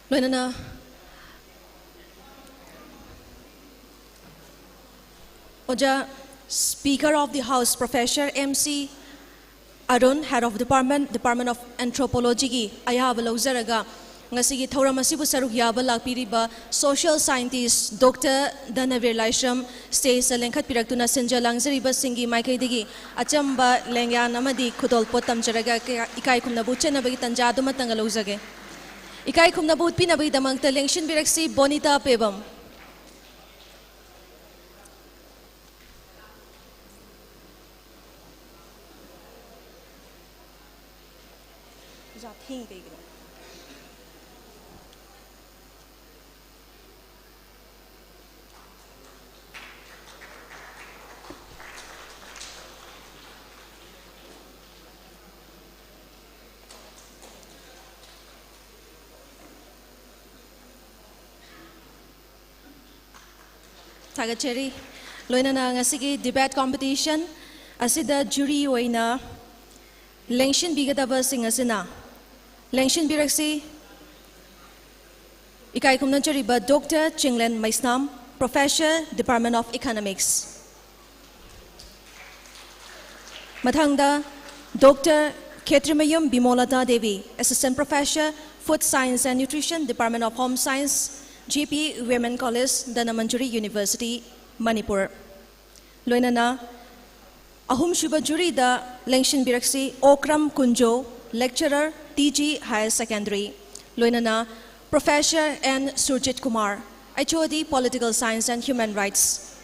Loinana Oja Speaker of the House, Professor MC Arun, Head of Department of Anthropology gi ayaba lauzaraga ngasigi thoram asibu saruk yaba lakpiriba social scientist Dr. Danavir Laishram stage lengkhat piraktuna sinja langzariba singi maikaidigi achamba lengyan amadi khudol potam jaraga ikai khumna buchena bagi tanjadu matanga lauzage ikai khumna but pinabagi damangta lengshin biraksi Bonita Pebam Tagacheri, Loinana ngasigi debate competition, asida jury oina, lengshin bigadaba singasina, lengshin biraksi, ikai kumnachariba Dr. Chinglen Maisnam, Professor, Department of Economics. Mathangda, Dr. Ketrimayum Bimolata Devi, Assistant Professor, Food Science and Nutrition, Department of Home Science, GP Women College, Danamanjuri University, Manipur. Loinana, Ahum Shuba Juri da Lengshin Biraksi, Okram Kunjo, Lecturer, TG Higher Secondary. Loinana, Professor N. Surjit Kumar, HOD Political Science and Human Rights.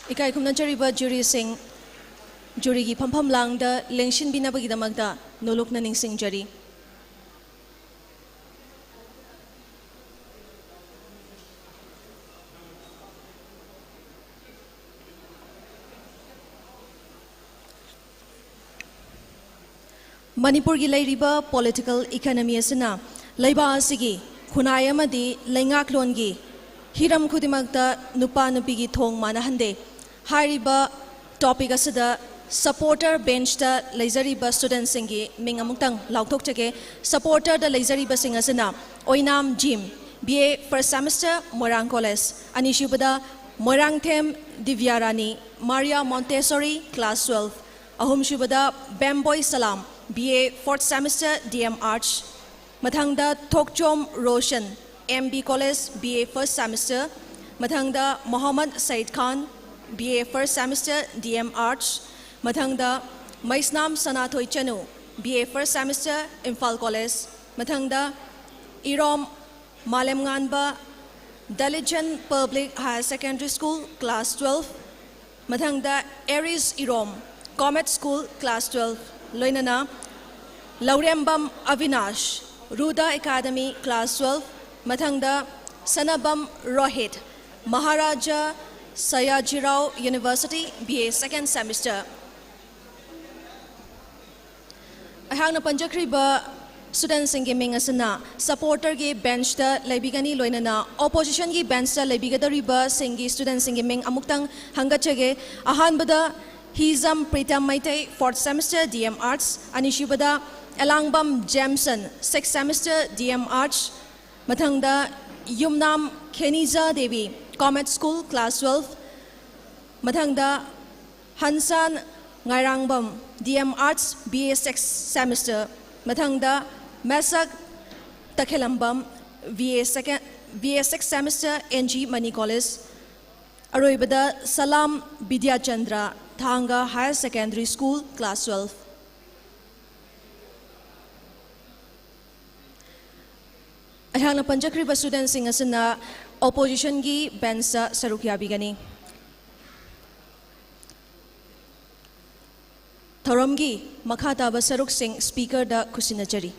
Ikai Kumnachariba Jury Singh, Jury gi pampam lang da lengshin binabagi damagda nuluk na ningsing jari. Manipurgi leiriba political economy asina leiba asigi khunnai amadi leingaklongi heeram khudingmakta nupa-nupigi thong manahande hairiba topic asida supporter bench da leizariba students singi mingamutang lautok chake supporter da leizariba singasina oinam Jim BA first semester Morang College anishubada Morang Them Divyarani Maria Montessori class 12 ahum shubada Bamboy Salam BA fourth semester DM Arch mathangda Thokchom Roshan MB College BA first semester mathangda Muhammad Said Khan BA first semester DM Arch Mathangda Maisnam Sanatoy Chanu BA first semester Imphal College Mathangda Irom Malemnganba Dalijan Public Higher Secondary School class 12 Mathangda Aries Irom Comet School class 12 Loinana Laurembam Avinash Ruda Academy class 12 Mathangda Sanabam Rohit Maharaja Sayajirao University BA second semester. Ahangna panjakriba students in gaming asana supporter ge bench da leibigani loinana opposition ge bench da leibigadariba singi students in gaming amuktang hangachage ahanbada heeram Pritam Maitei fourth semester DM Arts anishubada Elangbam Jamson sixth semester DM Arts mathangda Yumnam Keniza Devi Comet School class 12 mathangda Hansan Ngairangbam DM Arts BA 6th semester mathangda Masak Takhelambam VA 6th semester NG Mani College Aroibada Salam Bidya Chandra Thanga Higher Secondary School class 12 Ayang panjakriba students sing asana opposition gi bensa sarukya bigani Thoramgi Makata Basaruk Singh Speaker da Kusinachari.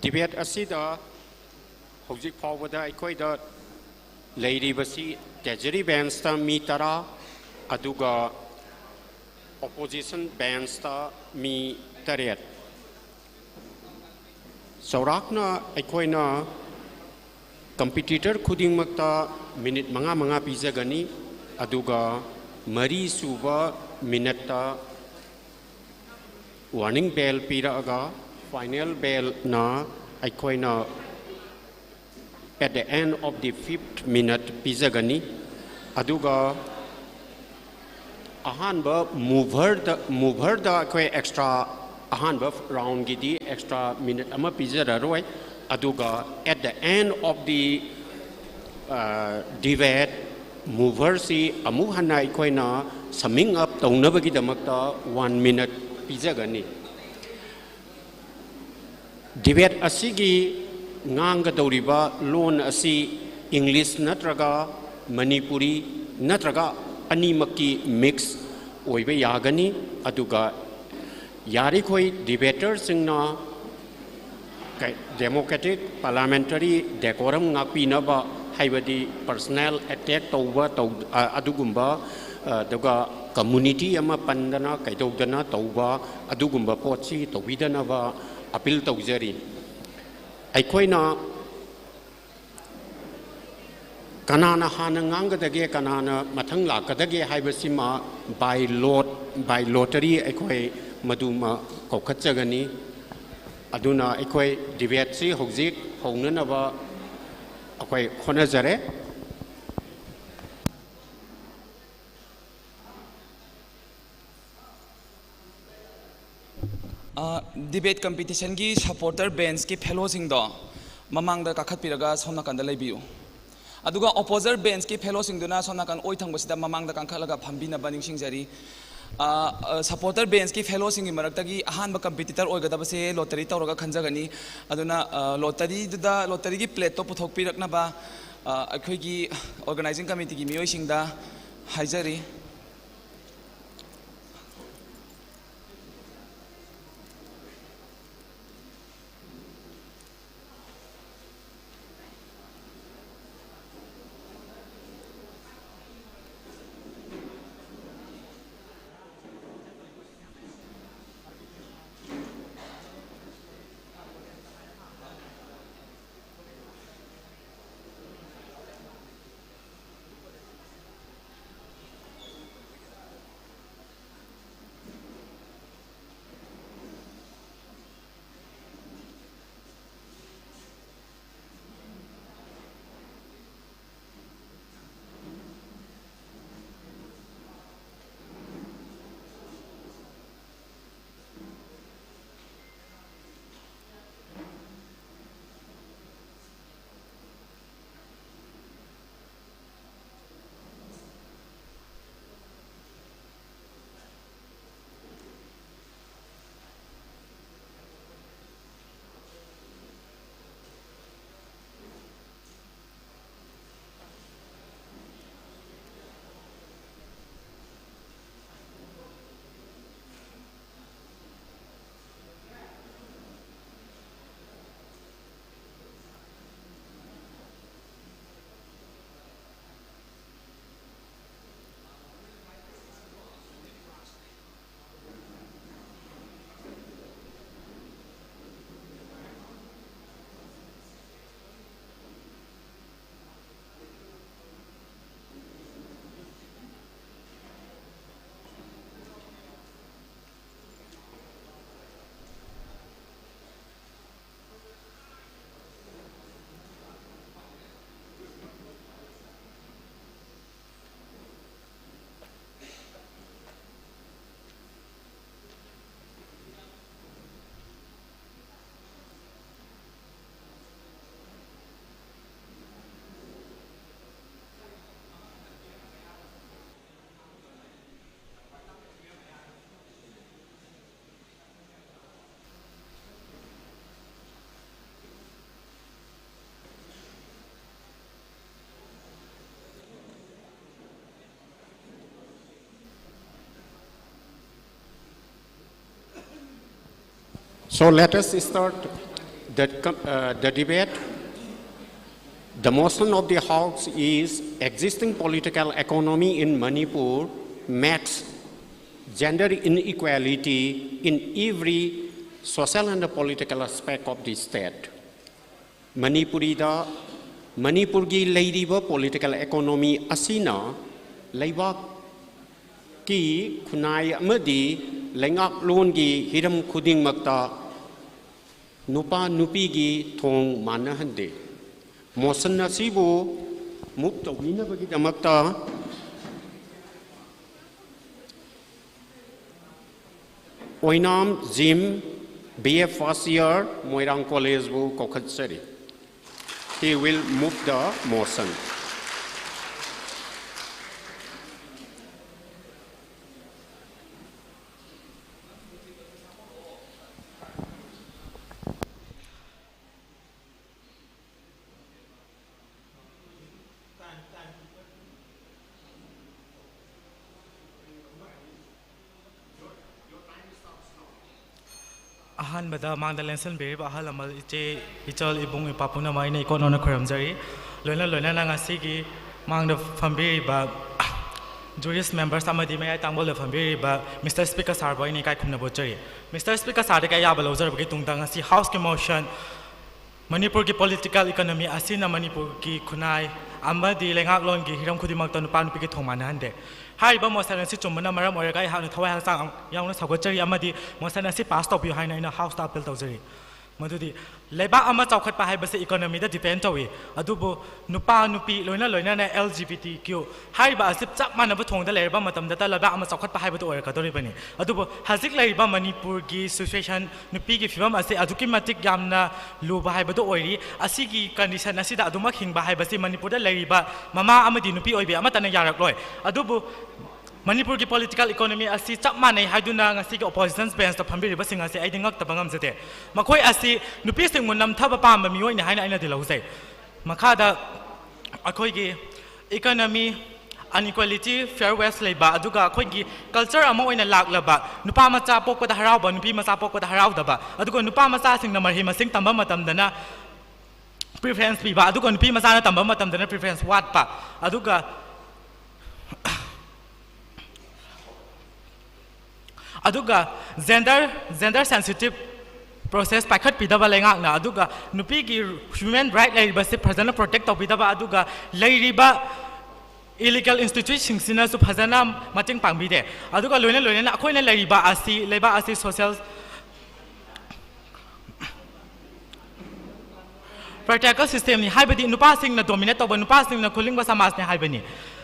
debate asida hojik phawada aikoida leiribasi treasury bands ta mi tara aduga opposition bands ta mi taret saurakna aikoina competitor khudingmakta minute manga pizagani aduga mari suba minute ta warning bell piraga final bell na aikoina at the end of the 5th minute pizagani aduga ahanba mover da koi extra ahanba round gidi extra minute ama pizara roi aduga at the end of the debate mover si amu hanai koina summing up taunabagi damakta 1 minute pizagani debate asigi ngang doriba loan asi English natraga Manipuri natraga animaki mix oibe yagani aduga yari khoi debater singna democratic parliamentary decorum ngakpi naba haibadi personal attack tauba adugumba daga community ama pandana kaidogdana tauba adugumba potsi tawidana ba appeal taujari aikoina kanana hana ngangadage kanana mathang lakadage haibasima by lottery aikoi maduma kokhatjagani aduna aikoi debate si hojik hognanaba akoi khonajare debate competition ki supporter bands ki fellowsing do mamang da kakhat piraga sonna kanda leibiu aduga opposer bands ki fellowsing duna sonna kan oi thang basida mamang da kankhalaga phambina baning singjari supporter bands ki fellowsing gi marakta gi ahan ba competitor oigada base lottery tawraga khanjagani aduna lottery gi plate to puthok pirakna ba akhoi gi organizing committee gi miyoi singda haijari So let us start the debate, the motion of the House is existing political economy in Manipur makes gender inequality in every social and political aspect of the state. Manipurgi leiriba political economy asina leibakki khunnai amadi leingaklongi heeram khudingmakta nupa-nupigi thong manahande. Motion asibu move tawinabagidamata Oinam Jim BF first year Moirang College bu Kokhatsari. He will move the motion. Ahan bada mangda lensen beri ba hal amal iche ichal ibung ipapuna mai nei kono na khuram jari loina na ngasi gi mangda phamberi ba juris members amadi mai tangbol le phamberi ba Mr. Speaker sir boy nei kai khumna bo jari Mr. Speaker sir de kai ya ba lo jar ba gi tungda ngasi house ki motion Manipur ki political economy asina Manipur ki khunai amadi leingaklongi heeram khudingmakta nupa-nupigi thong manahande Hariba motion asi chumana maram oraga ha thawai hang yauna sagachari amadi motion asi pass to bi haina ina house ta appeal tawjari madudi leba ama chawkhat pa haibase economy da depend tawi adubu nupa nupi loina na LGBTQ hariba asi chap manaba thongda lerba matam da leba ama chawkhat pa haibatu oraga doribani adubu hazik lerba Manipurgi situation nupi gi fibam asi aduki matik yamna luba haibatu oiri asigi condition asi da aduma hingba haibase Manipur da lerba mama amadi nupi oibe amata na yarak loi adubu Manipur ki political economy asi chap manai haiduna ngasi ki opposition bench ta phambiri ba singa se ai dingak ta bangam jete makhoi asi nupi sing munam thaba pam mi oi na haina aina dilau sai makhada akhoi gi economy inequality fair west leiba aduga akhoi gi culture ama oina laklaba nupa macha pokpa da harau ba nupi macha pokpa da harau da ba aduga nupa macha sing na marhi masing tamba matam dana preference pi ba aduga nupi macha na tamba matam dana preference wat pa aduga gender sensitive process pakhat pidaba lengak na aduga nupi gi human right leiriba se phajana protect tawbidaba aduga leiriba illegal institutions sina su phajana mating pangbide aduga loina na akhoina leiba asi social practical system ni haibadi nupa sing na dominate tawba nupa sing na khulingba samaj ne haibani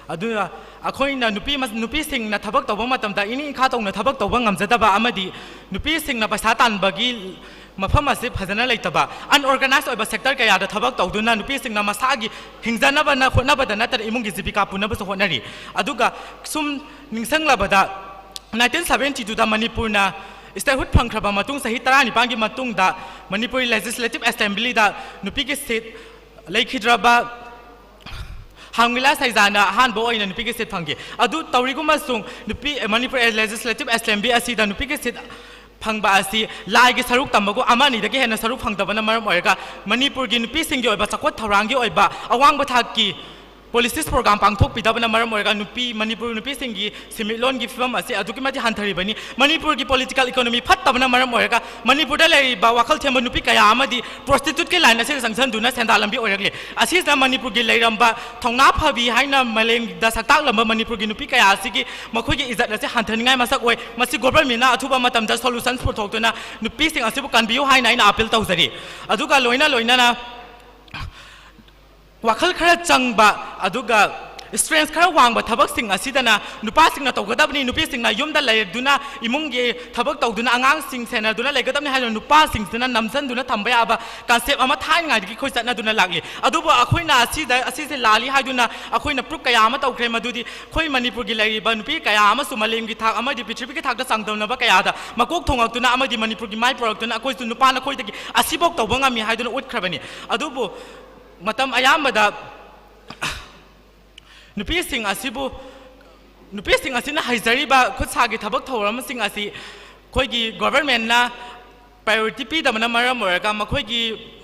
aduga akhoina nupi sing na thabak tawba matamda ini kha tawna thabak tawba ngamjadaba amadi nupi sing na paisa tanbagi mafam ase phajana leitaba unorganized oiba sector kaya da thabak tawduna nupi sing na masagi hingjanaba na khonaba da natar imungi jipika punaba so honari aduga sum ningsanglabada 1972 da Manipur na statehood phangkraba matung sahi 19 gi matung da Manipur Legislative Assembly da nupi ki seat leikhidraba Hangila Saizana Hanbo in and Piggy Sit Pangi. Adu Tauriguma Sung, the Manipur Legislative Assembly Asida, and Piggy Sit Pangbasi, like Saruk Tamago, Amani, the Gahan Saruk Pangdavana Marmorga, Manipurgi, Pissing you, but Sakot Tarangi Oiba, Awang Bataki. Policies program pangthok pidabana maram orga nupi Manipur nupi singi similon gi film ase adukimati hantari bani Manipur gi political economy phattabana maram orga Manipur da lei ba wakal themba nupi kaya amadi prostitute ke line ase sangsan duna sendalambi oragle asis na Manipur gi leiramba thongna phabi haina maleng da saktak lamba Manipur gi nupi kaya asigi makhoi gi izat ase hanthani ngai masak oi masi government na athuba matam da solutions puthokna nupi sing ase bu kanbiu haina ina appeal tawjari aduga loina na wakal khara changba aduga strength khara wangba thabak sing asidana nupa sing na tawgadabni nupi sing na yumda laiduna imungge thabak tawduna angang sing sena duna laigadabni hailo nupa sing duna namsan duna thambaya aba concept ama thain ngai gi khoi satna duna lagli adubo akhoina asise lali haiduna akhoina proof kaya ama tawkre madudi khoi Manipur gi laiba nupi kaya ama sumalem gi thak ama di pichribi gi thak da sangdawna ba kaya da makok thongak duna ama di Manipur gi mai product duna khoi nupa na khoi dagi asibok tawbanga mi haiduna utkhrabani adubo matam ayamada nupi sing asina haizariba khut sagi thabak thoram sing asi khoi gi government na priority pidamana maram oiraga makhoigi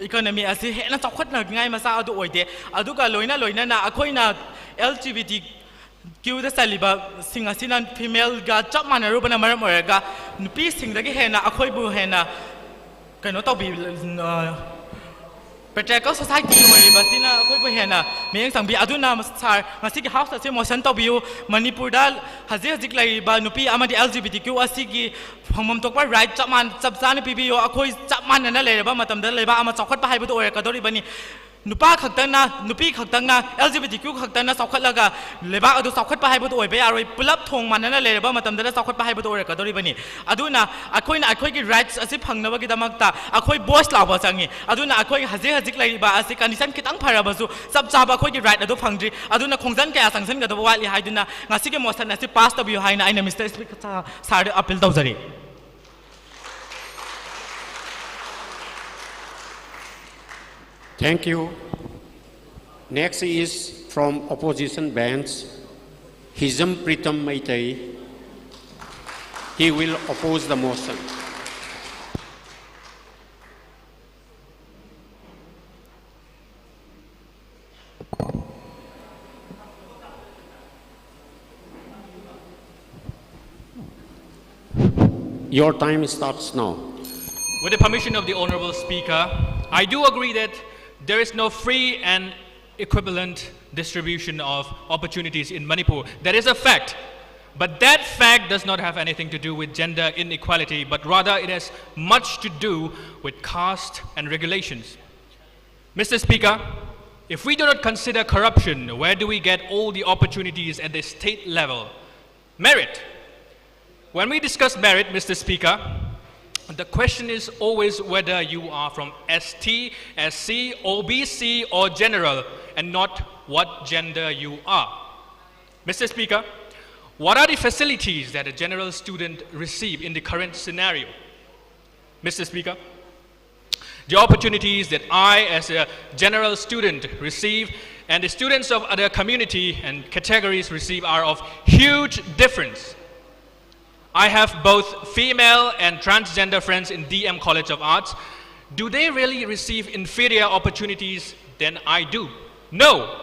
economy asi hena chawkhatna ngai masa adu oide aduga loina na akhoina LGBT Q the saliba sing asina female ga chap manarubana maram oiraga nupi singdagi hena akhoibu hena kaino tobi Patriarchal society basina akhoibu hena meyang sangbi aduna sar ngasigi house ase motion tobiu Manipur dal hazik laiba nupi amadi LGBTQ asigi phangmam tokpa right chap chana pibiyo akhoi chap manana leiraba matamda leiba ama chawkhat pa haibadu oirakadori bani nupa khaktangna nupi khaktangna LGBTQ khaktangna chawkhatlaga leiba adu chawkhat pa haibadu oibe aroi pulap thong manana leiraba matamda chawkhat pa haibadu oirakadori bani aduna akhoina akhoigi rights asi phangnabagi damakta akhoi voice laba changi aduna akhoi hazik laiba asi condition kitang pharabasu chap chaba akhoi right adu phangdri aduna khongjan kaya sanction ga wali haiduna ngasigi motion asi pass tabiu haina aina Mr. Speaker sar appeal tawjari Thank you. Next is from opposition bench, heeram Pritam Maitai. He will oppose the motion. Your time starts now. With the permission of the Honorable Speaker, I do agree that there is no free and equivalent distribution of opportunities in Manipur. That is a fact. But that fact does not have anything to do with gender inequality, but rather it has much to do with caste and regulations. Mr. Speaker, if we do not consider corruption, where do we get all the opportunities at the state level? Merit. When we discuss merit, Mr. Speaker, the question is always whether you are from ST, SC, OBC, or general, and not what gender you are. Mr. Speaker, what are the facilities that a general student receive in the current scenario? Mr. Speaker, the opportunities that I, as a general student, receive and the students of other community and categories receive are of huge difference. I have both female and transgender friends in DM College of Arts. Do they really receive inferior opportunities than I do? No.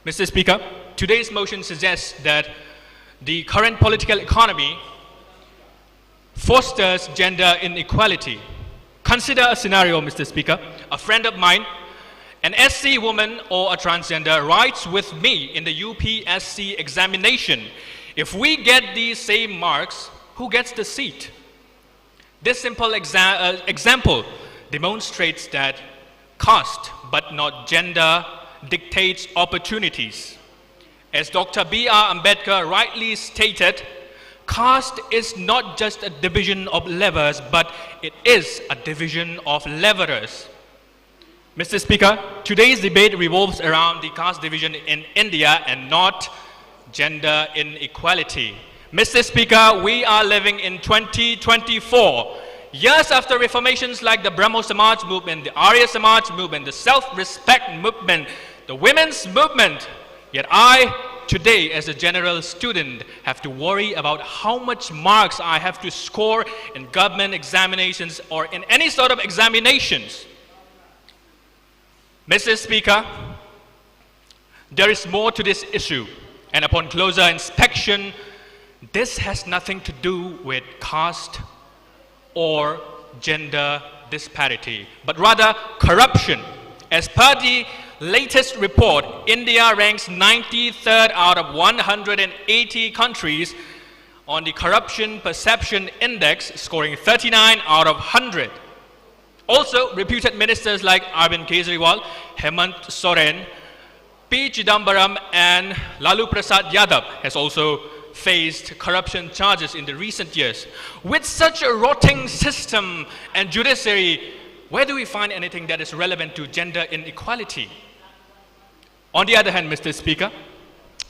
Mr. Speaker, today's motion suggests that the current political economy fosters gender inequality. Consider a scenario, Mr. Speaker. A friend of mine, an SC woman or a transgender, writes with me in the UPSC examination. If we get these same marks, who gets the seat? This simple example demonstrates that caste, but not gender, dictates opportunities. As Dr. B.R. Ambedkar rightly stated, caste is not just a division of levers, but it is a division of leverers. Mr. Speaker, today's debate revolves around the caste division in India and not gender inequality. Mr. Speaker, we are living in 2024. Years after reformations like the Brahmo Samaj movement, the Arya Samaj movement, the self-respect movement, the women's movement, yet I, today as a general student, have to worry about how much marks I have to score in government examinations or in any sort of examinations. Mr. Speaker, there is more to this issue, and upon closer inspection, this has nothing to do with caste or gender disparity, but rather corruption. As per the latest report, India ranks 93rd out of 180 countries on the Corruption Perception Index, scoring 39 out of 100. Also, reputed ministers like Arvind Kejriwal, Hemant Soren, P. Chidambaram, and Lalu Prasad Yadav has also faced corruption charges in the recent years. With such a rotting system and judiciary, where do we find anything that is relevant to gender inequality? On the other hand, Mr. Speaker,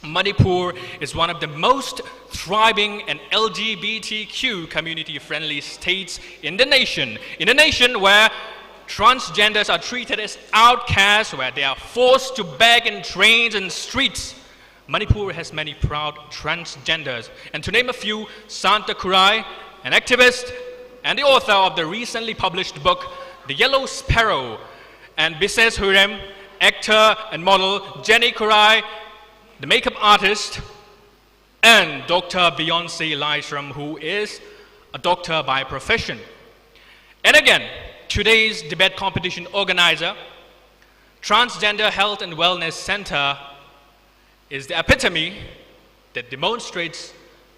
Manipur is one of the most thriving and LGBTQ community-friendly states in the nation where transgenders are treated as outcasts, where they are forced to beg in trains and streets. Manipur has many proud transgenders. And to name a few, Santa Khurai, an activist, and the author of the recently published book, The Yellow Sparrow, and business heeram, actor and model Jenny Khurai, the makeup artist, and Dr. Beyonce Lystrom, who is a doctor by profession. And again, today's debate competition organizer, Transgender Health and Wellness Center, is the epitome that demonstrates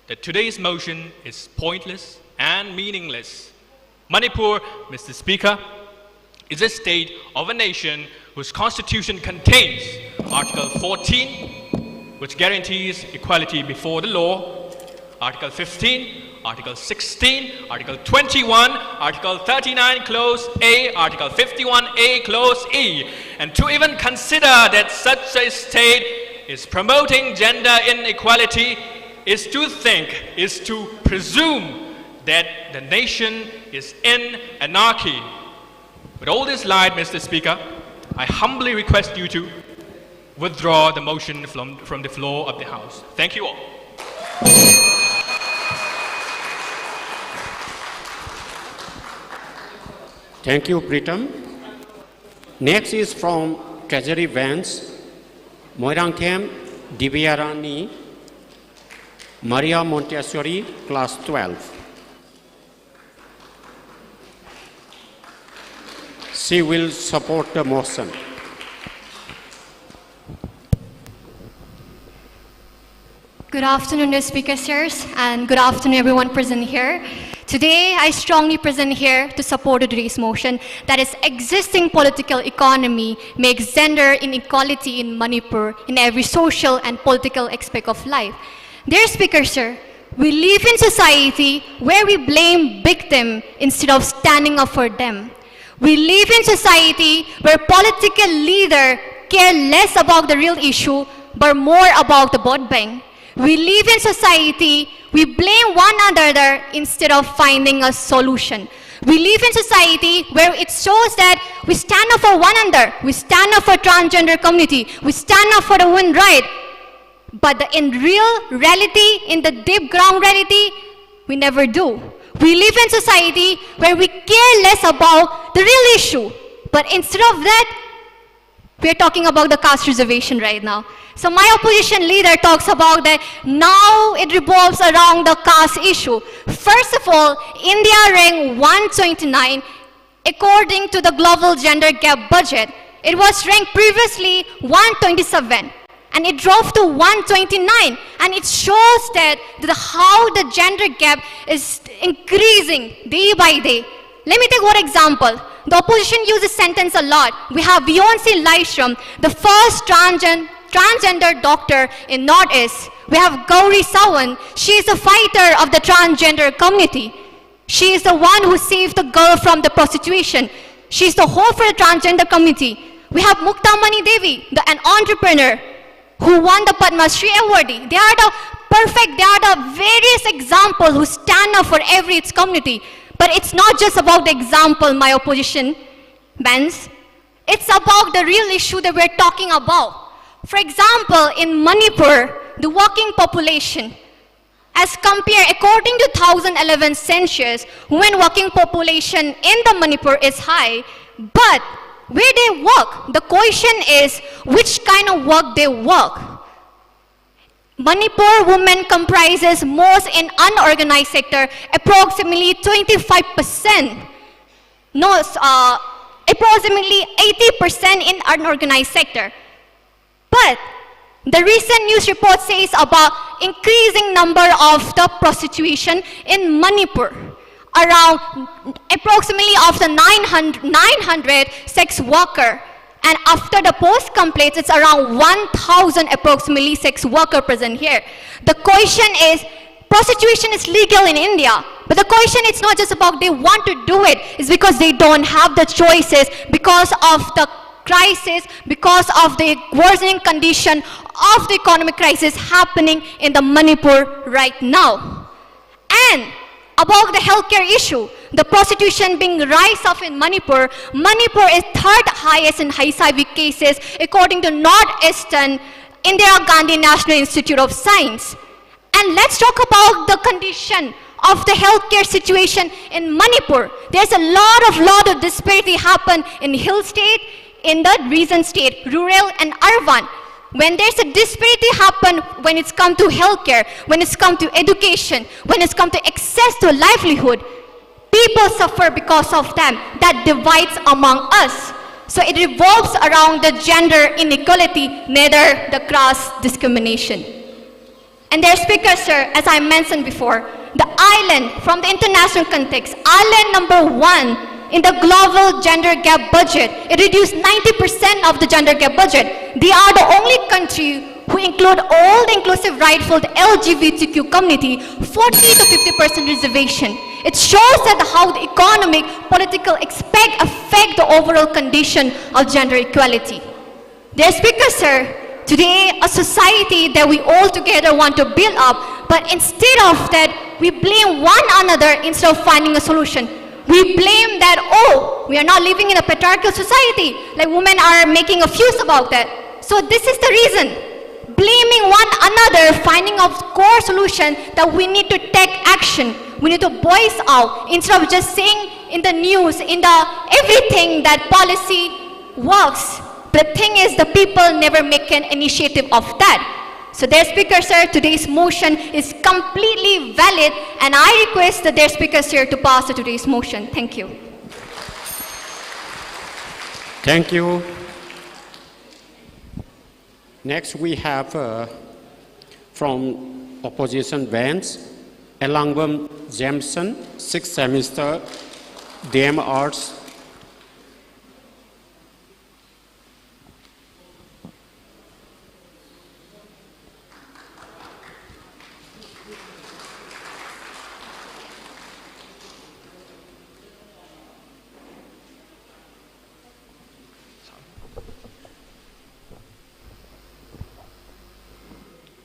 that today's motion is pointless and meaningless. Manipur, Mr. Speaker, is a state of a nation whose constitution contains Article 14, which guarantees equality before the law, Article 15, Article 16, Article 21, Article 39, Clause A, Article 51A, Clause E. And to even consider that such a state is promoting gender inequality is to think, is to presume that the nation is in anarchy. With all this light, Mr. Speaker, I humbly request you to withdraw the motion from the floor of the House. Thank you all. Thank you, Pritam. Next is from Treasury Vance, Moirangthem Divyarani, Maria Montessori, Class 12. She will support the motion. Good afternoon, the speaker, sirs, and good afternoon, everyone present here. Today, I strongly present here to support today's motion that is existing political economy makes gender inequality in Manipur in every social and political aspect of life. Dear speaker, sir, we live in society where we blame victim instead of standing up for them. We live in society where political leaders care less about the real issue but more about the vote bank. We live in society, we blame one another instead of finding a solution. We live in society where it shows that we stand up for one another, we stand up for transgender community, we stand up for the women's right. But in reality, in the deep ground reality, we never do. We live in society where we care less about the real issue. But instead of that, we're talking about the caste reservation right now. So my opposition leader talks about that now it revolves around the caste issue. First of all, India ranked 129 according to the global gender gap budget. It was ranked previously 127 and it dropped to 129, and it shows that how the gender gap is increasing day by day. Let me take one example. The opposition uses sentence a lot. We have Beyonce Lystrom, the first transgender doctor in Northeast. We have Gauri Sawan. She is a fighter of the transgender community. She is the one who saved the girl from the prostitution. She is the hope for the transgender community. We have Muktamani Devi, an entrepreneur who won the Padma Shri Award. They are the perfect, they are the various examples who stand up for every community. But it's not just about the example, my opposition bans. It's about the real issue that we're talking about. For example, in Manipur, the working population, as compared, according to 2011 census, women working population in the Manipur is high, but where they work, the question is which kind of work they work. Manipur women comprises most in unorganized sector, approximately 25%. No, approximately 80% in unorganized sector. But the recent news report says about increasing number of the prostitution in Manipur. Around approximately of the 900 sex worker, and after the post complaints, it's around 1,000 approximately sex worker present here. The question is, prostitution is legal in India, but the question is not just about they want to do it, it's because they don't have the choices because of the crisis, because of the worsening condition of the economic crisis happening in the Manipur right now. And about the healthcare issue, the prostitution being rise up in Manipur, Manipur is third highest in HIV cases according to Northeastern Indira Gandhi National Institute of Science. And let's talk about the condition of the healthcare situation in Manipur. There's a lot of disparity happen in hill state, in the region state, rural and urban. When there's a disparity happen when it's come to healthcare, when it's come to education, when it's come to access to livelihood, people suffer because of them. That divides among us. So it revolves around the gender inequality, neither the class discrimination. And their speaker, sir, as I mentioned before, the island, from the international context, island number 1 in the global gender gap budget, it reduced 90% of the gender gap budget. They are the only country who include all the inclusive right for the LGBTQ community, 40 to 50% reservation. It shows that how the economic, political aspect affect the overall condition of gender equality. Dear Speaker, sir, today a society that we all together want to build up, but instead of that, we blame one another instead of finding a solution. We blame that, oh, we are not living in a patriarchal society, like women are making a fuss about that. So this is the reason. Blaming one another, finding a core solution that we need to take action. We need to voice out instead of just saying in the news, in the everything that policy works. The thing is, the people never make an initiative of that. So, dear Speaker, sir, today's motion is completely valid, and I request the dear Speaker, sir, to pass today's motion. Thank you. Thank you. Next, we have from opposition bench, Elangwam Jameson, 6th semester, DM Arts.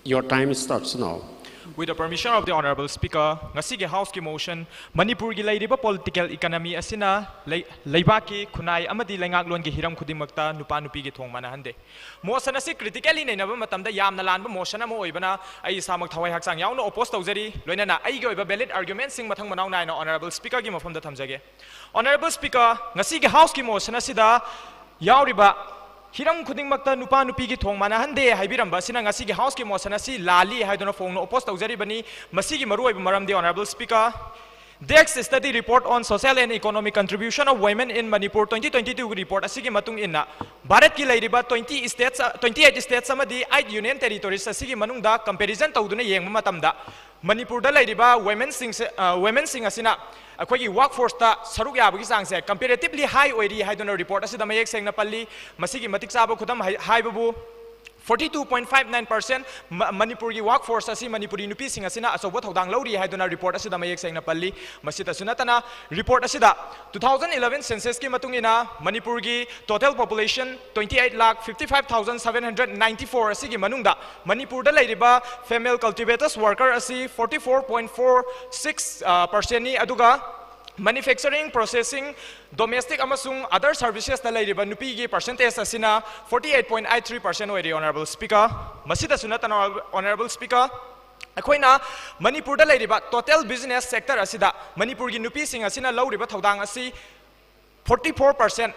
Your time starts now. With the permission of the Honorable Speaker, ngasigi House ki motion, Manipurgi leiriba political economy asina leibakki, Khunnai, amadi leingaklongi heeram khudingmakta nupa-nupigi thong manahande. Motion asi critically nainaba matamda yamna lanba motion ama oibana ai samak thawai haksang yauna oppose tawjari loinana ai gi oiba valid arguments sing mathang manaw naina Honorable Speaker gi mafamda thamjage. Honorable Speaker, ngasigi House ki motion asida yauriba heeram khudingmakta nupa-nupigi thong manahande haibiramba sina ngasigi House ki motion asi lali haidona phone oppose tawjari bani masigi maru oiba maramdi Honorable Speaker. DEX study report on social and economic contribution of women in Manipur 2022 report asigi matung inna Bharat ki leiriba 28 states amadi 8 union territories asigi manungda comparison tawduna yengma matamda Manipur da leiriba women sing asina akhoi workforce ta saruk yabagi sangse comparatively high oiri haidona report asida mayek sengna palli masigi matik chaba khudam haibabu 42.59% Manipurgi workforce asi Manipuri nupi sing asina asobo thodang lauri haidona report asida mayek sengna palli masita sunatana report asida 2011 census ki matungina Manipurgi total population 28,55,794 asigi manungda Manipur da leiriba female cultivators worker asi 44.46% ni aduga manufacturing, processing, domestic amasung other services na leiriba nupigi percentage asina 48.83% oiri Honorable Speaker. Masita sunatan Honorable Speaker. Akoina Manipur da leiriba total business sector asida Manipurgi nupi sing asina lauriba thodang asi 44%.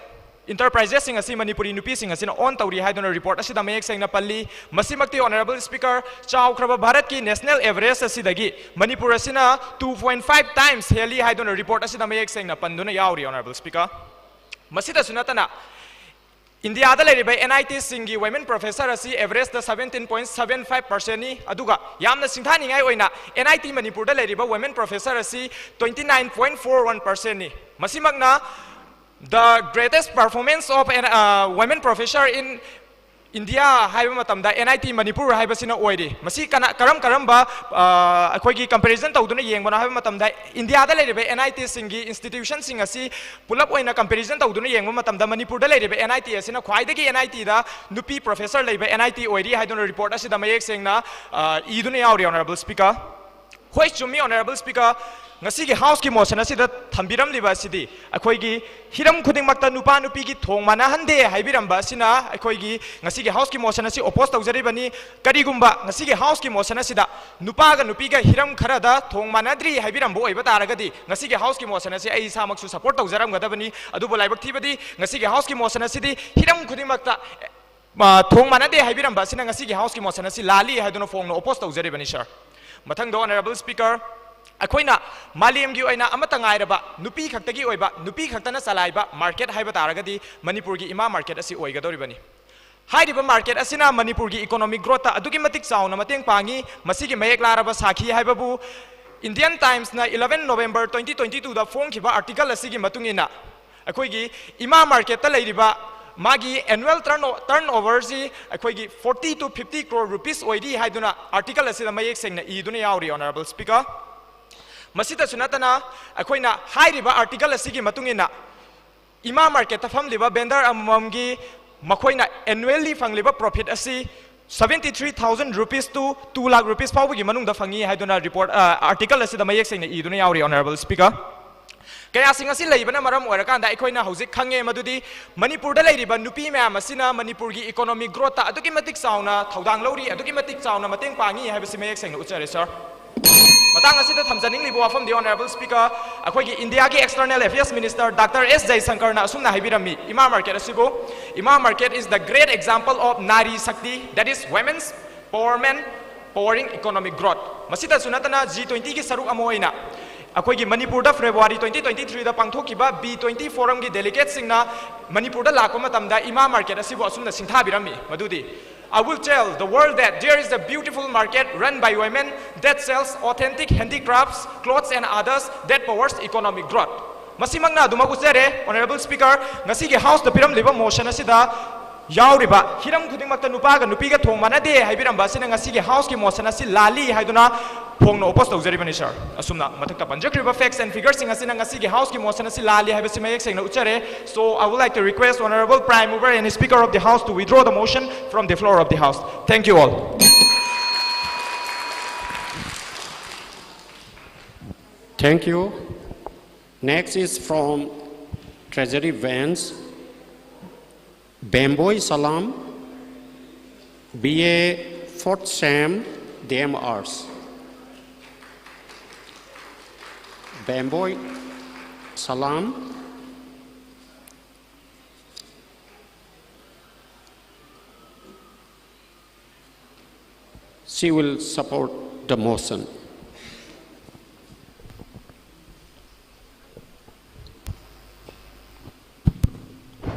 Enterprises sing asi Manipuri nupi sing asina on tawri haidona report asida mayek sengna palli masimakti Honorable Speaker chawkraba Bharat ki national average asidagi Manipur asina 2.5 times heli haidona report asida mayek sengna panduna yauri Honorable Speaker. Masita sunatana India da leiriba NIT singi women professor asi average da 17.75% ni aduga yamna singthani ngai oina NIT Manipur da leiriba women professor asi 29.41% ni masimakna the greatest performance of women professor in India haiba matamda NIT Manipur haiba sina oide masi karamba akhoi comparison tawduna yengbana haiba matamda India da leiriba NIT singi institution sing asi pulap oina comparison tawduna yengba matamda Manipur da leiriba NIT asina khwaidagi NIT da nupi professor leiba NIT oidi haidona report asida mayek sengna iduna yauri Honorable Speaker. Hoi chumi Honorable Speaker ngasi gi house ki motion asida thambiram liba asidi akhoi gi hiram khudingmakta nupa nupigi thong manahande haibiram ba asina akhoi gi ngasi gi house ki motion asi oppose tawjari bani karigumba ngasi gi house ki motion asida nupa ga nupi ga hiram khara da thong manadri haibiram bo oiba taragadi ngasi gi house ki motion asi ai samak su support tawjaram gadabani adu laibak thibadi ngasi gi house ki motion asidi hiram khudingmakta thong manade haibiram ba asina ngasi gi house ki motion asi lali haiduna phone no oppose tawjari bani sir mathang do honorable speaker akoina malem gi oina amata ngairaba nupi khaktagi oiba nupi khaktana salaiba market haiba taragadi manipur gi ima market asi oigadori bani hairiba market asina manipur gi economic growth ta adugi matik chauna mateng pangi masigi mayek laraba sakhi haibabu Indian Times na 11 November 2022 da phone khiba article asigi matungina akoi gi ima market ta leiriba magi annual turnover si akoi gi 40 to 50 crore rupees oidi haiduna article asida mayek sengna iduna yauri honorable speaker masita sunatana akoina hairiba article asigi matungina ima market ta famliba vendor amamgi makoina annually fangliba profit asi 73,000 rupees to 2 lakh rupees fawgi manungda fangi haiduna report article asida mayek sengna iduna yauri honorable speaker kaya singa si leibana maram oirakanda aikoina hojik khange madudi manipur da leiriba nupi mya masina manipur gi economic growth ta aduki matik sauna thodang lori aduki matik sauna mateng pangi haibasi mayek sengna uchare sir matang asida thamjaning libo afam the honorable speaker akhoi gi india gi external affairs minister Dr. S Jaisankar na asumna haibirami ima market asibo ima market is the great example of nari shakti, that is women's empowerment powering economic growth masida sunatana G20 gi saruk amoina akhoi gi manipur da February 2023 da pangthokiba B20 forum gi delegates singna manipur da lakpa matamda ima market asibo asumna singtha birami madudi I will tell the world that there is a beautiful market run by women that sells authentic handicrafts, clothes and others that powers economic growth. Masimangna dumagusere, honorable speaker, ngasi gi house the piram liba motion asida yauriba hiram khudingmakta nupa ga nupi ga thong manade haibiram basina ngasi gi house ki motion asi lali haiduna phong no oppose tawjari bani sir asumna mathakta panjakriba facts and figures sing asina ngasi gi house ki motion asi lali haibasi mayek sengna uchare. So I would like to request honorable prime mover and speaker of the house to withdraw the motion from the floor of the house. Thank you all. Thank you. Next is from Treasury Vans, Bamboy Salam, BA Fort Sam, DMRs. Bamboy Salam, she will support the motion.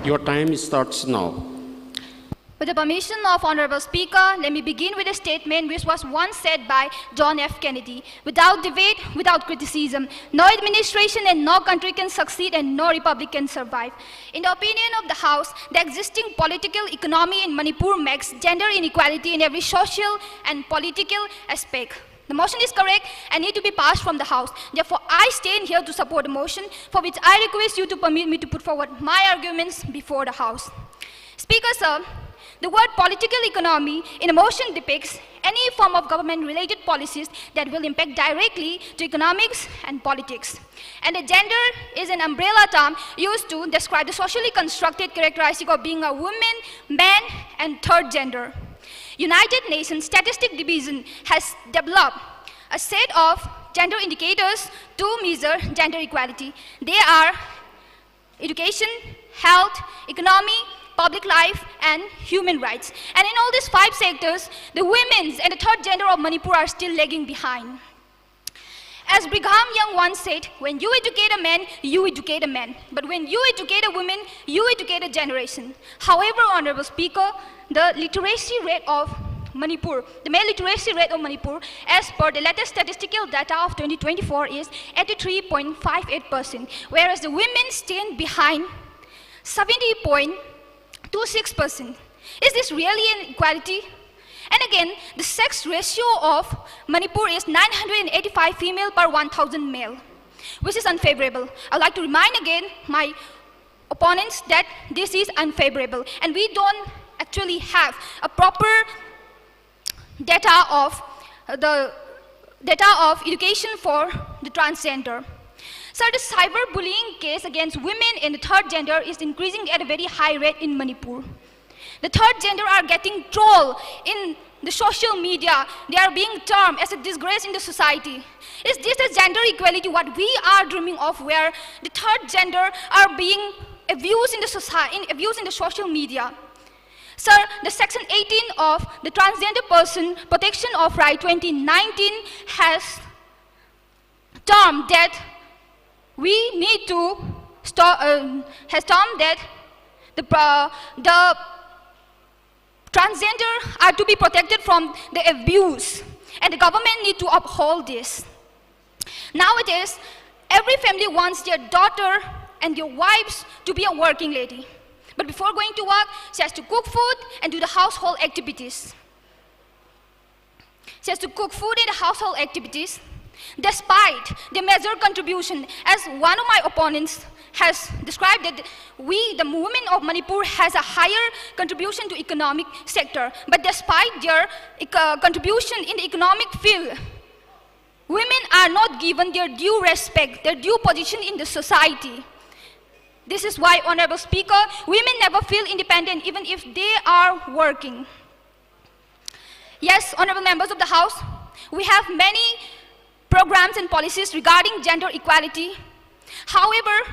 Your time starts now. With the permission of Honorable Speaker, let me begin with a statement which was once said by John F. Kennedy. Without debate, without criticism, no administration and no country can succeed and no republic can survive. In the opinion of the House, the existing political economy in Manipur makes gender inequality in every social and political aspect. The motion is correct and need to be passed from the House. Therefore, I stand here to support the motion, for which I request you to permit me to put forward my arguments before the House. Speaker, sir, the word political economy in a motion depicts any form of government-related policies that will impact directly to economics and politics. And the gender is an umbrella term used to describe the socially constructed characteristic of being a woman, man, and third gender. United Nations Statistic Division has developed a set of gender indicators to measure gender equality. They are education, health, economy, public life, and human rights. And in all these 5 sectors, the women's and the third gender of Manipur are still lagging behind. As Brigham Young once said, when you educate a man, you educate a man. But when you educate a woman, you educate a generation. However, Honorable Speaker, the literacy rate of Manipur, the male literacy rate of Manipur, as per the latest statistical data of 2024, is 83.58%, whereas the women stand behind 70.26%. Is this really an equality? And again, the sex ratio of Manipur is 985 female per 1,000 male, which is unfavorable. I'd like to remind again my opponents that this is unfavorable, and we don't actually have a proper data of the data of education for the transgender. Sir, the cyberbullying case against women in the third gender is increasing at a very high rate in Manipur. The third gender are getting trolled in the social media. They are being termed as a disgrace in the society. Is this the gender equality what we are dreaming of, where the third gender are being abused in the society, abused in the social media? Sir, the Section 18 of the Transgender Person Protection of Right 2019 has termed that we need to stop, has termed that the transgender are to be protected from the abuse, and the government need to uphold this. Nowadays, every family wants their daughter and their wives to be a working lady. But before going to work, she has to cook food and do the household activities. She has to cook food and the household activities, despite the major contribution, as one of my opponents has described that we, the women of Manipur, has a higher contribution to economic sector. But despite their contribution in the economic field, women are not given their due respect, their due position in the society. This is why, Honorable Speaker, women never feel independent even if they are working. Yes, Honorable Members of the House, we have many programs and policies regarding gender equality. However,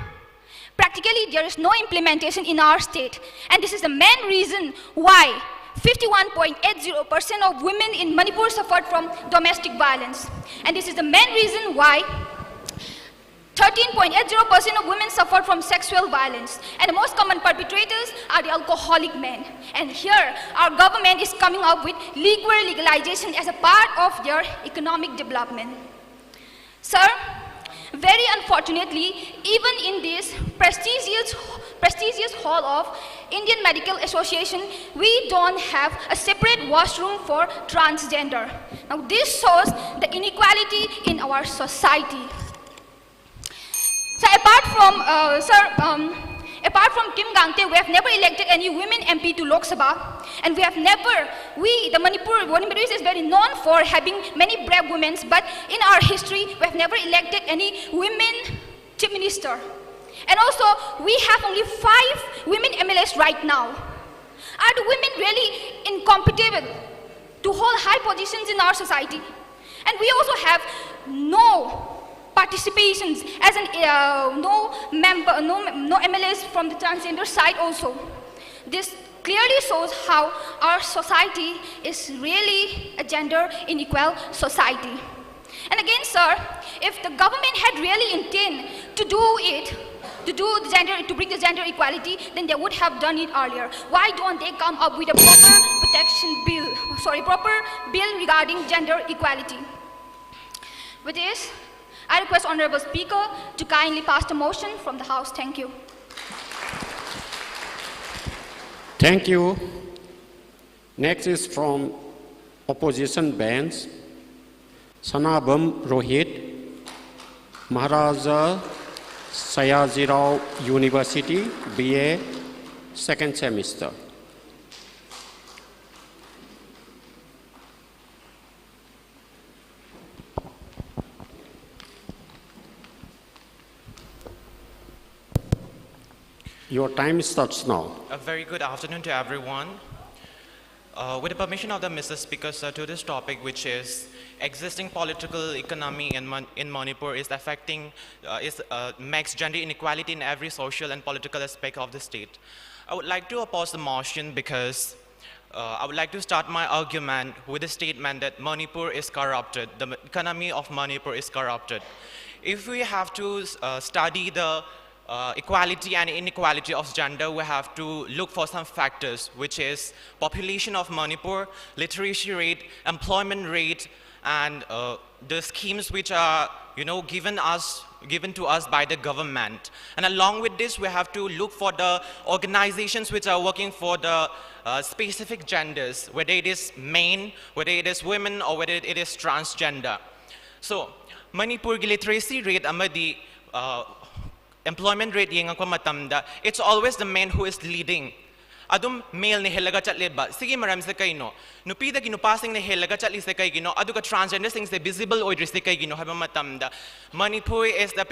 practically there is no implementation in our state. And this is the main reason why 51.80% of women in Manipur suffered from domestic violence. And this is the main reason why 13.80% of women suffer from sexual violence, and the most common perpetrators are the alcoholic men. And here, our government is coming up with legalization as a part of their economic development. Sir, very unfortunately, even in this prestigious hall of Indian Medical Association, we don't have a separate washroom for transgender. Now, this shows the inequality in our society. So apart from Kim Gangte, we have never elected any women MP to Lok Sabha, and we have never, the Manipuris is very known for having many brave women, but in our history, we have never elected any women chief minister. And also, we have only 5 women MLAs right now. Are the women really incompatible to hold high positions in our society? And we also have no participations as no MLAs from the transgender side also. This clearly shows how our society is really a gender unequal society. And again, sir, if the government had really intent to bring the gender equality, then they would have done it earlier. Why don't they come up with a proper bill regarding gender equality? With this, I request Honorable Speaker to kindly pass the motion from the House. Thank you. Thank you. Next is from opposition bench, Sanabam Rohit, Maharaja Sayajirao University, BA, second semester. Your time starts now. A very good afternoon to everyone. With the permission of the Mr. Speaker, sir, to this topic, which is existing political economy in Manipur is affecting, makes gender inequality in every social and political aspect of the state. I would like to oppose the motion because I would like to start my argument with the statement that Manipur is corrupted. The economy of Manipur is corrupted. If we have to study the equality and inequality of gender, we have to look for some factors, which is population of Manipur, literacy rate, employment rate, and the schemes which are given to us by the government. And along with this, we have to look for the organizations which are working for the specific genders, whether it is men, whether it is women, or whether it is transgender. So Manipurgi literacy rate amadi employment rate it's always the man who is leading. adum male ne helaga chatle ba sigi maram se kaino nupi da ginu passing ne helaga chatli se kai gino aduga transgender things se visible oidri se kai gino haba matamda Manipur is the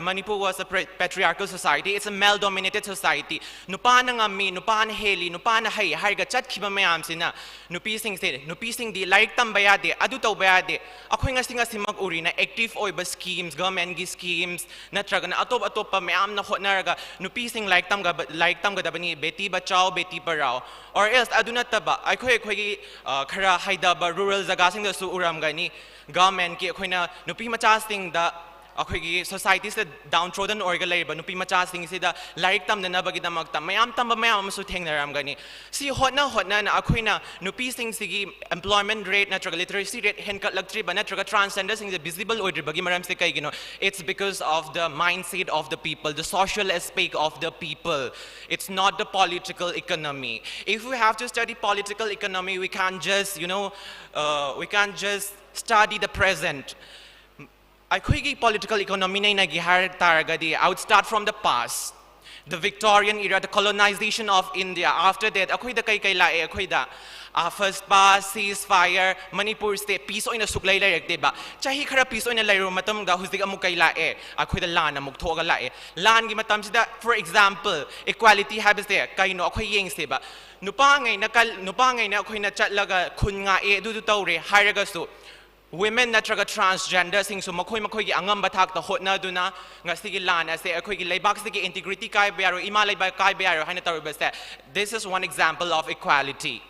Manipur was a patriarchal society. It's a male dominated society. Nupa na ngami nupa na heli nupa na hay harga chat khiba mayam sina nupi sing di like tambaya de adu tawbaya de akoy nga singa simag uri na active oiba schemes government gi schemes natraga na atop pa mayam na hotnaraga nupi sing like tam ga dabani beti bachao beti parao or else adu na taba akoy gi khara haida ba rural jaga sing da su uram gani government ki akoy na nupi macha sing da akoy society se downtrodden orga leiba nupi macha sing se da like tam na bagi damak tam mayam tam ba mayam su thengnaram gani si hotna na akoy na nupi sing sigi employment rate natraga literacy rate henkat lagtri ba natraga transgender sing the visible order bagi maram se kai gino it's because of the mindset of the people, the social aspect of the people. It's not the political economy. If we have to study political economy, we can't just study the present. Aikoigi political economy na gihar taragadi. I would start from the past, the Victorian era, the colonization of India. After that, akoy da kay lae akoy da. First pass, ceasefire, Manipur state, peace oina suklay layak diba. Chahi khara peace oina layro matam ga husdig amuk kay lae. Akoy da lan amuk thoga lae. Lan gi matam sida, for example, equality habits there. Kay no akoy yeng siba. Nupangay na akoy na chat laga khunnai du tawre haraga su. Women natraga transgender sing so makoy gi angam bathak ta hotna duna nga sige lana se akoy gi leibakki sige integrity kai bayaro ima leibakki kai bayaro haina tarba se. This is one example of equality.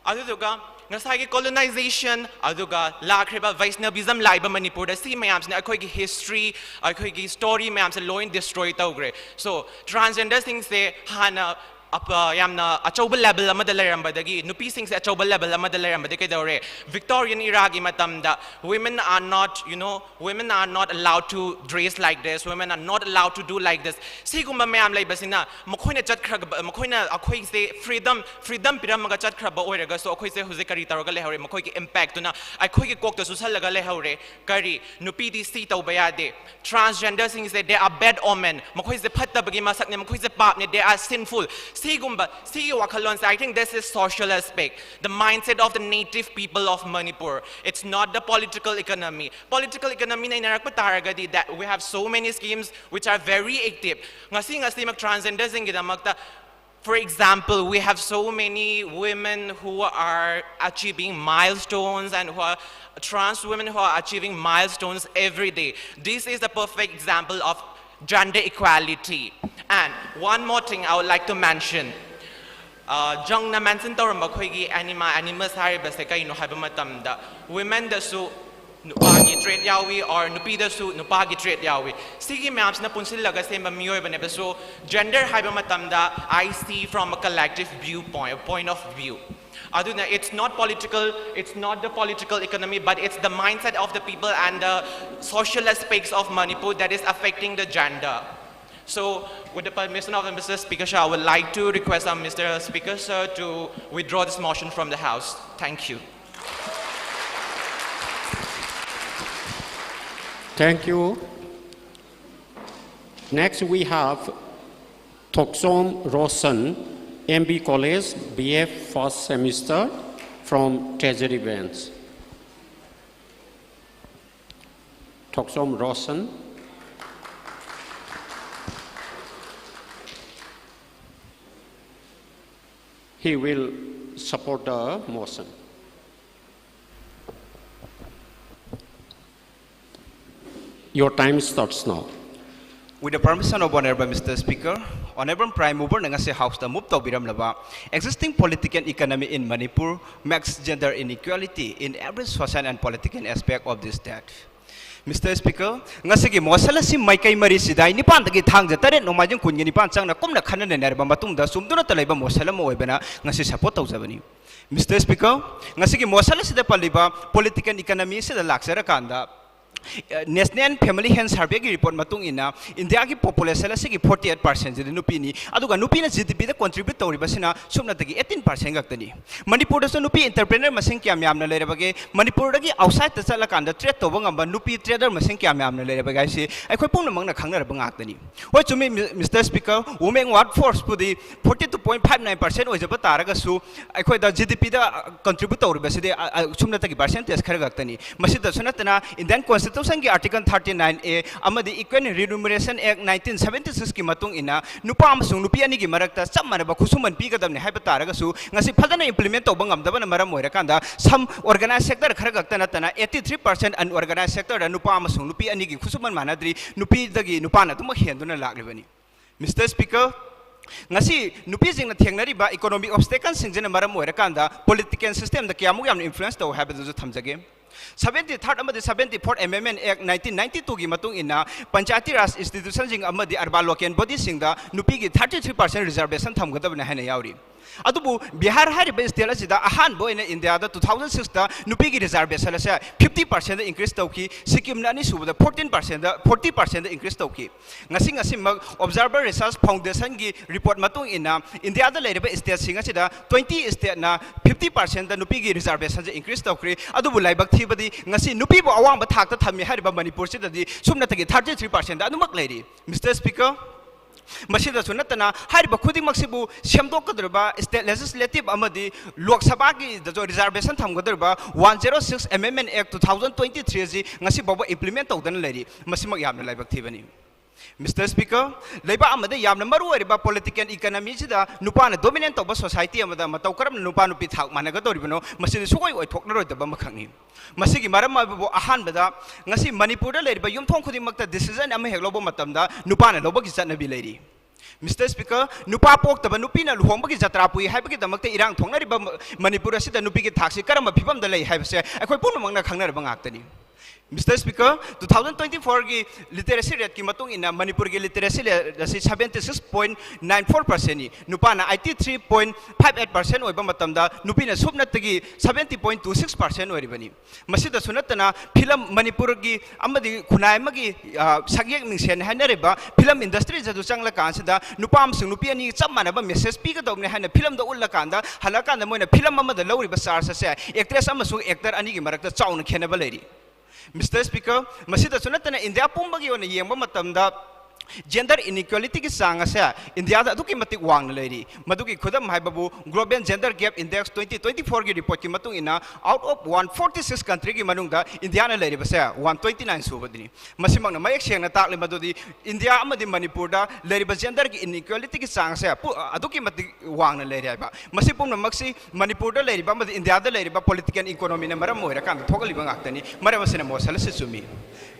Aduga nga sige colonization aduga lakhreba Vaishnavism laiba Manipur da si mayam sina akoy gi history akoy gi story mayam se loin destroy tawgre. So transgender sing se hana yamna achauba level amada lairambadagi nupi sing se achauba level amada lairambadagi kaidore Victorian era gi matamda women are not allowed to dress like this, women are not allowed to do like this sigumba mayam laibasina makhoina chat khra makhoina akhoi se freedom piramaga chat khra ba oiraga so akhoi se huze kari taroga lehore makhoi gi impact na akhoi gi kokta su salaga lehore kari nupi di si tawbaya de transgender sing se they are bad omen makhoi se phatta bagi masak ne makhoi se pap ne they are sinful. I think this is social aspect, the mindset of the native people of Manipur. It's not the political economy. Political economy na inarak pataragadi that we have so many schemes which are very active. Ngasi mag transgender singidamagta. For example, we have so many women who are achieving milestones and who are trans women who are achieving milestones every day. This is the perfect example of gender equality. And one more thing I would like to mention. Jang na mention tawramba khoigi animals haribase kaino haiba matamda women da su nupagi trait yawi or nupi da su nupagi trait yawi sigi mayams na punsilaga semba miyoy bane so gender haiba matamda I see from a collective viewpoint, a point of view. Aduna, it's not the political economy, but it's the mindset of the people and the social aspects of Manipur that is affecting the gender. So, with the permission of Mr. Speaker Sir, I would like to request Mr. Speaker Sir to withdraw this motion from the House. Thank you. Thank you. Next, we have Toksom Rosen, MB College, BF first semester from Treasury Bench. Toksom Rosen. He will support the motion. Your time starts now. With the permission of Honorable Mr. Speaker, Honorable Prime Mover ng House na move to biram laba, existing political and economy in Manipur makes gender inequality in every social and political aspect of this state. Mr. Speaker, ngasigi mosala si Leikai mari sidai ni pandagi thangja tare no majung kungi ni panchang na kumna khana ne nerba matungda sumduna talaiba mosala mo oibena ngasi support tawjabani. Mr. Speaker, ngasigi mosala sida paliba political economy sida laksara kanda National Family Health Survey report matung ina India ki population la sigi 48% jidi nupi ni aduga nupi na GDP da contribute tawri basina sumna tagi 18% gaktani Manipur da so nupi entrepreneur masing kyam yamna lere bage Manipur da gi outside ta chala kanda trade to bang amba nupi trader masing kyam yamna lere bage si ai khoi pung na mang na khangna bang aktani hoi chumi Mr Speaker women workforce pudi 42.59% oi jaba taraga su ai khoi da GDP da contribute tawri baside sumna tagi percentage khara gaktani masida sunatana Indian Constitution Article 39A amadi Equal Remuneration Act 1976 ki matung ina nupa amasung nupi ani ki marakta chap manaba khusuman pigadamne haiba taragasu ngasi phadana implement tawba ngamdaba na maram oirakanda some organized sector khara gaktana tana 83% unorganized sector da nupa amasung nupi ani ki khusuman manadri nupi dagi nupa na tuma henduna lagribani Mr Speaker ngasi nupi jingna thengnari ba economic obstacles singjena maram oirakanda political system da kyamu yam influence taw haiba du thamjage 73rd amadi 74th Amendment Act 1992 gi matung ina Panchayati Raj institution jing amadi arba local body singda nupi gi 33% reservation thamgadabna haina yauri adubu Bihar hariba state asida ahan bo ina India da 2006 da nupi gi reservation ase 50% increase tawki Sikkim na ni suba 40% increase tawki ngasi mag Observer Research Foundation gi report matung ina India da leriba state singa sida 20 state na 50% da nupi gi reservation increase tawkri adubu leibakki badi ngasi nupi bo awang ba thak ta thami hariba Manipur sida di sumna tagi 33% da anumak leiri Mr Speaker masida sunatana hariba khudingmaksibu semdokadrba state legislative amadi Lok Sabha gi the reservation thamgadrba 106 Amendment Act 2023 ji ngasi baba implement tawdana leiri masimak yamna laibak thibani Mr Speaker leiba amada yamna maru oriba political economy sida nupana dominant of society amada matau karam nupa nupi thak managa doribano masida sugoi oi thokna roi daba makhangni masigi maram abu ahan bada ngasi Manipur da leiba yumthong khudingmakta decision am heglobo matamda nupana loba gi chatnabi leiri Mr Speaker nupa pok taba nupi na luhong bagi jatra pui haibagi damakta irang thongna riba Manipur asida nupi gi thakse karam phibam da lei haibase akhoi punu mangna khangna riba ngaktani Mr Speaker 2024 ki literacy rate ki matung ina Manipurgi literacy rate 76.94% ni nupana 83.58% oiba matamda nupina subna tagi 70.26% oiribani masida sunatana film Manipurgi amadi Khunnai magi sagyek mingsen hanareba film industry jadu changla kansida nupam sung nupi ani chap manaba message pi ga dawne hana film da ulla kanda halakanda moina film amada lawriba charge se actress amasung actor ani gi marakta chauna khenaba leiri Mr Speaker, masida sunatana India pumbagi ona yengba matamda gender inequality ki sang ase India da aduki matik wang leiri maduki khudam haibabu global gender gap index 2024 ki report ki matung ina out of 146 country ki manungda India na leiri base 129 subadini masimang na mayek seng na takle madudi India amadi Manipur da leiri ba gender ki inequality ki sang ase aduki matik wang na leiri ba masipum na maksi Manipur da leiri ba amadi India da leiri ba political economy na maram moira kan thokali ba ngaktani maram asina mosala se sumi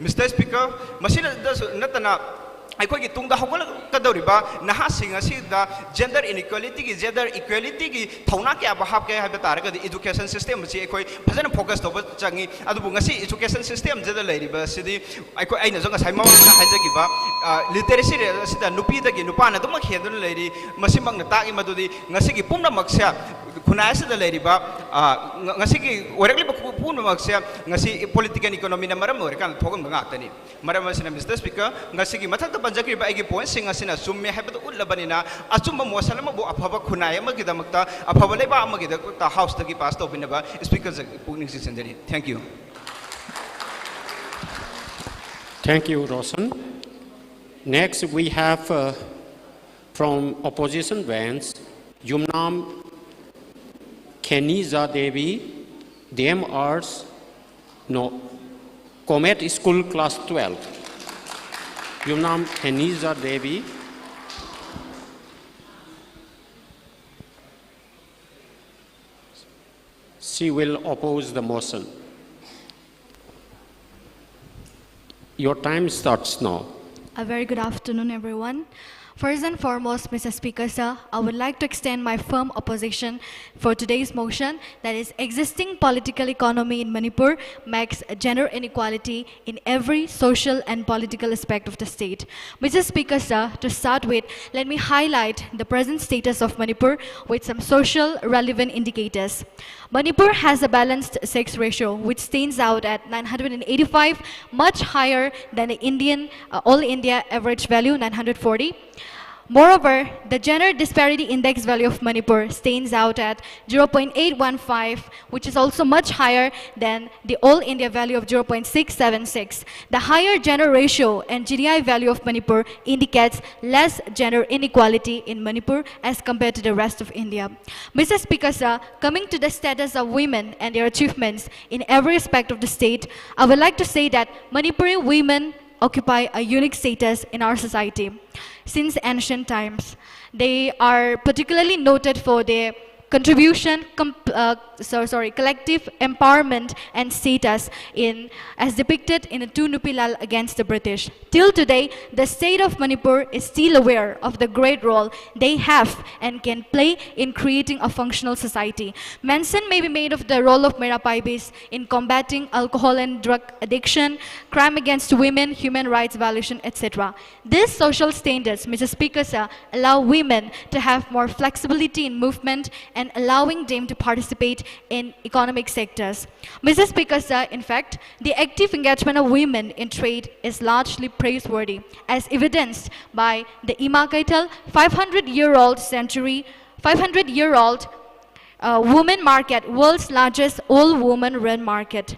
Mr Speaker masila natana akhoi tungda hogol kadoriba naha singa sida gender inequality ki gender equality ki thona kya bahap ke habi targa education system chi akhoi phajana focus toba changi adubu ngasi education system jeda leiriba sidi akhoi aina jonga saima na haijagiba literacy sida nupi dagi nupa na dum khendun leiri masimang na tagi madudi ngasi ki pumna maksya Khunnai sida leiriba ngasi ki orakli pumna maksya ngasi political economy na maram orakan thogam ngakani maram asina Mr Speaker ngasi ki mathak Panjaki ba igi point sing asina summe habatu ullabanina achumba mosalama bo aphaba Khunnai amagi damakta aphaba leba amagi da house tagi pass to binaba speaker pugning senjari thank you Thank you Rosan Next we have from opposition bench Yumnam Keniza Devi them arts no Comet School class 12 Yumnam Keniza Devi. She will oppose the motion. Your time starts now. A very good afternoon, everyone. First and foremost, Mr. Speaker, sir, I would like to extend my firm opposition for today's motion, that is, existing political economy in Manipur makes gender inequality in every social and political aspect of the state. Mr. Speaker, sir, to start with, let me highlight the present status of Manipur with some social relevant indicators. Manipur has a balanced sex ratio, which stands out at 985, much higher than the all India average value, 940. Moreover, the gender disparity index value of Manipur stands out at 0.815, which is also much higher than the all India value of 0.676. The higher gender ratio and GDI value of Manipur indicates less gender inequality in Manipur as compared to the rest of India. Mr. Speaker, sir, coming to the status of women and their achievements in every aspect of the state, I would like to say that Manipuri women occupy a unique status in our society. Since ancient times, they are particularly noted for their contribution, collective empowerment and status as depicted in the two Nupilal against the British. Till today, the state of Manipur is still aware of the great role they have and can play in creating a functional society. Mention may be made of the role of Merapaibis in combating alcohol and drug addiction, crime against women, human rights violation, etc. These social standards, Mr. Speaker, sir, allow women to have more flexibility in movement and allowing them to participate in economic sectors. Mr. Speaker, sir, in fact, the active engagement of women in trade is largely praiseworthy, as evidenced by the Imakaital 500-year-old women market, world's largest all-woman-run market.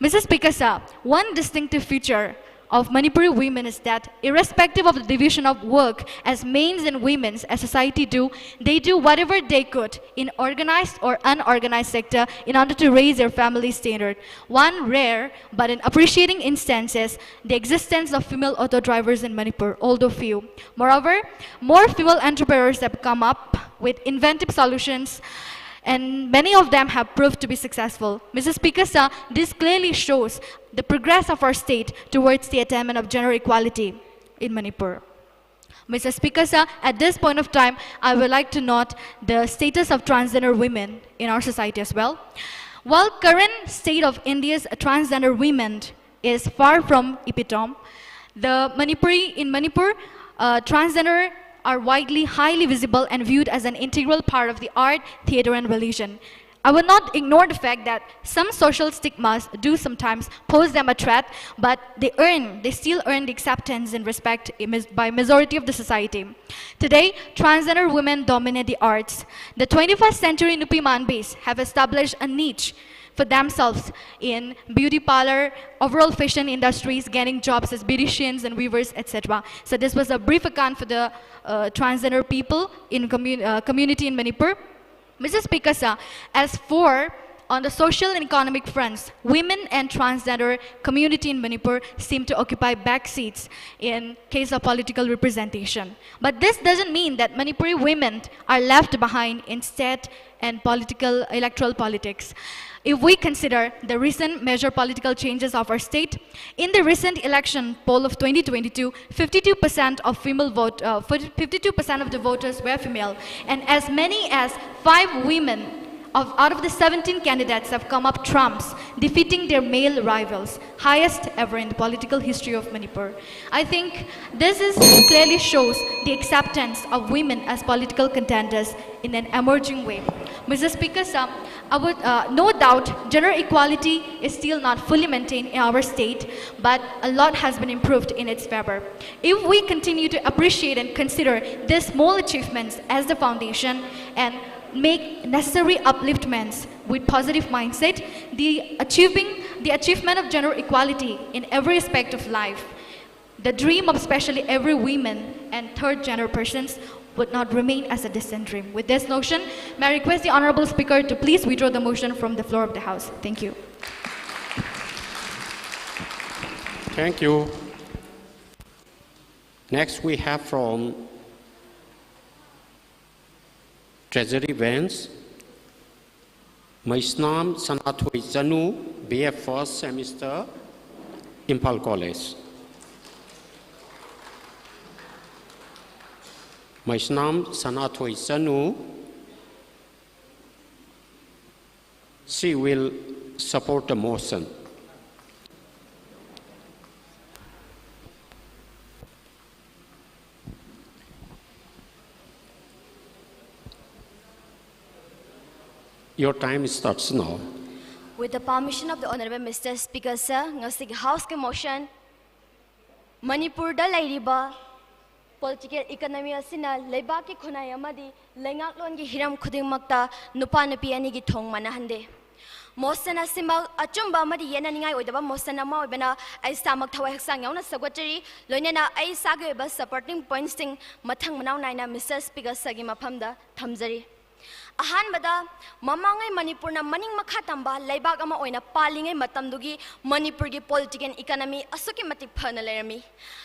Mr. Speaker, sir, one distinctive feature of Manipuri women is that irrespective of the division of work as men's and women's as society do, they do whatever they could in organized or unorganized sector in order to raise their family standard. One rare but in appreciating instances, the existence of female auto drivers in Manipur, although few. Moreover, more female entrepreneurs have come up with inventive solutions, and many of them have proved to be successful. Mr. Speaker, sir, this clearly shows the progress of our state towards the attainment of gender equality in Manipur. Mr. Speaker, sir, at this point of time, I would like to note the status of transgender women in our society as well. While current state of India's transgender women is far from epitome, in Manipur, transgender are widely highly visible and viewed as an integral part of the art, theater, and religion. I will not ignore the fact that some social stigmas do sometimes pose them a threat, but they still earn the acceptance and respect by majority of the society. Today, transgender women dominate the arts. The 21st century Nupi Manbis have established a niche for themselves in beauty parlor, overall fashion industries, gaining jobs as beauticians and weavers, etc. So this was a brief account for the transgender people in community in Manipur. Mr. Speaker, sir, as for on the social and economic fronts, women and transgender community in Manipur seem to occupy back seats in case of political representation. But this doesn't mean that Manipuri women are left behind in state and electoral politics. If we consider the recent major political changes of our state, in the recent election poll of 2022, 52% of the voters were female, and as many as 5 women out of the 17 candidates have come up trumps, defeating their male rivals, highest ever in the political history of Manipur. I think this clearly shows the acceptance of women as political contenders in an emerging way. Mr. Speaker, sir, no doubt gender equality is still not fully maintained in our state, but a lot has been improved in its favor. If we continue to appreciate and consider these small achievements as the foundation and make necessary upliftments with positive mindset, the achievement of gender equality in every aspect of life, the dream of especially every woman and third gender persons would not remain as a distant dream. With this notion, may I request the Honorable Speaker to please withdraw the motion from the floor of the House. Thank you. Thank you. Next we have from Treasury Vance, Maisnam Sanathui Zanu, BF first semester, Imphal College. Maisnam Sanathoi Sanu. She will support the motion. Your time starts now. With the permission of the Honorable Mr. Speaker, sir, ngasig House ke motion, Manipur da leiriba, political economy asina, leibakki khunnai amadi, leingaklongi heeram khudingmakta, nupa-nupigi thong manahande. Motion asima achumba amadi yena ningai oidaba motion ama oibana ai samak thawai haksang yauna sagwachari loinena ai sage ba supporting points ting mathang manau naina Mr. Speaker sagi maphamda thamjari. Ahanbada mamangai Manipur na maning makhatamba leibak ama oina palingai matamdugi Manipurgi political economy asuki matik phana lerami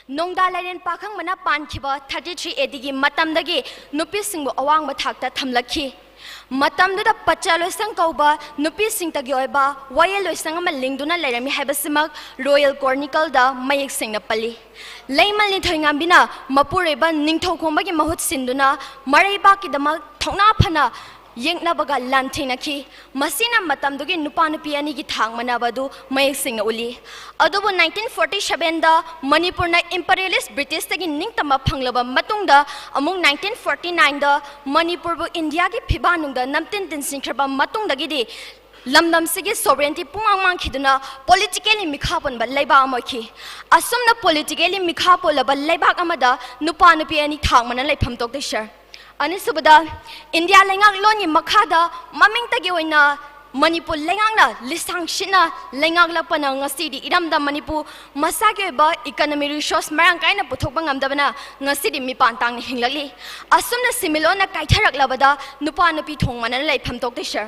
nongda lairen pakhang mana pankhiba 33 edigi matamdagi nupi singbu awang mathakta thamlakhi matamduda pachalosang kauba nupi singtagi oiba wayelosang ama lingduna lerami haibasimak Royal Chronicle da mayek singna pali leimal ni thoingambina mapureba ningthokhombagi mahut sinduna mareibaki damal thongna phana yengna baga lanthina ki masina matamdugi nupa-nupi anigi thang manabadu mayek singna uli adubu 1947 da Manipur na imperialist British tagi ningtama phanglaba matungda among 1949 da Manipur bu India gi phibanungda namtin tin singkraba matungdagi di lamdam sigi sovereignty pumang khiduna politically mikhapon ba leiba amoki asumna politically mikhapol ba leibak amada nupa-nupi ani thang mana leifam tok desha ani subada India leingaklongi makhada maming tagi oina Manipur lengangna lisang shina lengaklapana ngasidi iramda Manipur masage ba economy resource marang kaina puthokba ngamdabana ngasidi mipan tang hinglakli asumna similona kaitharaklabada nupa-nupi thong manan leifam tok desha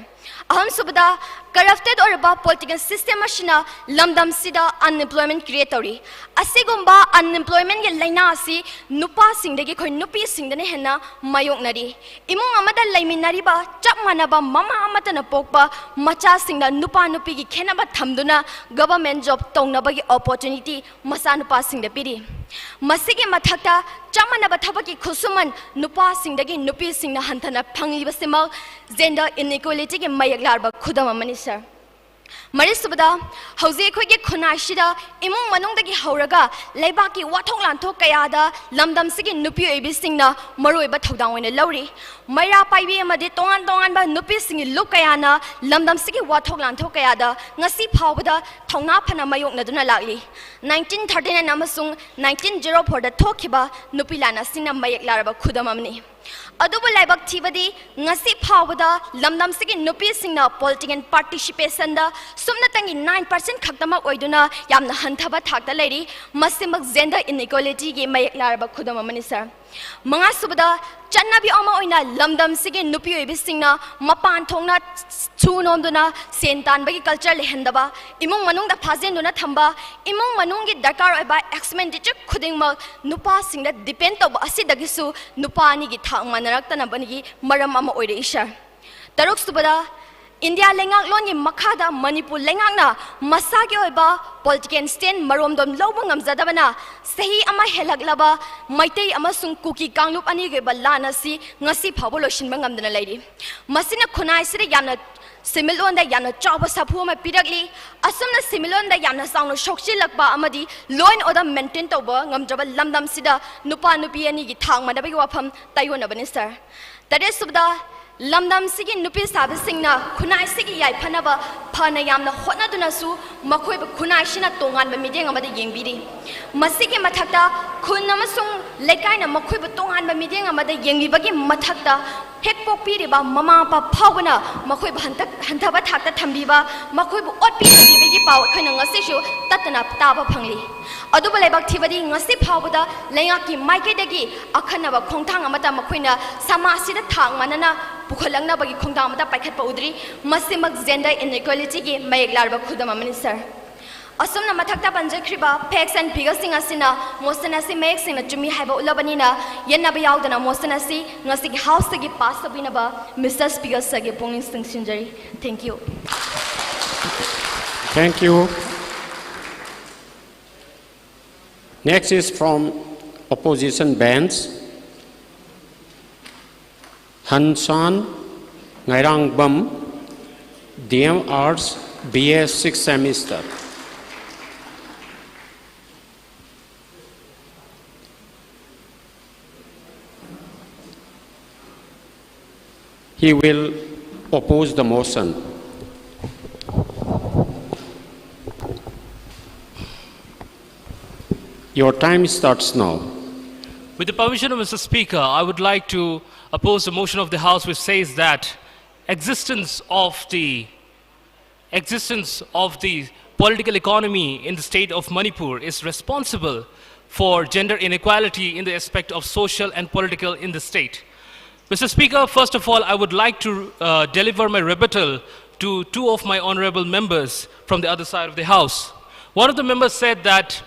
aham subada corrupted or ba political system ashina lamdam sida unemployment creatory asigumba unemployment ge laina asi nupa singdegi khoi nupi singdane henna mayoknari imung amada laiminari ba chap manaba mama amata na pokba macha singda nupa-nupi gi khenaba thamduna government job tongnabagi opportunity masa nupa singda piri masigi mathakta chamanaba thabaki khusuman nupa singdagi nupi singna hantana phangliba sima gender inequality ge mayak larba khudam amani sir Marisubada, Jose Quigi Kunashida, Imung Manongdagi Horaga, Leibakki, Watok Lanto Kayada, Lamdam Sigi Nupi Ebisingna, Maru Batodang in a lorry. Maira Paibi Madi Tongan Donganba Nupi Singing Lukayana, Lamdam Sigi Watok Lanto Kayada, Nasi Pawada, Tonga Panamayok Naduna Lali. 1939 Namasung, 1904 for the Tokiba, Nupilana Sina Mayak Laraba Kudamamni. Adubu laibak tibadi ngasi phawada lamdam sigi nupi singna political participation da sumna tangi 9% khaktama oiduna yamna hanthaba thakta leiri masimak gender inequality gi mayak larba khudam amani sir manga subada channabi ama oina lamdam sigi nupi oibisingna mapan thongna chunomduna sentan bagi culture lehendaba imung manung da phajenduna thamba imung manung gi dakar oiba expenditure khudingmak nupa singda depend toba asidagisu nupa ni gi thang manarakta banigi maram ama oire isha tarok subada India lengaklongi makhada Manipur lengakna masagi oiba political stand maromdom lobung amjadabana sahi ama helaklaba maitei amasung kuki kanglup ani ge balana si ngasi phawolo shinba ngamdana leiri masina khunai sire yamna similon da yamna chawba saphu ma pirakli asumna similon da yamna sangno shokchi lakba amadi law and order maintain toba ngamjaba lamdam sida nupa nupi ani gi thang manabagi wafam tayona bani sir that is subda lamdam sigi nupi sabisingna khunai sigi yai phanaba phana yamna hotnaduna su makhoi khunai shina tongan ba mideng amada yengbiri masigi mathakta khun amasung lekai na makhoi tongan ba mideng amada yengbibagi mathakta hek pokpiriba mama pa phawna makhoi hantaba thakta thambiba makhoi bu otpi bibigi paw khoina ngasi shu tatna taba phangli aduba lebak thibadi ngasi phawda leingaki maikedagi akhanaba khongthang amata makhoina samasida thang manana pukhalangna bagi khongthang amata paikhat pa udri masimak gender inequality gi mayek larba khudam amani sir asumna mathakta panjakriba facts and figures sing asina mosanasi mayek sing na chumi haiba ulabanina yenna ba yaudana mosanasi ngasi gi house gi pass abina ba Mr. Speaker sagi pongin sing sinjari thank you Next is from opposition bench Hansan Ngairangbam, DM Arts, BS 6th semester. He will oppose the motion. Your time starts now. With the permission of Mr. Speaker, I would like to oppose the motion of the House which says that existence of the political economy in the state of Manipur is responsible for gender inequality in the aspect of social and political in the state. Mr. Speaker, first of all, I would like to deliver my rebuttal to two of my honorable members from the other side of the House. One of the members said that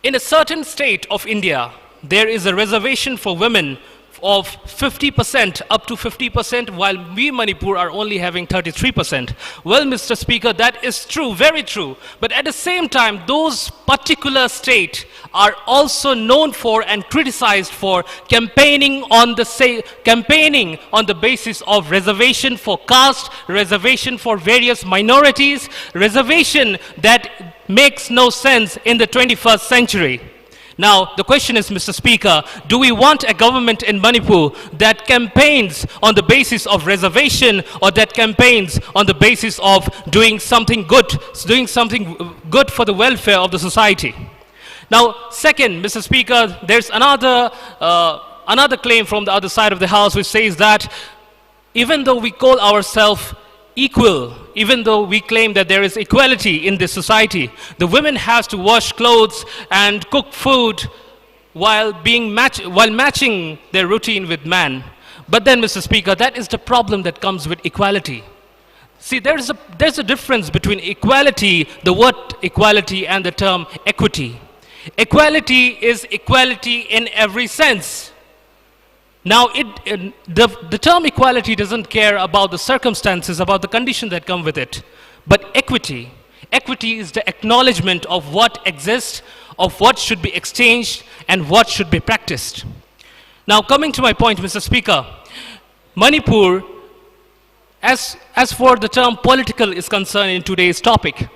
in a certain state of India, there is a reservation for women of 50%, up to 50%, while we Manipur are only having 33%. Well, Mr. Speaker, that is true, very true. But at the same time, those particular states are also known for and criticized for campaigning on the basis of reservation for caste, reservation for various minorities, reservation that makes no sense in the 21st century. Now, the question is, Mr. Speaker, do we want a government in Manipur that campaigns on the basis of reservation, or that campaigns on the basis of doing something good for the welfare of the society? Now, second, Mr. Speaker, there's another claim from the other side of the House which says that even though we call ourselves equal, even though we claim that there is equality in this society, the women has to wash clothes and cook food while matching their routine with man. But then, Mr. Speaker, that is the problem that comes with equality. See, there's a difference between equality, the word equality, and the term equity. Equality is equality in every sense. Now, the term equality doesn't care about the circumstances, about the condition that come with it. But equity is the acknowledgement of what exists, of what should be exchanged, and what should be practiced. Now, coming to my point, Mr. Speaker, Manipur, as for the term political is concerned in today's topic,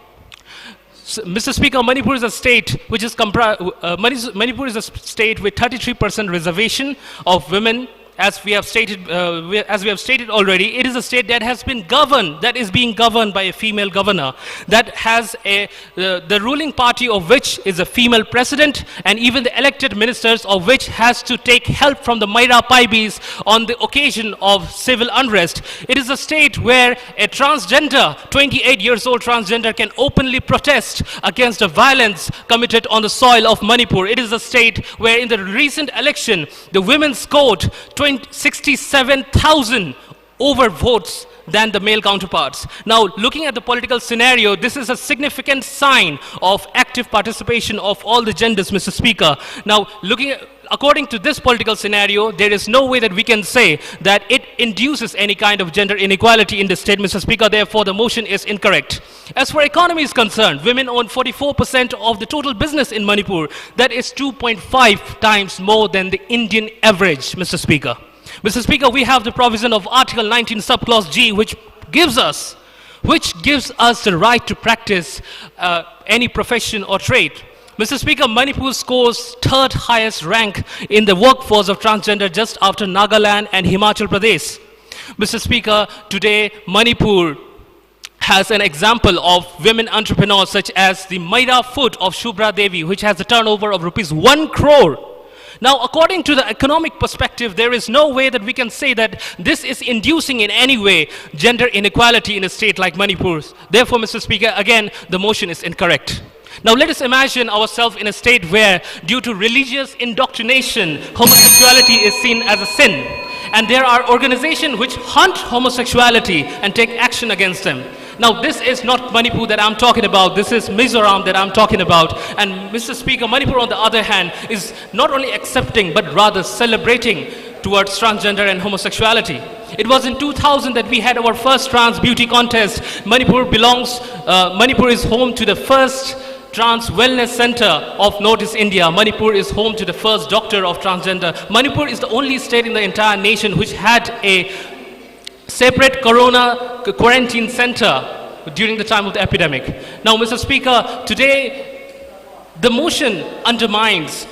Mr. Speaker, Manipur is a state which is Manipur is a state with 33% reservation of women. As we have stated already, it is a state that has been governed, that is being governed by a female governor, that has the ruling party of which is a female president, and even the elected ministers of which has to take help from the Maira Paibis on the occasion of civil unrest. It is a state where a transgender, 28 years old transgender, can openly protest against the violence committed on the soil of Manipur. It is a state where in the recent election, the women scored 67,000 over votes than the male counterparts. Now, looking at the political scenario, this is a significant sign of active participation of all the genders, Mr. Speaker. Now, according to this political scenario, there is no way that we can say that it induces any kind of gender inequality in the state, Mr. Speaker. Therefore, the motion is incorrect. As for economy is concerned, women own 44% of the total business in Manipur. That is 2.5 times more than the Indian average, Mr. Speaker. Mr. Speaker, we have the provision of Article 19, subclause G, which gives us the right to practice any profession or trade. Mr. Speaker, Manipur scores third highest rank in the workforce of transgender, just after Nagaland and Himachal Pradesh. Mr. Speaker, today Manipur has an example of women entrepreneurs such as the Maira Food of Shubhra Devi, which has a turnover of rupees 1 crore. Now, according to the economic perspective, there is no way that we can say that this is inducing in any way gender inequality in a state like Manipur. Therefore, Mr. Speaker, again, the motion is incorrect. Now, let us imagine ourselves in a state where, due to religious indoctrination, homosexuality is seen as a sin. And there are organizations which hunt homosexuality and take action against them. Now, this is not Manipur that I'm talking about. This is Mizoram that I'm talking about. And Mr. Speaker, Manipur, on the other hand, is not only accepting, but rather celebrating towards transgender and homosexuality. It was in 2000 that we had our first trans beauty contest. Manipur is home to the first Trans Wellness Center of Northeast India. Manipur is home to the first doctor of transgender. Manipur is the only state in the entire nation which had a separate corona quarantine center during the time of the epidemic. Now, Mr. Speaker, today the motion undermines,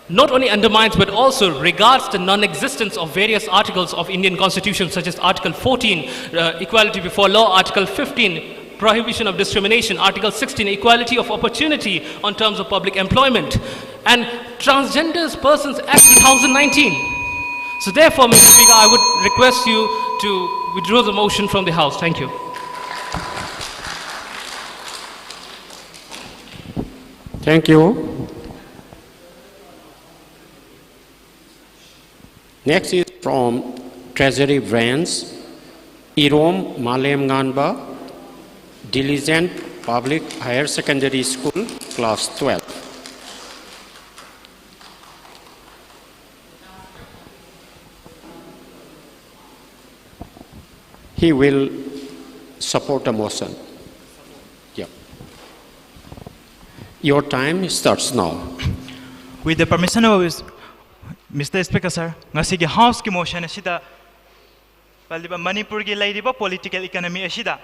not only undermines but also regards the non-existence of various articles of Indian Constitution, such as Article 14, equality before law, Article 15, prohibition of discrimination, Article 16, equality of opportunity on terms of public employment, and Transgender Persons Act 2019. So therefore, Mr. Speaker, I would request you to withdraw the motion from the House. Thank you. Thank you. Next is from Treasury Branch, Irom Malem Ganba, Diligent Public Higher Secondary School, Class 12. He will support the motion. Yeah. Your time starts now. With the permission of Mr. Speaker, sir, ngasi House ki motion asida paliba Manipurgi leiriba political economy asida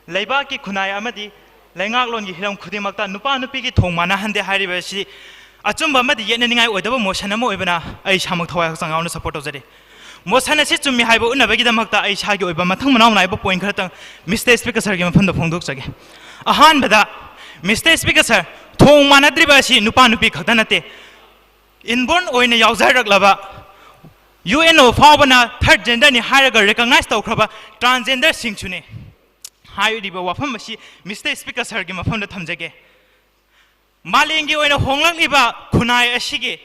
leibakki khunnai amadi leingaklongi heeram khudingmakta nupa-nupigi thong manahande hairiba si achumba amadi yenaningai oidaba motion ama oibana ai samak thawai haksangauna support tawjari. Motion asi chummi haiba unabagi damakta ai sagi oiba mathang manaw naiba point kharatang Mr. Speaker sir gi mafamda phongdokjage. Ahanbada Mr. Speaker sir, thong manadriba si nupa-nupi khakta nate inborn oina yauzaraklaba UNO fawbana third gender ni hairaga recognize tawkhraba transgender singchune hairiba wafam asi Mr. Speaker sir gi mafamda thamjage. Malengi oina honglakliba khunai asigi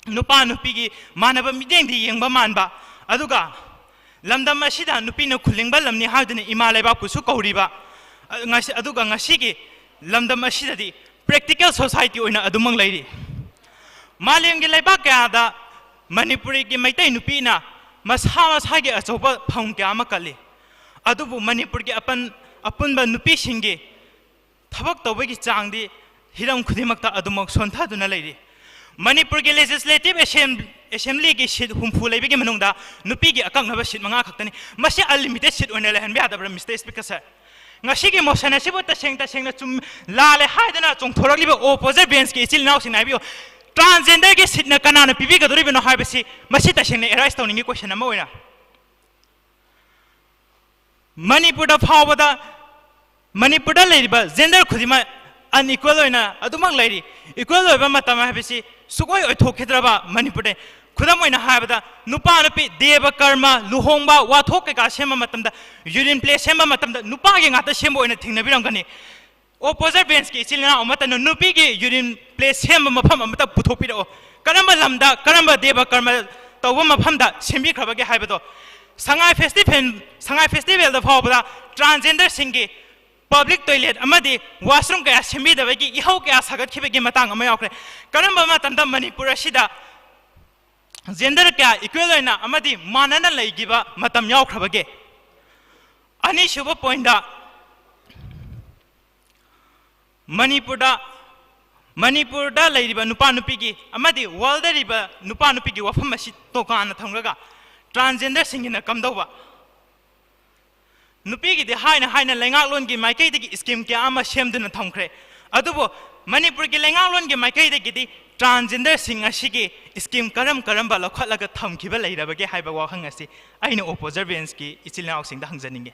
nupa-nupigi manaba midengdi yengba manba aduga lamdam asida nupina khulingba lamni haudani ima leibak pusu kauriba ngasi aduga ngasigi lamdam asidadi practical society oina adumang leiri. Malengi leibak kayada Manipuri ki maitai nupina masha gi achoba phang kya ama kali adubu Manipur ki apunba nupi singi thabak tawbagi changdi heeram khudingmakta adumok sontha duna leiri. Manipur ki legislative assembly ki seat humfu leibagi manungda nupi gi akaknaba seat manga khaktani masi unlimited seat oina lehan bi adabra Mr. Speaker sir. Ngasi gi motion asibu tasengna chum lale haidana chongthoraliba opposite bench ki ichil naw sinaibi transgender ki seat na kanana pibi ga dori beno haibasi masi tasengna arise tawningi question ama oina. Manipur da phawada Manipur da leiriba gender khudima unequal oina adumang leiri equal oiba matam haibasi sugoi oithokhedraba Manipur de khudam oina haibada nupa-nupi deva karma luhongba wathok ka sema matamda urine place sema matamda nupa gi ngata sembo oina thingnabiramgani. Opposite bench ki chilna amata nupi gi urine place sema mafam amata puthopiro karamba lamda karamba deva karma tawba mafamda sembi khrabagi haibado Sangai festival da phawbada transgender singi public toilet amadi washroom kaya sembi dabagi ihau kaya sagat khibagi matang ama yaukre karamba matamda Manipur asida gender kaya equal oina amadi manana leigiba matam yaukhrabage. Ani shuba point da Manipur da leiriba nupa-nupigi amadi world da riba nupa-nupigi wafam asi tokana thamraga transgender singina kamdauba nupigi de haina leingaklongi maikai de scheme kya ama semduna thamkhre adubo Manipur gi leingaklongi maikai de gi transgender sing asigi scheme karamba lakhatlaga thamkhiba leirabage haiba wakhang asi aina opposite bench ki ichilnaw singda hangjaninge.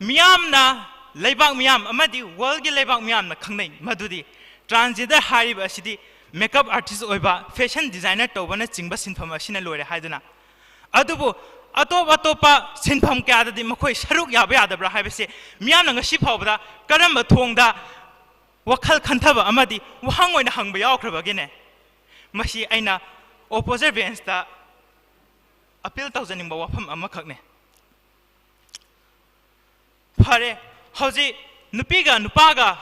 Miyamna leibak miyam amadi world gi leibak miyam na khangnai madudi transgender hariba asidi makeup artist oiba fashion designer tawbana chingba sinpham asina loire haiduna adubu atopa sinpham kya da makhoi saruk yaba yadabra haibase miyamna ngasi phawbada karamba thongda wakhal khanthaba amadi wahang oina hangba yaukhrabagine masi aina opposite bench ta appeal tawjaningba wafam amakhakne. Phare hoji nupiga nupaga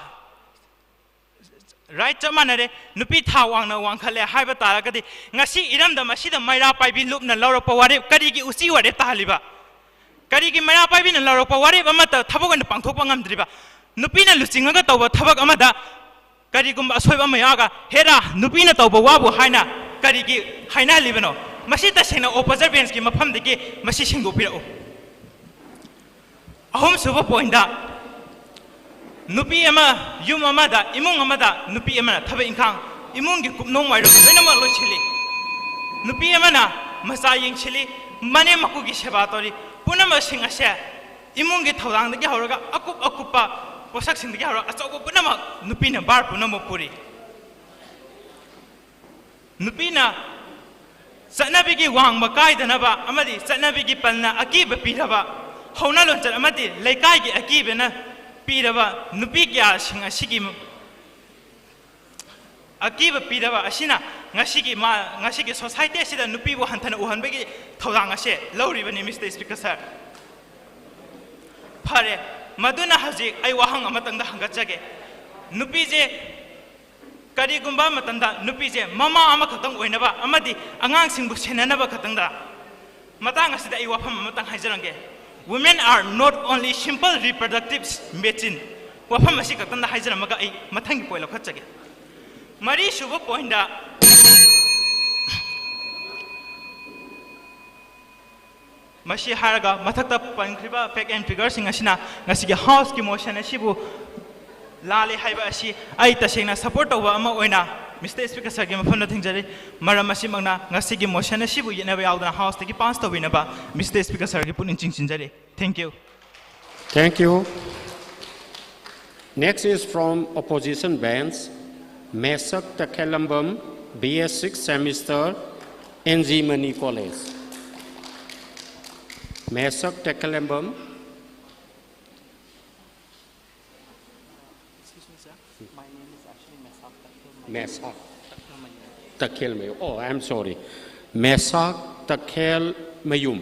right chamanare nupi tha wangna wangkhale haiba taragadi ngasi iramda masida maira paibi lupna lawrapa ware karigi usi ware tahaliba karigi maira paibi na lawrapa ware amata thabogan pangthokpa ngamdriba nupina luchingaga tawba thabak amada karigum asoiba mayaga hera nupina tawba wabu haina karigi haina libano masi tasena opposite bench ki mafam dege masi singdo pirao ahom suba point da nupi ama yum amada imung amada nupi ama thabe inkang imung gi kupnong mai ro loina ma lo chili nupi ama na masa yeng chili mane maku gi seba tori punama sing ase imung gi thawang de gi hawraga akupa posak sing de gi hawra achogo punama nupi na bar punama puri nupi na satnabi gi wang makai danaba amadi satnabi gi palna akiba piraba hauna lonchar amadi leikai gi akiba na piraba nupi kya sing asigi akiba piraba asina ngashigi society asida nupi bo hantana uhanbegi thawang ase lauribani Mr. Speaker sir phare maduna haji ai wahang amatangda hangachage nupi je karigumba matanda nupi je mama ama khatang oinaba amadi angang singbu senanaba khatangda matang asida ai wafam matang haijarange women are not only simple reproductive machine wafam asi khatanda haijaramaga ai mathangi poilo khatchage mari shubu point da mashi haraga mathakta pankriba fact and figures sing asina ngasigi house ki motion asibu lale haiba asi ai tasena support over ama oina Mr. Speaker sir gi mafana thingjari maram asi mangna ngasigi motion asibu yenaba yaudana house tagi pass to winaba Mr. Speaker sir gi punin chingchinjari thank you. Next is from opposition bench Mesak Takelambam BS6 semester NG Mani College. Mesak Takelambam. Excuse me, sir. My name is actually Mesak Takelmayum. Oh, I'm sorry. Mesak Takelmayum.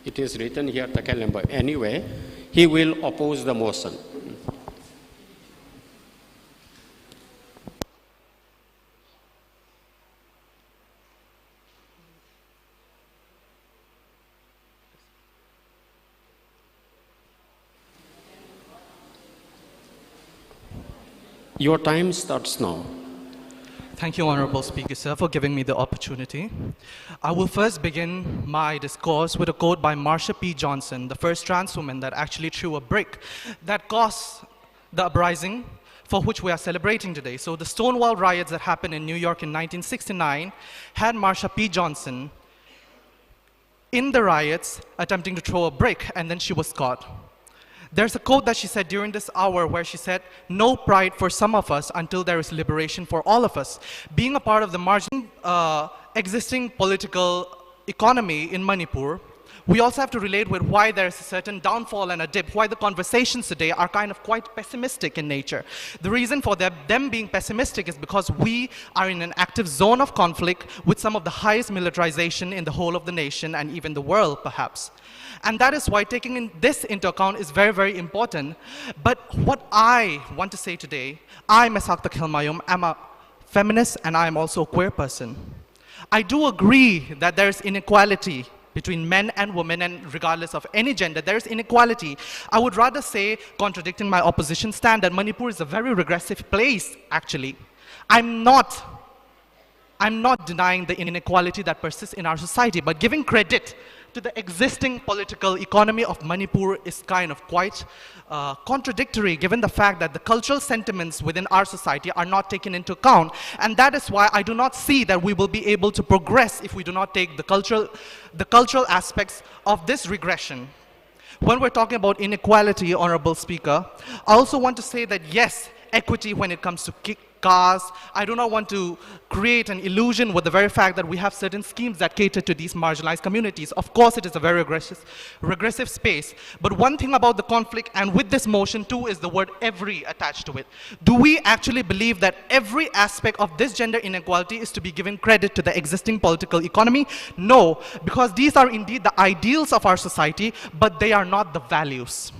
It is written here Takelambam. Anyway, he will oppose the motion. Your time starts now. Thank you, Honorable Speaker, sir, for giving me the opportunity. I will first begin my discourse with a quote by Marsha P. Johnson, the first trans woman that actually threw a brick that caused the uprising for which we are celebrating today. So the Stonewall riots that happened in New York in 1969 had Marsha P. Johnson in the riots attempting to throw a brick, and then she was caught. There's a quote that she said during this hour where she said, "No pride for some of us until there is liberation for all of us." Being a part of the margin existing political economy in Manipur, we also have to relate with why there's a certain downfall and a dip, why the conversations today are kind of quite pessimistic in nature. The reason for them being pessimistic is because we are in an active zone of conflict with some of the highest militarization in the whole of the nation and even the world, perhaps. And that is why taking this into account is very, very important. But what I want to say today, I, Mesak Takelmayum, am a feminist and I am also a queer person. I do agree that there is inequality between men and women, and regardless of any gender, there is inequality. I would rather say, contradicting my opposition stand, that Manipur is a very regressive place, actually. I'm not denying the inequality that persists in our society, but giving credit to the existing political economy of Manipur is kind of quite contradictory, given the fact that the cultural sentiments within our society are not taken into account. And that is why I do not see that we will be able to progress if we do not take the cultural aspects of this regression. When we're talking about inequality, Honorable Speaker, I also want to say that yes, equity when it comes to caste. I do not want to create an illusion with the very fact that we have certain schemes that cater to these marginalized communities. Of course, it is a very regressive space. But one thing about the conflict, and with this motion too, is the word every attached to it. Do we actually believe that every aspect of this gender inequality is to be given credit to the existing political economy? No, because these are indeed the ideals of our society, but they are not the values.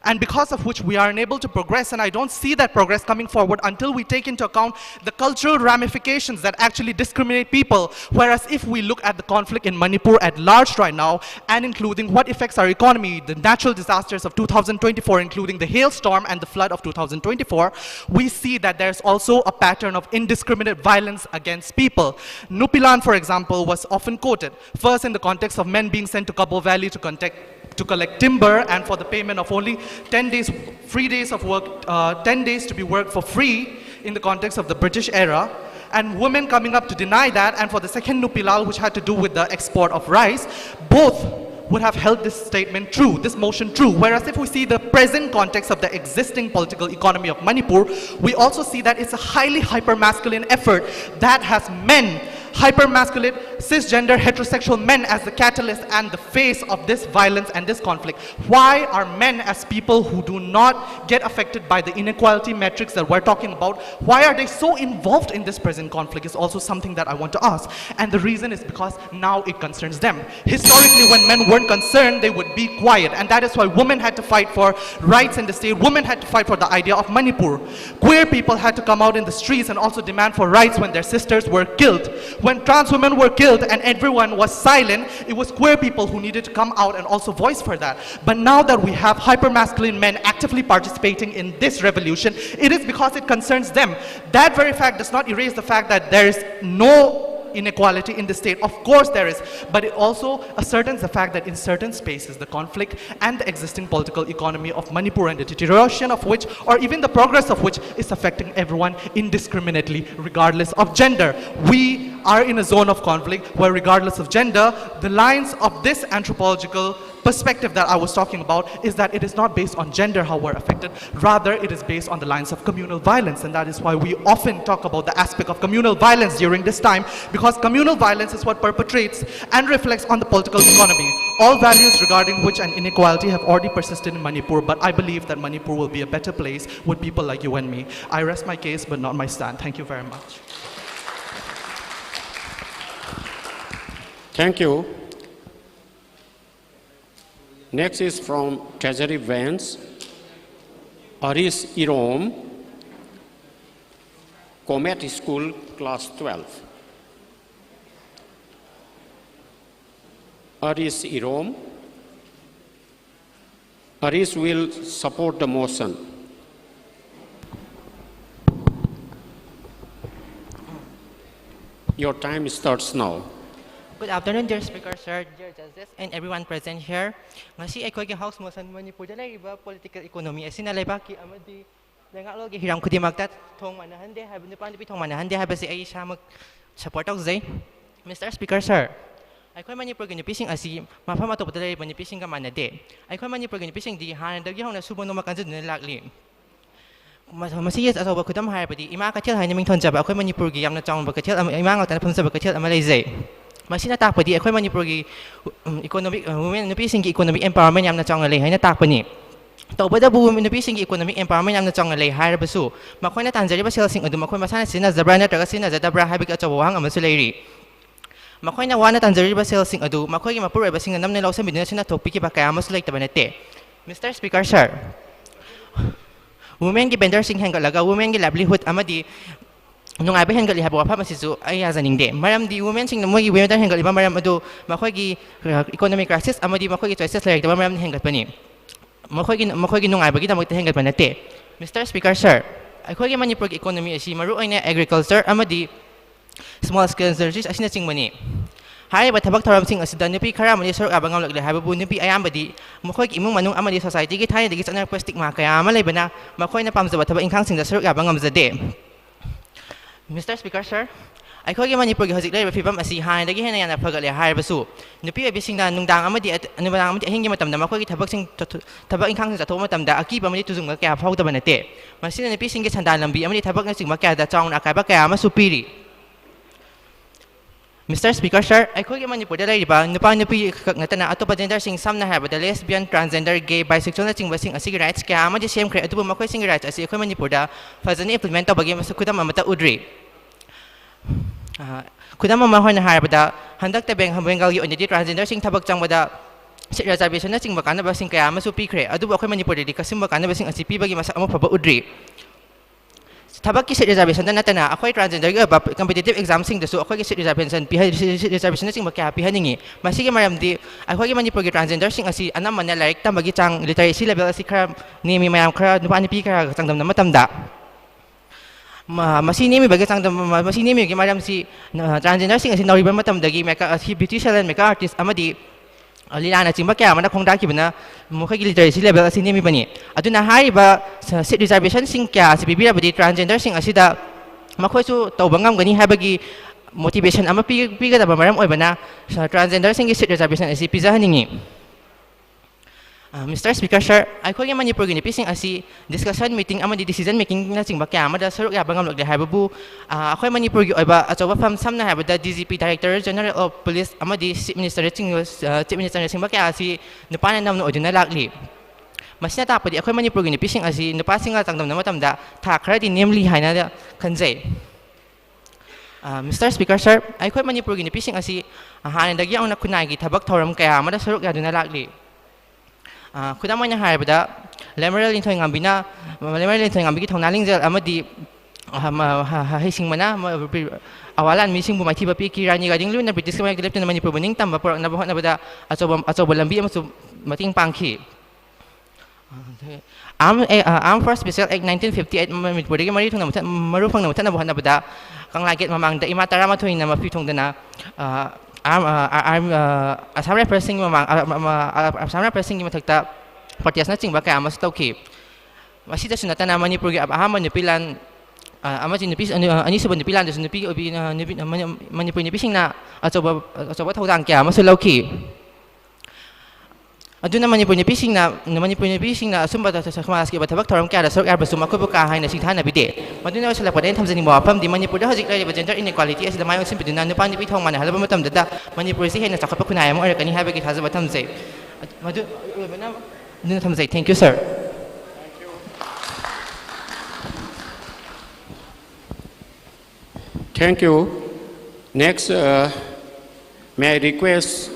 and because of which we are unable to progress, and I don't see that progress coming forward until we take into account the cultural ramifications that actually discriminate people. Whereas if we look at the conflict in Manipur at large right now, and including what affects our economy, the natural disasters of 2024, including the hailstorm and the flood of 2024, we see that there's also a pattern of indiscriminate violence against people. Nupilan, for example, was often quoted, first in the context of men being sent to Kabul Valley to collect timber, and for the payment of only 10 days, free days of work, 10 days to be worked for free in the context of the British era, and women coming up to deny that, and for the second Nupilal, which had to do with the export of rice, both would have held this statement true, this motion true. Whereas if we see the present context of the existing political economy of Manipur, we also see that it's a highly hyper-masculine effort that has men, hyper-masculine, cisgender, heterosexual men as the catalyst and the face of this violence and this conflict. Why are men, as people who do not get affected by the inequality metrics that we're talking about, why are they so involved in this present conflict is also something that I want to ask. And the reason is because now it concerns them. Historically, when men weren't concerned, they would be quiet. And that is why women had to fight for rights in the state. Women had to fight for the idea of Manipur. Queer people had to come out in the streets and also demand for rights when their sisters were killed. When trans women were killed and everyone was silent, it was queer people who needed to come out and also voice for that. But now that we have hyper-masculine men actively participating in this revolution, it is because it concerns them. That very fact does not erase the fact that there is no inequality in the state. Of course there is, but it also ascertains the fact that in certain spaces, the conflict and the existing political economy of Manipur and the deterioration of which, or even the progress of which, is affecting everyone indiscriminately, regardless of gender. We are in a zone of conflict where, regardless of gender, the lines of this anthropological perspective that I was talking about is that it is not based on gender how we're affected, rather it is based on the lines of communal violence, and that is why we often talk about the aspect of communal violence during this time, because communal violence is what perpetrates and reflects on the political economy. All values regarding which an inequality have already persisted in Manipur, but I believe that Manipur will be a better place with people like you and me. I rest my case, but not my stand. Thank you very much. Thank you. Next is from Treasury Vance, Aris Irom, Comet School, Class 12. Aris Irom. Aris will support the motion. Your time starts now. Good afternoon, dear Speaker, Sir, dear Justice, and everyone present here. Ngasi ay House motion Manipur da leiriba political economy asina leibakki amadi leingaklongi heeram khudingmakta thong manahande habu nupa-nupigi thong manahande habu si ay samak support of zay. Mr. Speaker, Sir, ay Manipur gi nupising asi mafam atop da leiriba nupising ka manade. Ay Manipur gi nupising di hanadagi hong na subon no makanjud na lakli. Masiyas asoba khudam haibadi ima kathil haina ming thonjaba ay Manipur gi yamna chawng ba kathil ima ngawtan phumjaba kathil ama leizai. Masina takpadi ay Manipurgi economic women nupising economic empowerment yamna chawng lei haina takpani. Tawbada bu nupising economic empowerment yamna chawng lei haibasu makhoi na tanjariba selsing adu makhoi masana sina zabra na taga sina zadabra haibik achawang amasu leiri. Makhoi na wana tanjariba selsing adu makhoi gi mapur ba singa namne lawsa bidna sina topiki ba kaya amasu leitaba nate. Mr. Speaker, Sir, women gi vendor sing hengalaga women gi livelihood amadi nung ay ba hengali habo pa masisu ay azaning de maram di women sing mo gi women hengali ba maram adu makhoi gi economic crisis amadi makhoi gi choices like ba maram hengal pani makhoi gi nung ay ba gi damot hengal panate. Mr. Speaker, Sir, ay khoi gi Manipur gi economy asi maru ay na agriculture amadi small scale industries asina chingmani hai ba thabak tharam sing asida nupi khara mani sorok abangam lagle habu nupi ayambadi makhoi gi imung manung amadi society gi thai digi chana plastic ma kaya ma leibana makhoi na pamjaba thaba ingkhang sing da sorok abangam jade. Mr. Speaker, Sir, ay Manipur gi hojik leiba fibam asi hanadagi hena yana phagale haibasu nupi abising na nungdang amadi anubang amadi ahingi matamda makhoi gi thabak ingkhang sing chathok matamda akiba mani tuzung kaya phawdaba nate masina nupi sing gi sandan lambi amadi thabak na sing ma kaya da chawng akaiba kaya ma supiri. Mr. Speaker, Sir, ay Manipur da leiriba nupa-nupigi ngatana atopa gender sing samna haba da lesbian, transgender, gay, bisexual na chingba sing asigi rights kaya amadi same kre atubu makhoi sing rights asi ay Manipur da fazani implement bagi masukudam amata udri. Kudam mamahoi na harba da handak tabeng bengal gi onedi transgender sing thabak changba da seat reservation na chingba kana basing kaya masu pikre adu akhoi Manipur di kasimba kana basing asi pibagi masa amo phaba udri thabak ki seat reservation na natana akhoi transgender ga competitive exam sing da su akhoi ki seat reservation seat reservation na chingba kaya pihaningi masigi maram di akhoi ki Manipur gi transgender sing asi anam mana laik tamagi chang literacy level asi khara nemi mayam khara nupa ni pi khara changdam na matamda masini mi bagi changdam masini mi gi maram si transgender sing asi nauriba matamdagi meka beauty salon meka artist amadi Lilana chingba kaya mana khongda ki bana mukha gi literacy level asi nemi bani aduna hariba seat reservation sing kya si bibira badi transgender sing asida makhoi su tawbangam gani habagi motivation ama piga da maram oibana transgender sing gi seat reservation asi pizza haningi Mr. Speaker, sir, I call you Manipurgi pising asi discussion meeting amadi decision making na chingba kaya amada saruk ya bangam log hababu akoy Manipurgi oiba achoba from samna habada DGP Director General of Police amadi Chief Minister chingba kaya asi nupa nam no oduna lakli masina tapadi akoy Manipurgi pising asi nupa singa tangdam na matamda tha khara di namely haina khanjai Mr. Speaker, sir, I call Manipurgi pising asi hanadagi ang khunnai gi thabak thoram kaya amada saruk ya duna lakli khudamai na haribada lemeral inthoi ngambina lemeral inthoi ngambigi thongnaling jel amadi haising mana awalan mising bu maithi bapi ki rani gading lu na British kamay gilep na Manipur buning tamba por na bahot na bada achoba lambi amasu mating pangki Armed Forces Special Act 1958 Manipur gi mari thong na marufang na na bahot na bada kang laget mamang da imatara mathoi na mapi thong dana Assam repressing mathakta partias na chingba kaya mas tawki masita sunata na Manipur gi ahama nipilan amati nipis ani suban nipilan desu nipi obi Manipur nipising na achoba thodang kaya mas lauki aduna Manipur nipising na sumba ta sakhmas ki bathabak thoram kya da sark ar basuma ko ka haina sithana bide maduna sala paden thamjani mo apam di Manipur da hajik lai gender inequality as the mayo sim biduna nupa ni pi thong mana halaba matam da Manipur si hena chakapa khunai mo arakani habagi thajaba thamjai madu bana dun thamjai thank you sir Thank you. Next, may I request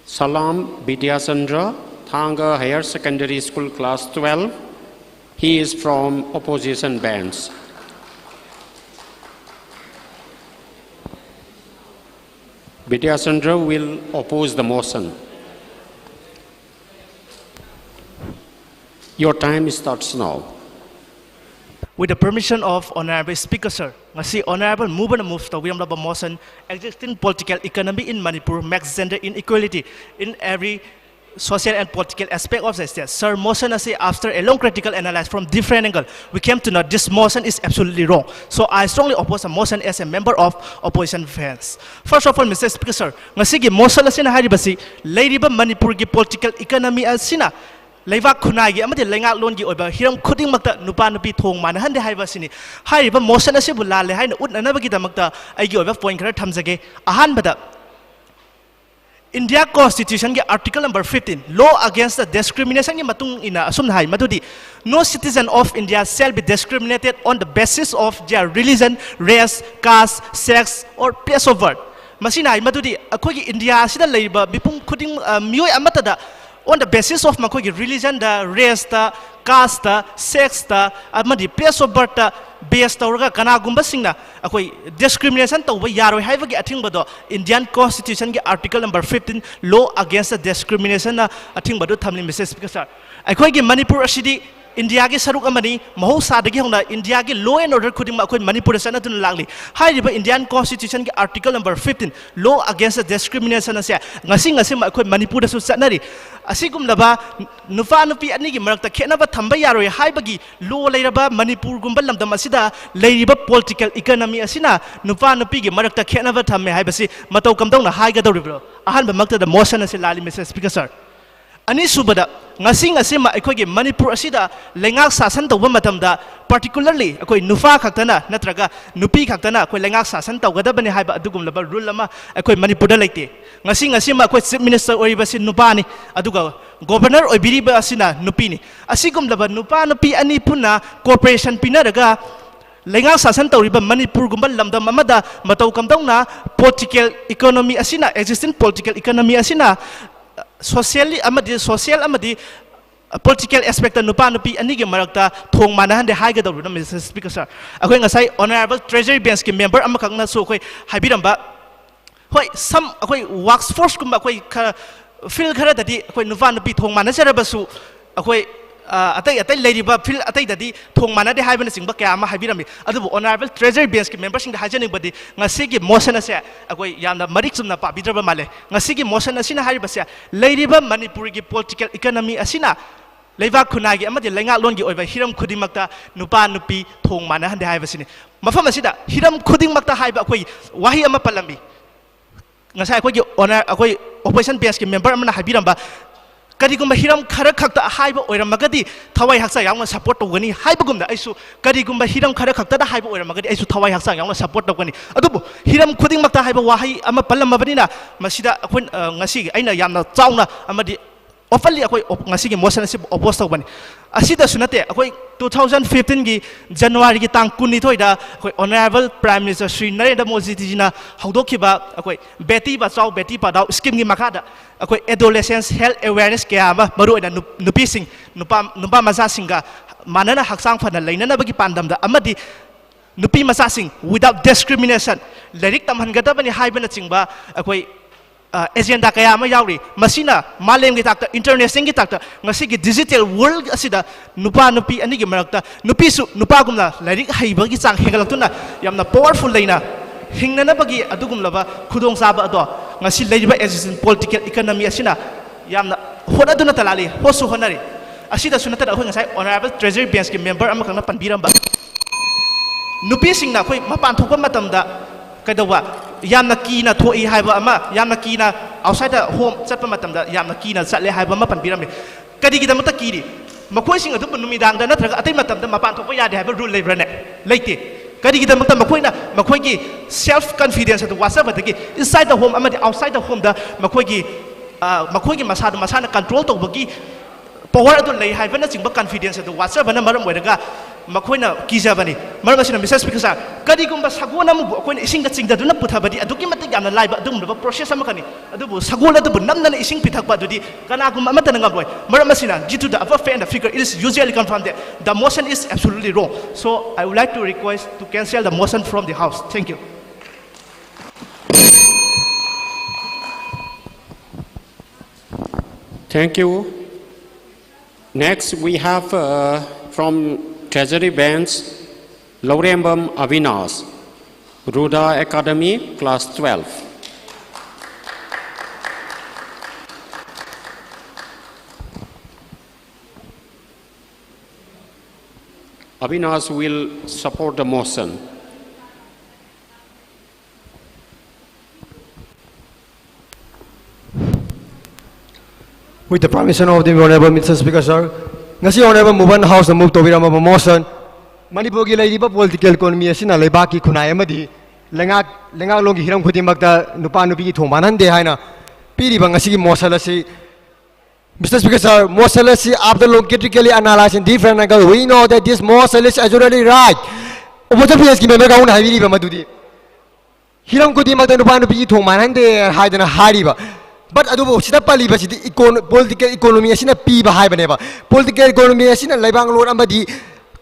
Salam Bidyasandra, Thanga Higher Secondary School, Class 12. He is from opposition bands. Bidyasandra will oppose the motion. Your time starts now. With the permission of Honorable Speaker, sir, ngasi Honorable move to William Laba motion existing political economy in Manipur makes gender inequality in every social and political aspect of the state. Sir, motion ngasi after a long critical analysis from different angle, we came to know this motion is absolutely wrong. So I strongly oppose the motion as a member of opposition fans. First of all, Mr. Speaker, sir, ngasi gi motion asina haribasi leiriba Manipurgi political economy asina leibak khunnai gi amadi leingaklongi oiba heeram khudingmakta nupa-nupi thong manahande haibasini hariba motion asibu lale haina utnanabagi damakta aigi oiba point khara thamjage ahanbada India Constitution gi article number 15 law against the discrimination gi matung ina asum hai madudi no citizen of India shall be discriminated on the basis of their religion, race, caste, sex or place of birth masina hai madudi akhoi gi India sida leiba bipum khuding mioi amata da on the basis of makogi religion da race da caste da sex da amadi place of birth da based tawraga kana gumba singna akoi discrimination tawba yaroi haibagi athingba do Indian Constitution gi article number 15 law against the discrimination na athingba do thamli message speaker sir akoi gi Manipur asidi India ki saruk amani mahosa dagi hongna India ki law and order khuding akoi Manipur sana tun lagli hariba Indian Constitution ki article number 15 law against the discrimination ase ngasi akoi Manipur da su sanari asigum laba nupa-nupi ani gi marakta khenaba thamba yaroi haibagi law leiraba Manipur gumba lamdam asida leiriba political economy asina nupa-nupi gi marakta khenaba thamme haibasi matau kamdongna haiga doribro ahanba makta da motion ase lali Mr. Speaker sir ani subada ngasi ma akoi gi Manipur asida lengak sasan tawba matamda particularly akoi nufa khaktana natraga nupi khaktana akoi lengak sasan tawgadabani haiba adugum laba rule ama akoi Manipur da leite ngasi ma akoi chief minister oribasi nupani aduga governor oibiriba asina nupini asigum laba nupa-nupi ani puna corporation pinaraga lengang sasan tawriba Manipur gumba lamdam amada matau kamdongna political economy asina existing political economy asina socially amadi political aspect nupa nupi anigi marakta thong manahande haigadawru na Mr. Speaker sir akhoi ngasai honorable treasury bench ki member amakakna so akhoi haibiramba hoi some akhoi workforce kumba akhoi feel khara dadi akhoi nupa nupi thong manasarabasu akhoi atai leiriba feel atai dadi thong manade haibana singba kya ama haibirami adubu honorable treasury bench ki member sing hajani badi ngasi gi motion ase akhoi yamna marik sumna pa bidraba male ngasi gi motion asina haibase leiriba Manipurgi political economy asina leibak khunnai gi amadi leingaklongi oiba heeram khudingmakta nupa nupi thong manahande haibasini mafam asida heeram khudingmakta haiba akhoi wahi ama palambi ngasai akhoi gi honor akhoi opposition bench ki member amana haibiramba Karigumba heeram khara khakta haiba oiramagadi thawai haksa yangna support tawgani haibagumda aisu karigumba heeram khara khakta da haiba oiramagadi aisu thawai haksa yangna support tawgani adubu heeram khudingmakta haiba wahai ama palamabani na masida akhoi ngasi aina yamna chauna amadi openly akhoi ngasi gi motion asi oppose tawbani asida sunate akhoi 2015 gi January gi tang 19 da akhoi honorable prime minister Sri Narendra Modi ji na haudokhiba akhoi beti bachao beti padao scheme gi makada akhoi adolescents health awareness kya ama maru oina nupi sing nupa maza singa manana haksang phana leinana bagi pandam da amadi nupi maza sing without discrimination lerik tamhangadabani haibana chingba akhoi agenda kaya ama yauri masina malem gi takta international gi takta ngasi gi digital world asida nupa nupi ani gi marakta nupi su nupa gumna lerik haiba gi chang hengalakuna yamna powerful leina hingnana bagi adugumlaba khudong saba ado ngasi leiriba existing political economy asina yamna honaduna talali hosu honari asida sunata ho ngasai honorable treasury bench ki member ama kangna panbiramba nupi singna khoi mapan thokpa matamda kaidawa yamna kina thoi haiba ama yamna kina outside the home chatpa matamda yamna kina chatle haiba ma panbirame kadi gidamata kiri makoi sing adu numidang da natraga atai matamda mapan thokpa yade haiba rule leibrane leite kadi gidamata makoi gi self confidence adu wasabadagi inside the home amadi outside the home da makoi gi masana control tawbagi power adu lei haibana chingba confidence adu wasabana maram oiraga makoina kijabani maram asina Mr. Speaker sir kadi gumba sagona mu akoina isinga chingda duna puthabadi aduki matik yamna laiba adum ba process amakani adubu sagola adu namna ising pithakba adudi kana gum amata ngamloi maram asina due to the above and the figure it is usually confirmed that the motion is absolutely wrong so I would like to request to cancel the motion from the house thank you. Thank you. Next we have from Treasury Bench, Laurembam Avinas, Ruda Academy, Class 12. Avinas will support the motion. With the permission of the Honorable Mr. Speaker, sir, ngasi Honorable Muban House move to Viram motion. Manipurgi leiriba political economy asina leibakki khunnai amadi leingaklongi heeram khudingmakta nupa-nupigi thong manahande haina piriba ngasi gi motion asi. Mr. Speaker, sir, motion asi after logically analyzing different angles, we know that this motion is actually right. Opposition bench ki member ka una haibiriba madudi heeram khudingmakta nupa-nupigi thong manahande haidana hariba. But adubo sida pali ba sidi political economy asina pi ba hai bane ba political economy asina leibanglon amadi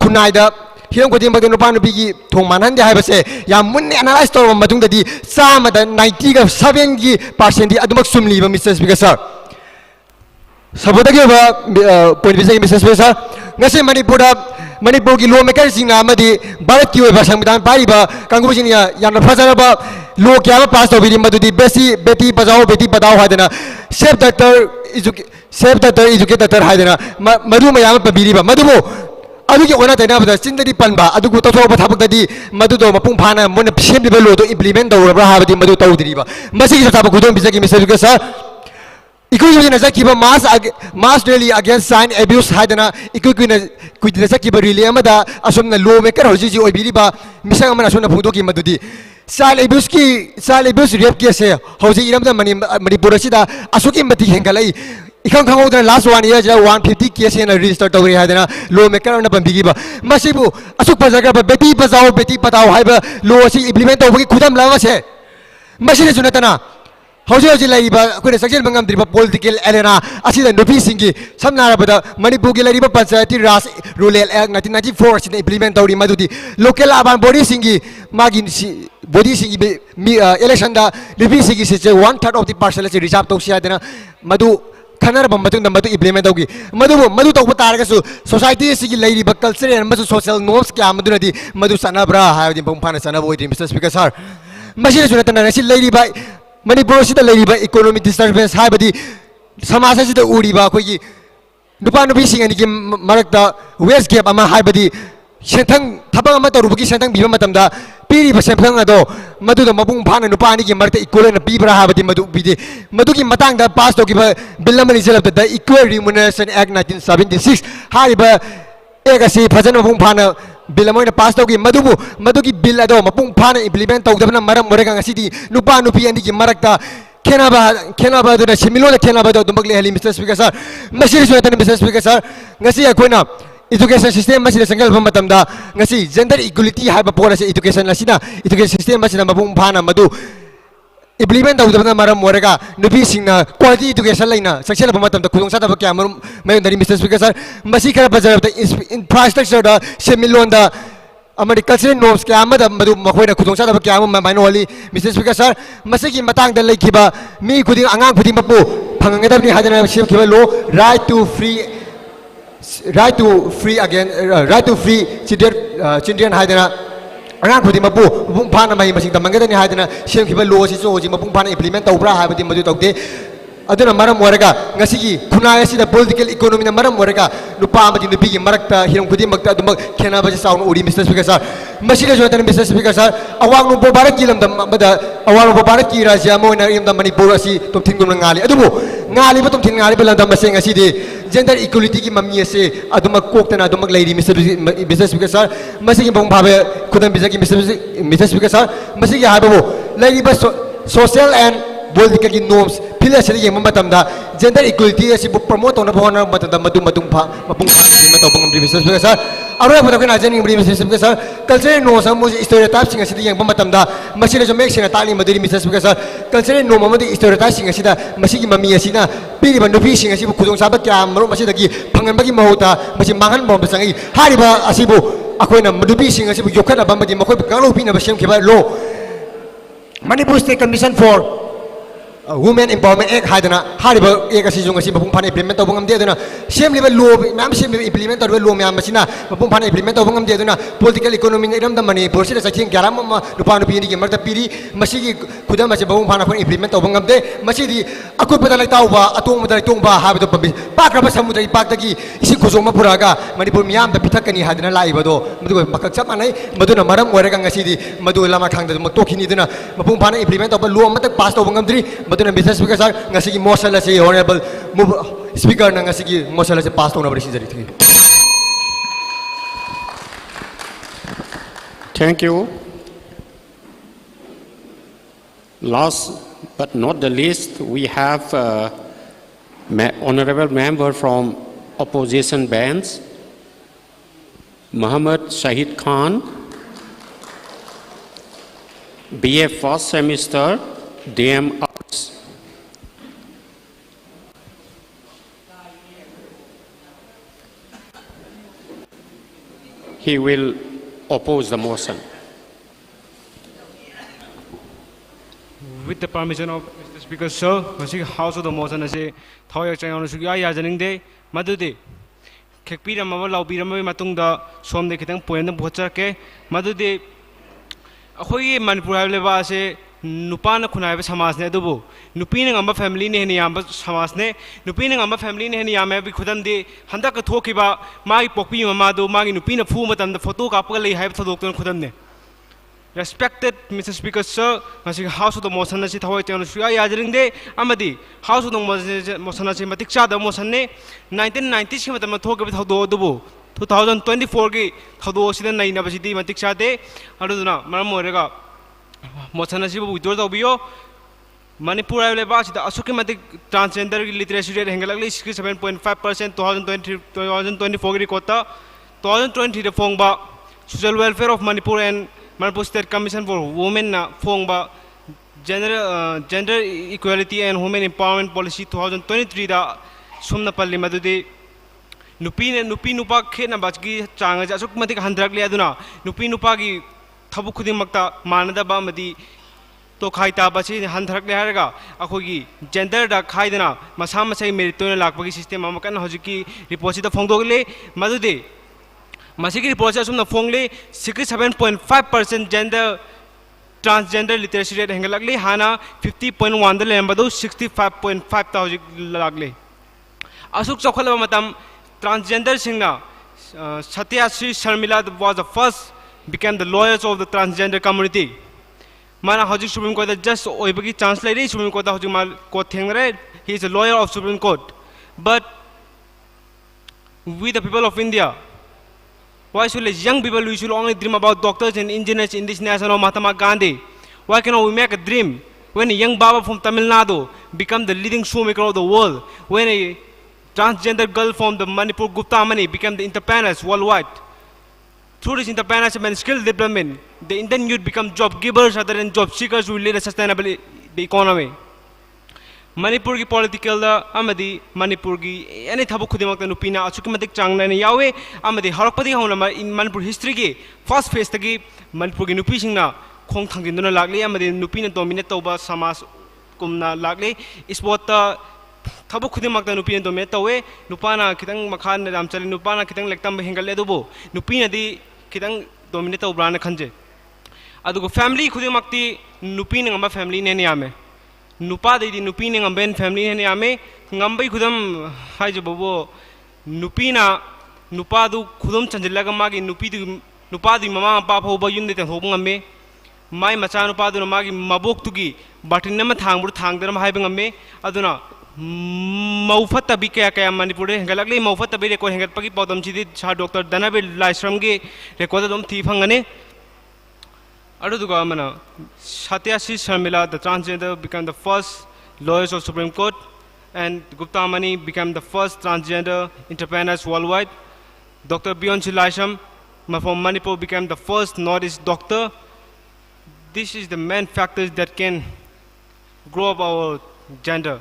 khunnai da heeram khudingmakta nupa-nupigi thong manahande hai ba se yam munne analyze tor matung da di sama da 97% di adumak sumli ba Mr. Speaker sir sabota ke ba point bisa Mr. Speaker sir ngase Manipur ki lawmaker singna amadi Bharat ki oiba sangbidan pariba kanggu singya yamna phajara law kya pass tawbiri madudi beti badao haidana safe doctor educate doctor haidana madu mayam pabiri ba madubo aduki ona taina bada sindari panba adugu tawthok ba thabak dadi madudo mapung phana mona sembi ba law to implement tawrabra habadi madu tawdiri ba masi ki thaba gudon bisaki Mr. Speaker sir equity na zakiba mass rally against sign abuse haidana equity na zakiba rally amada asomna lawmaker hojiji oibiriba misang amana asomna phungdoki madudi child abuse rape case hoji iramda Manipur asida asuki mati hengalai इखं खंगौदना last 1 year जा 150 case हेन register तौरी हादना लो maker न पंबिगिबा मसिबु असुक पजगब बेटी बचाओ बेटी पढ़ाओ हाइबा लो असि implement तौबगी खुदम लावसे मसिने सुनतना हौजे हौजे लाइबा अखोने सक्सेल बंगम द्रिबा पॉलिटिकल एरेना असिदा नुपी सिंगी समनारबदा मणिपुरगी लाइबा पंचायती राज रूरल एक्ट 1994 सिने इम्प्लीमेंट तौरी मदुदी लोकल अर्बन बॉडी सिंगी मागी बॉडी सिंगी इलेक्शन दा नुपी सिंगी से 1/3 of the parcel से रिजर्व तौसी हादना मदु खनर बंबतुंग मदु इम्प्लीमेंट तौगी मदु तौब तारगसु सोसाइटी सिगी लाइरिबा कल्चरल मसु सोशल नॉर्म्स क्या मदुनदी मदु सनाब्रा हायदि बंफाना सनाबो ओइदि मिस्टर स्पीकर सर मसिने सुनतना नसि लाइरिबा मणिपुर से लाइरिबा इकोनॉमिक डिस्टर्बेंस हाबदी समाज से उड़ीबा अखोगी नुपा नुपी सिंगनि की मरकता वेस्ट गैप अमा हाबदी सेंथंग थबक अमा तरुबगी सेंथंग बिबा मतमदा पीरिबा सेंथंग अदो मदुदा मपुंग फाना नुपानी की मरकता इक्वल पीबरा हाबदी मदु बिदे मदुगी मतंगदा पास तोगिबा बिल अमनि सेलबदा इक्वल रिम्यूनरेशन एक्ट 1976 हारिबा एगसी फजन मपुंग फाना बिल अमोइना पास तौगी मदुगी बिल अदो मपुंग फाना इम्प्लीमेंट तौदबना मरम मोरेगा ngasiदी नुपा नुपी अनि की मरकता खेनाबा दुना सिमिलोना खेनाबा दो दुमक लेहली मिस्टर स्पीकर सर मसिरि सोतन मिस्टर स्पीकर सर ngasi अखोइना एजुकेशन सिस्टम मसिदा संगलबा मतमदा ngasi जेंडर इक्वालिटी हाइबा पोला से एजुकेशन असिना एजुकेशन सिस्टम मसिदा मपुंग फाना मदु इम्प्लीमेंट तौदबना मरम मोरेगा नुपी सिंगना क्वालिटी एजुकेशन लेना सक्सेल मतमदा खुदोंग सादबा क्या मयंदरी मिस्टर स्पीकर सर मसि खरा बजरबदा इंफ्रास्ट्रक्चर दा सिमिलोन दा अमरी कल्चरल नॉर्म्स क्या मदु मखोइना खुदोंग सादबा क्या माइनोली मिस्टर स्पीकर सर मसिगी मतंगदा लेखिबा मी खुदिंग आंगांग खुदिंग मपु फंगंगदबनि हादना सेमखिबा लो राइट टू फ्री चिल्ड्रन हादना आंगांग खुदिंग मपु मपुंग फाना महि मसिंग तमंगदनि हादना सेमखिबा लो सिसो होजि मपुंग फाना इम्प्लीमेंट तौब्रा हाबदि मदु तौदे अदुना मरम मोरेगा ngasi khunai asida political economy na maram moreга nupa amadi nupi gi marakta hiram khudingmakta adum khena ba saung uri Mr. Speaker sir masile jotan Mr. Speaker sir awang no barak ki lam bada awang no barak ki rajya mo na im da Manipur asi tum thingum ngali adubu ngali ba tum thing ngali ba lam da maseng asi de gender equality ki mamni ase adum koktana adum lairi Mr. Speaker sir masigi bong bhabe khudam bijaki Mr. Speaker sir masigi habu lairi ba social and political की norms फिलहाल से ये ममतमदा gender equality ऐसी promote होना बहुत ना मतमदा मधुम फा मपुंग फा में तो बंगम Mr. Speaker sir अरुण पता कि Nazni Mr. Speaker sir cultural norms हम मुझे stereotypes सिंह ऐसी ये ममतमदा मशीन जो make सिंह ताली Madhuri Mr. Speaker sir cultural norm हम मुझे stereotypes सिंह ऐसी दा मशीन की मम्मी ऐसी ना पीरी बंदू भी सिंह ऐसी खुदों साबत क्या मरो मशीन तकी फंगन बगी महोता मशीन मांगन बॉम्ब संगी हारी बा ऐसी वो अकोई ना मधु भी सिंह ऐसी वो योकर ना बंब दी मकोई गालों भी ना बशेम के बाद लो Manipur State Commission for Women Empowerment Act हादना हारिबा एक असी जोंग असी मपुंग फाने इम्प्लीमेंट तौबंगम दे दुना same level low ma'am same implement तौबे लो मैम मसिना मपुंग फाने इम्प्लीमेंट तौबंगम दे दुना political economy Iram the Manipur से सचिन ग्याराम नुपा नुपी नि के मरता पीरी मसिगी खुदम मसे बपुंग फाना कोन इम्प्लीमेंट तौबंगम दे मसिदी अकुपदा लाइताउबा अतोंगदा लाइतोंबा हाबदो पबि पाक्रबा समुद्री पाकदगी इसी खुजोंग पुरागा Manipur मियाम द पिथकनी हादना लाइबदो मदु मकक चप मानै मदुना मरम ओरेगा ngasiदी मदु लामा खांगद मतोखिनी दुना मपुंग फाने इम्प्लीमेंट तौबा लो मतक पास तौबंगम द्री Mr. Speaker sir ngasi motion la se honorable speaker na ngasi motion la se pass tona bari jari thi Thank you. Last but not the least, we have honorable member from opposition bands Muhammad Shahid Khan, BA first semester DM Arts. He will oppose the motion. With the permission of Mr. Speaker, sir, Mr. House of the motion as a Thoya Chayana Sugia Yazaning Day, Madudi, Kekpira Mama Laubirama Matunda, Som the Kitang Poem Bochake, Madudi, Ahoy Manipur Levase. Nupana Khunnai समाज ने दुबो नुपीने Amba family ने हनी अम्बा समाज ने नुपीने Amba family ने हनी आमे भी खुदम दे हंदा का थोकी बा मागी पोपी ममा दो मागी नुपीने फू मतम द फोटो का आपका ले हाइप था डॉक्टर खुदम ने respected Mr. Speaker sir ngasi House of the motion na si thawai chang suya yajiring de amadi House of the motion na si matik cha da motion ne 1990 si matam thoke bi thodo dubo 2024 gi thodo si nai na basi di matik cha de aduna maram morega motion asi withdraw taubiyo Manipur ay leibak sida asuki matik transgender literacy rate hengalagli 67.5% 2024 gi kota 2020 da phongba social welfare of Manipur and Manipur State Commission for Women na phongba gender equality and women empowerment policy 2023 da sumna palli madudi nupi nupa khena bachgi changa asuk matik handrakli aduna nupi nupa gi thabu khudingmakta manadaba madi to khaita bachi handrakle haraga akhogi gender da khaidana masa masai merit to lakpagi system amakan hojiki report da phongdogle madudi masigi report asumna phongle 67.5% gender transgender literacy rate hengalagli hana 50.1 da lembadu 65.5 ta hojik lagle asuk chokhalaba matam transgender singna Satya Sri Sharmila was the first became the lawyers of the transgender community. Mana hojik Supreme Court just oibagi chance lai rei Supreme Court hojik mal court thengra he is a lawyer of Supreme Court. But we the people of India, why should young people we should only dream about doctors and engineers in this nation of Mahatma Gandhi? Why cannot we make a dream when a young Baba from Tamil Nadu become the leading shoemaker of the world? When a transgender girl from the Manipur Gupta Amadi became the entrepreneurs worldwide. Through this entrepreneurship and skill development, the Indian youth become job givers rather than job seekers who lead a sustainable the economy. Manipurgi political amadi Manipurgi any thabu khudingmakta nupina asukimatik changna ni yawe amadi harakpadi hauna in Manipur history gi first phase tagi Manipurgi nupi singna khong thanginduna lagli amadi nupina dominate toba samas kumna lagli isbota thabu khudingmakta nupina dominate towe nupana kitang makhan ramchali nupana kitang lektam hingal edubo nupina di kitang dominate tobrana khanje adugo family khudingmakti nupina ngamba family ne niame nupa de nupi ne ngamben family ne ame ngambai khudam haije bobo nupi na nupa du khudum chanjilaga magi nupi du nupa du mama pa phoba yum de te hob ngame mai macha nupa du magi mabok tugi batin nama thangbur thangdar ma haibe ngame aduna maufat bi kaya kaya Manipur de galakle maufat bi record hengat pagi podam chidi cha Dr. Danabe Laisram ge record dom thi phangane Adudugamana Satya Sri Sharmila, the transgender, became the first lawyers of Supreme Court, and Gupta Amani became the first transgender entrepreneurs worldwide. Dr. Beyonce Laisham from Manipur became the first Northeast doctor. This is the main factors that can grow up our gender.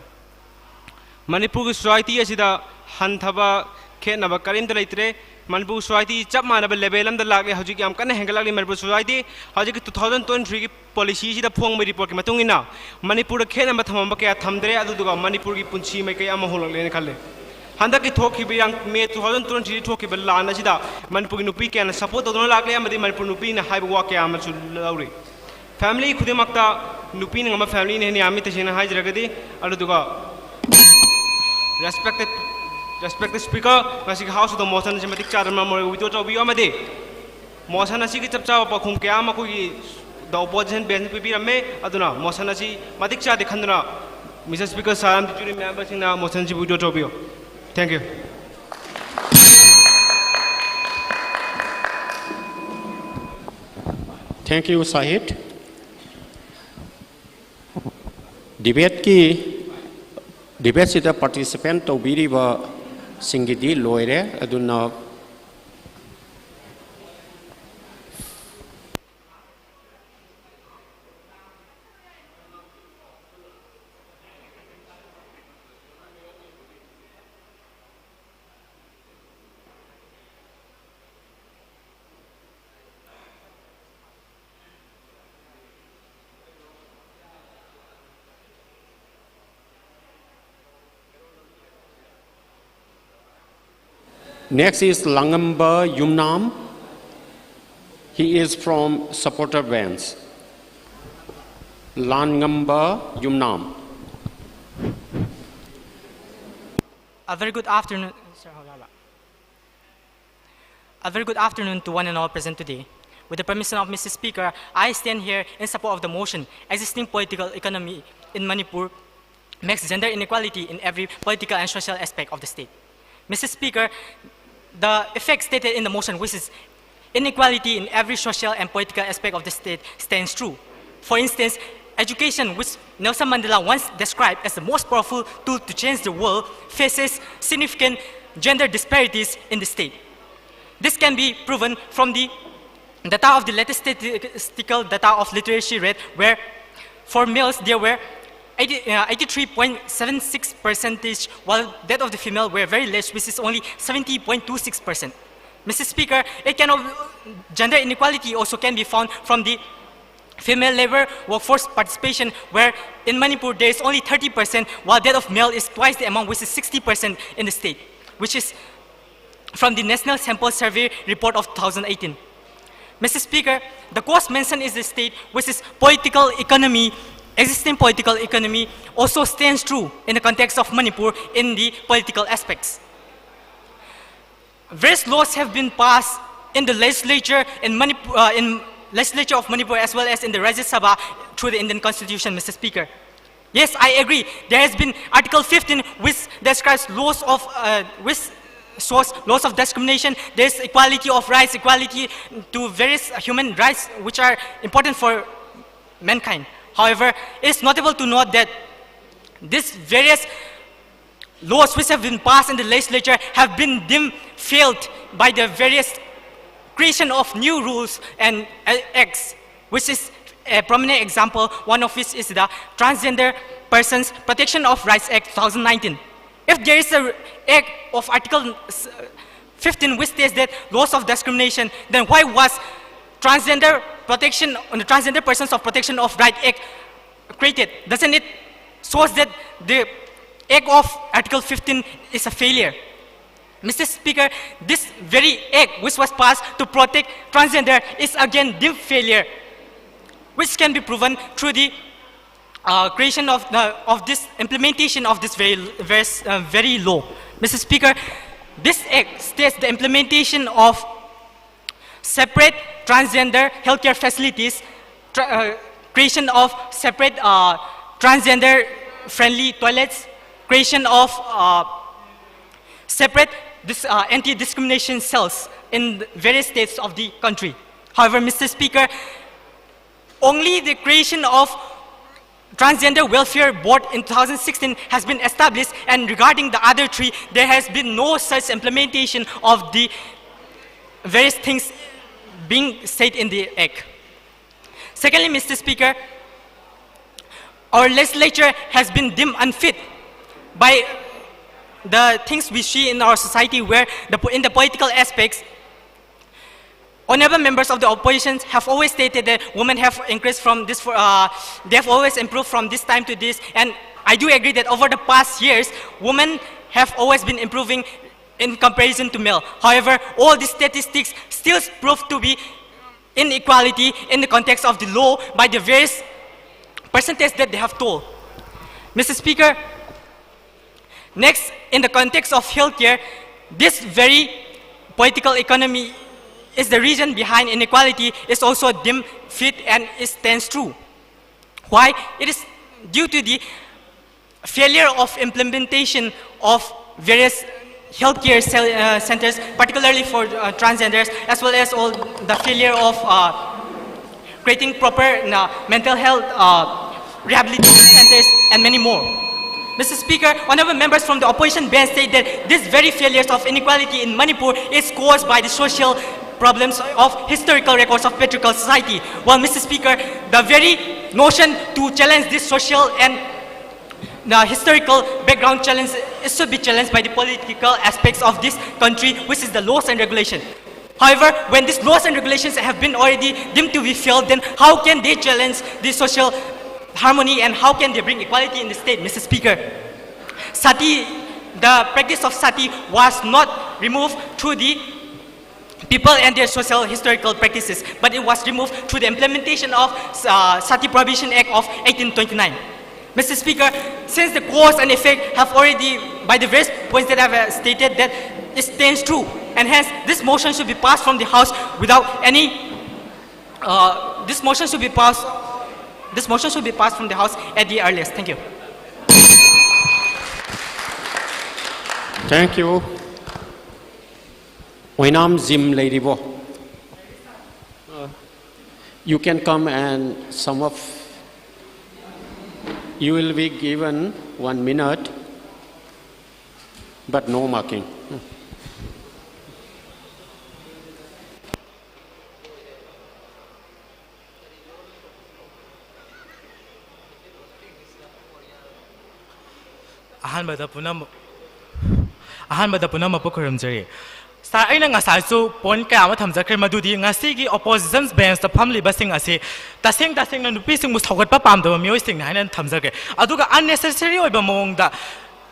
Manipur society is the Hantaba Kenaba Karim the Manipur society chap manaba level am the lagli hajiki am kana hengalagli Manipur society hajiki 2023 policy da phong me report ki matungina Manipur khena ma thamamba kya thamdre aduduga Manipur gi punchi mai kay ama holak le khalle handa ki thokhi bi yang me 2023 thokhi bel lana sida Manipur gi nupi kana support dona lagli amadi Manipur nupi na haiba wa kya ama chu lauri family khudimakta nupi ngama family ne ni ami te sina hajragadi aduduga Respected Speaker, Masik House of the Motion Semitic Charter Memorial with your Amadi. Mosanasi Chapcha Pakum Kiamaku, the opposition Ben Pipirame, Aduna, Mosanasi, Matic Char de Kandra, Mr. Speaker, Sam, the jury members in our Mosanji with your Thank you. Thank you, Sahid. Debate sida participant to biriba singidi loire aduna Next is Langamba Yumnam. He is from supporter bands. Langamba Yumnam. A very good afternoon. A very good afternoon to one and all present today. With the permission of Mr. Speaker, I stand here in support of the motion. Existing political economy in Manipur makes gender inequality in every political and social aspect of the state. Mr. Speaker, the effect stated in the motion, which is inequality in every social and political aspect of the state, stands true. For instance, education, which Nelson Mandela once described as the most powerful tool to change the world, faces significant gender disparities in the state. This can be proven from the data of the latest statistical data of literacy rate, where for males there were 83.76%, while that of the female were very less, which is only 70.26%. Mr. Speaker, gender inequality also can be found from the female labor workforce participation, where in Manipur there is only 30%, while that of male is twice the amount, which is 60% in the state, which is from the National Sample Survey report of 2018. Mr. Speaker, the cause mentioned is the state, which is political economy. Existing political economy also stands true in the context of Manipur in the political aspects. Various laws have been passed in the legislature in legislature of Manipur, as well as in the Rajya Sabha through the Indian Constitution, Mr. Speaker. Yes, I agree. There has been Article 15, which describes laws of laws of discrimination. There is equality of rights, equality to various human rights, which are important for mankind. However, it is notable to note that these various laws which have been passed in the legislature have been deemed failed by the various creation of new rules and acts, which is a prominent example. One of which is the Transgender Persons Protection of Rights Act 2019. If there is an act of Article 15 which states that laws of discrimination, then why was Transgender Protection on the Transgender Persons of Protection of Right Act created? Doesn't it show that the act of Article 15 is a failure? Mr. Speaker, this very act which was passed to protect transgender is again deemed failure, which can be proven through the creation of this implementation of this very law. Mr. Speaker, this act states the implementation of separate transgender healthcare facilities, creation of separate transgender friendly toilets, creation of separate anti-discrimination cells in various states of the country. However, Mr. Speaker, only the creation of Transgender Welfare Board in 2016 has been established, and regarding the other three, there has been no such implementation of the various things being said in the act. Secondly, Mr. Speaker, our legislature has been deemed unfit by the things we see in our society, where in the political aspects, honorable members of the opposition have always stated that women have increased from this, they have always improved from this time to this, and I do agree that over the past years, women have always been improving in comparison to male. However, all these statistics still prove to be inequality in the context of the law by the various percentages that they have told. Mr. Speaker, next, in the context of healthcare, this very political economy is the reason behind inequality is also deemed fit and it stands true. Why? It is due to the failure of implementation of various healthcare centers, particularly for transgenders, as well as all the failure of creating proper mental health rehabilitation centers and many more. Mr. Speaker, honorable members from the opposition bench state that these very failures of inequality in Manipur is caused by the social problems of historical records of patriarchal society. Well, Mr. Speaker, the very notion to challenge this social and the historical background challenge should be challenged by the political aspects of this country, which is the laws and regulations. However, when these laws and regulations have been already deemed to be failed, then how can they challenge the social harmony and how can they bring equality in the state, Mr. Speaker? Sati, the practice of sati was not removed through the people and their social historical practices, but it was removed through the implementation of Sati Prohibition Act of 1829. Mr. Speaker, since the cause and effect have already, by the various points that I have stated, that it stands true, and hence this motion should be passed from the House without any, this motion should be passed from the House at the earliest. Thank you. Thank you. Oinam Zim Leiriba. You can come and some of You will be given 1 minute, but no marking. Ahanbada punam apokuram jari. Star aina ngasai su pon kaya ma thamjakre madudi ngasi gi opposition bench ta family basing ase taseng na nupi sing mu thogat pa pam do mioi sing haina thamjakre aduga unnecessary oiba mong da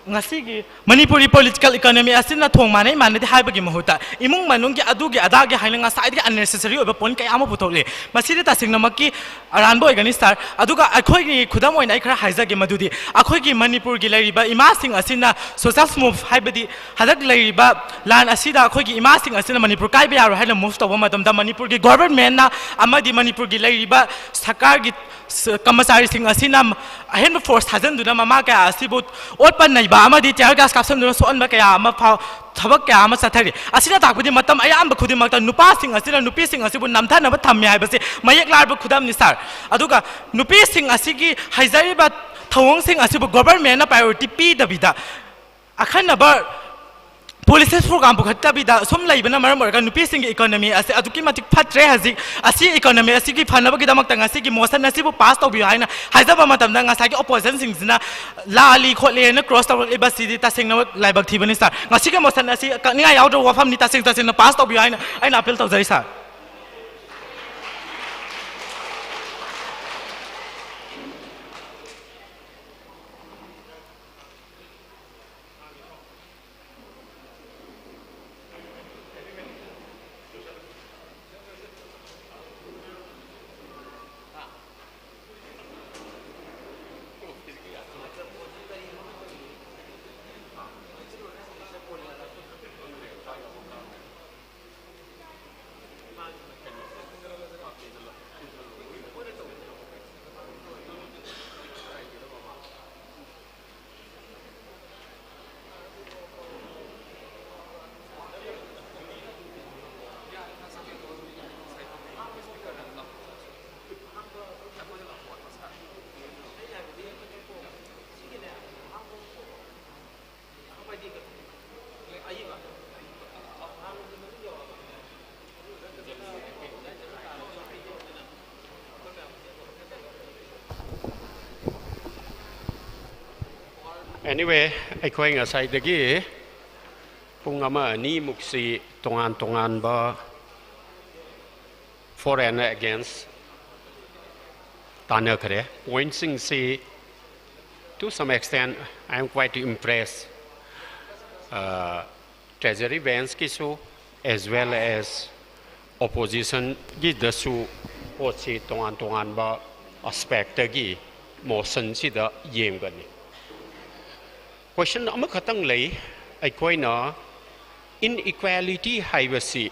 ngasi gi Manipuri political economy asina thong manai manadi haibagi mahuta imung manung gi adugi adagi haina ngasai gi unnecessary oiba pon kaya ma puthole masiri taseng na makki aranbo igani star aduga akhoi gi khudam oina ikhra haija gi madudi akhoi gi Manipur gi leiriba ima sing asina social move haibadi hadak leiriba lan asida akhoi gi ima sing asina Manipur kai be yaro haina move tawa madam da Manipur gi government na amadi Manipur gi leiriba sarkar gi kamasari sing asina ahen force hajan duna mama ka asibut otpan nai ba amadi tiar gas kapsam duna so anba kaya ama phau thabak kaya ama sathari asina takpudi matam ayamba khudingmakta nupa sing asina nupi sing asibu namthana ba thammi haibase mayek larba khudam ni sar aduga nupi sing asigi haizari ba thong sing asibu government na priority pi dabida akhana ba policies program bukhatta bida som laibana maram orga nupi sing economy ase aduki matik phatre haji asi economy asi gi phanaba gi damak tanga gi motion asibu pass to bi haina haizaba matam da ngasa gi opposition sing sina lali khotle na cross to eba sidi ta sing na laibak thibani sir ngasi gi motion asi ninga yaudro wafam ni ta sing na pass to bi haina aina appeal to jai sir. Anyway, akhoi ngasai dagi pungama ni muksi tongan ba for and against tana kare point sing say to some extent I am quite impressed treasury banks kisu as well as opposition gi dasu ochi tongan ba aspect gi motion si da yem gani question ama khatang lei akhoi na inequality haibasi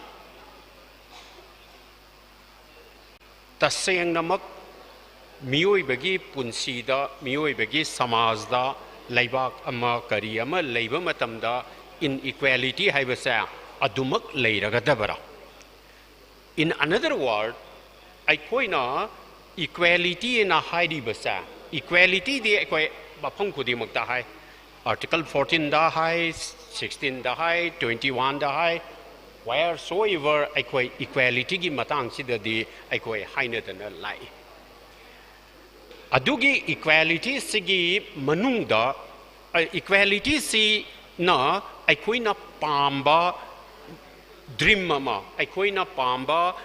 taseng namak mioi bagi punsi da mioi bagi samaj da leibak ama kari ama leiba matam da inequality haibasa adumak leiraga dabara in another word akhoi na equality na haidi basa equality de akhoi bafang khudingmakta hai Article 14 da high, 16 da high, 21 da high, wheresoever equality gi matang sida di haina dana lai. Adugi equality sigi manung da equality si na na pamba dream mama na pamba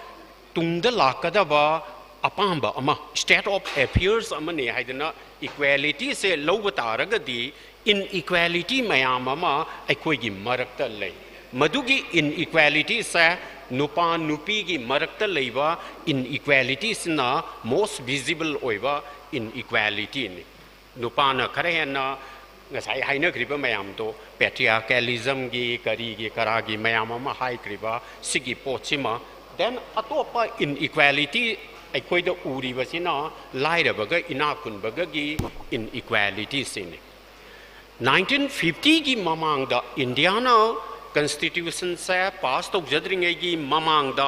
tungda lakadaba apamba ama state of affairs amane haidana equality se lowbataraga di inequality mayam ama akhoi gi marakta lei madugi inequality sa nupa-nupigi marakta leiba inequality sina most visible oiba inequality ni nupana kharena ngasai haina kriba mayam to patriarchalism gi kari gi karagi mayam ama hai kriba sigi pochima then atopa inequality akhoi da uri basina laira baga inakun baga gi inequality sini 1950 की ममांग the Indiana constitution से पास तो जदरिंगे की ममांग the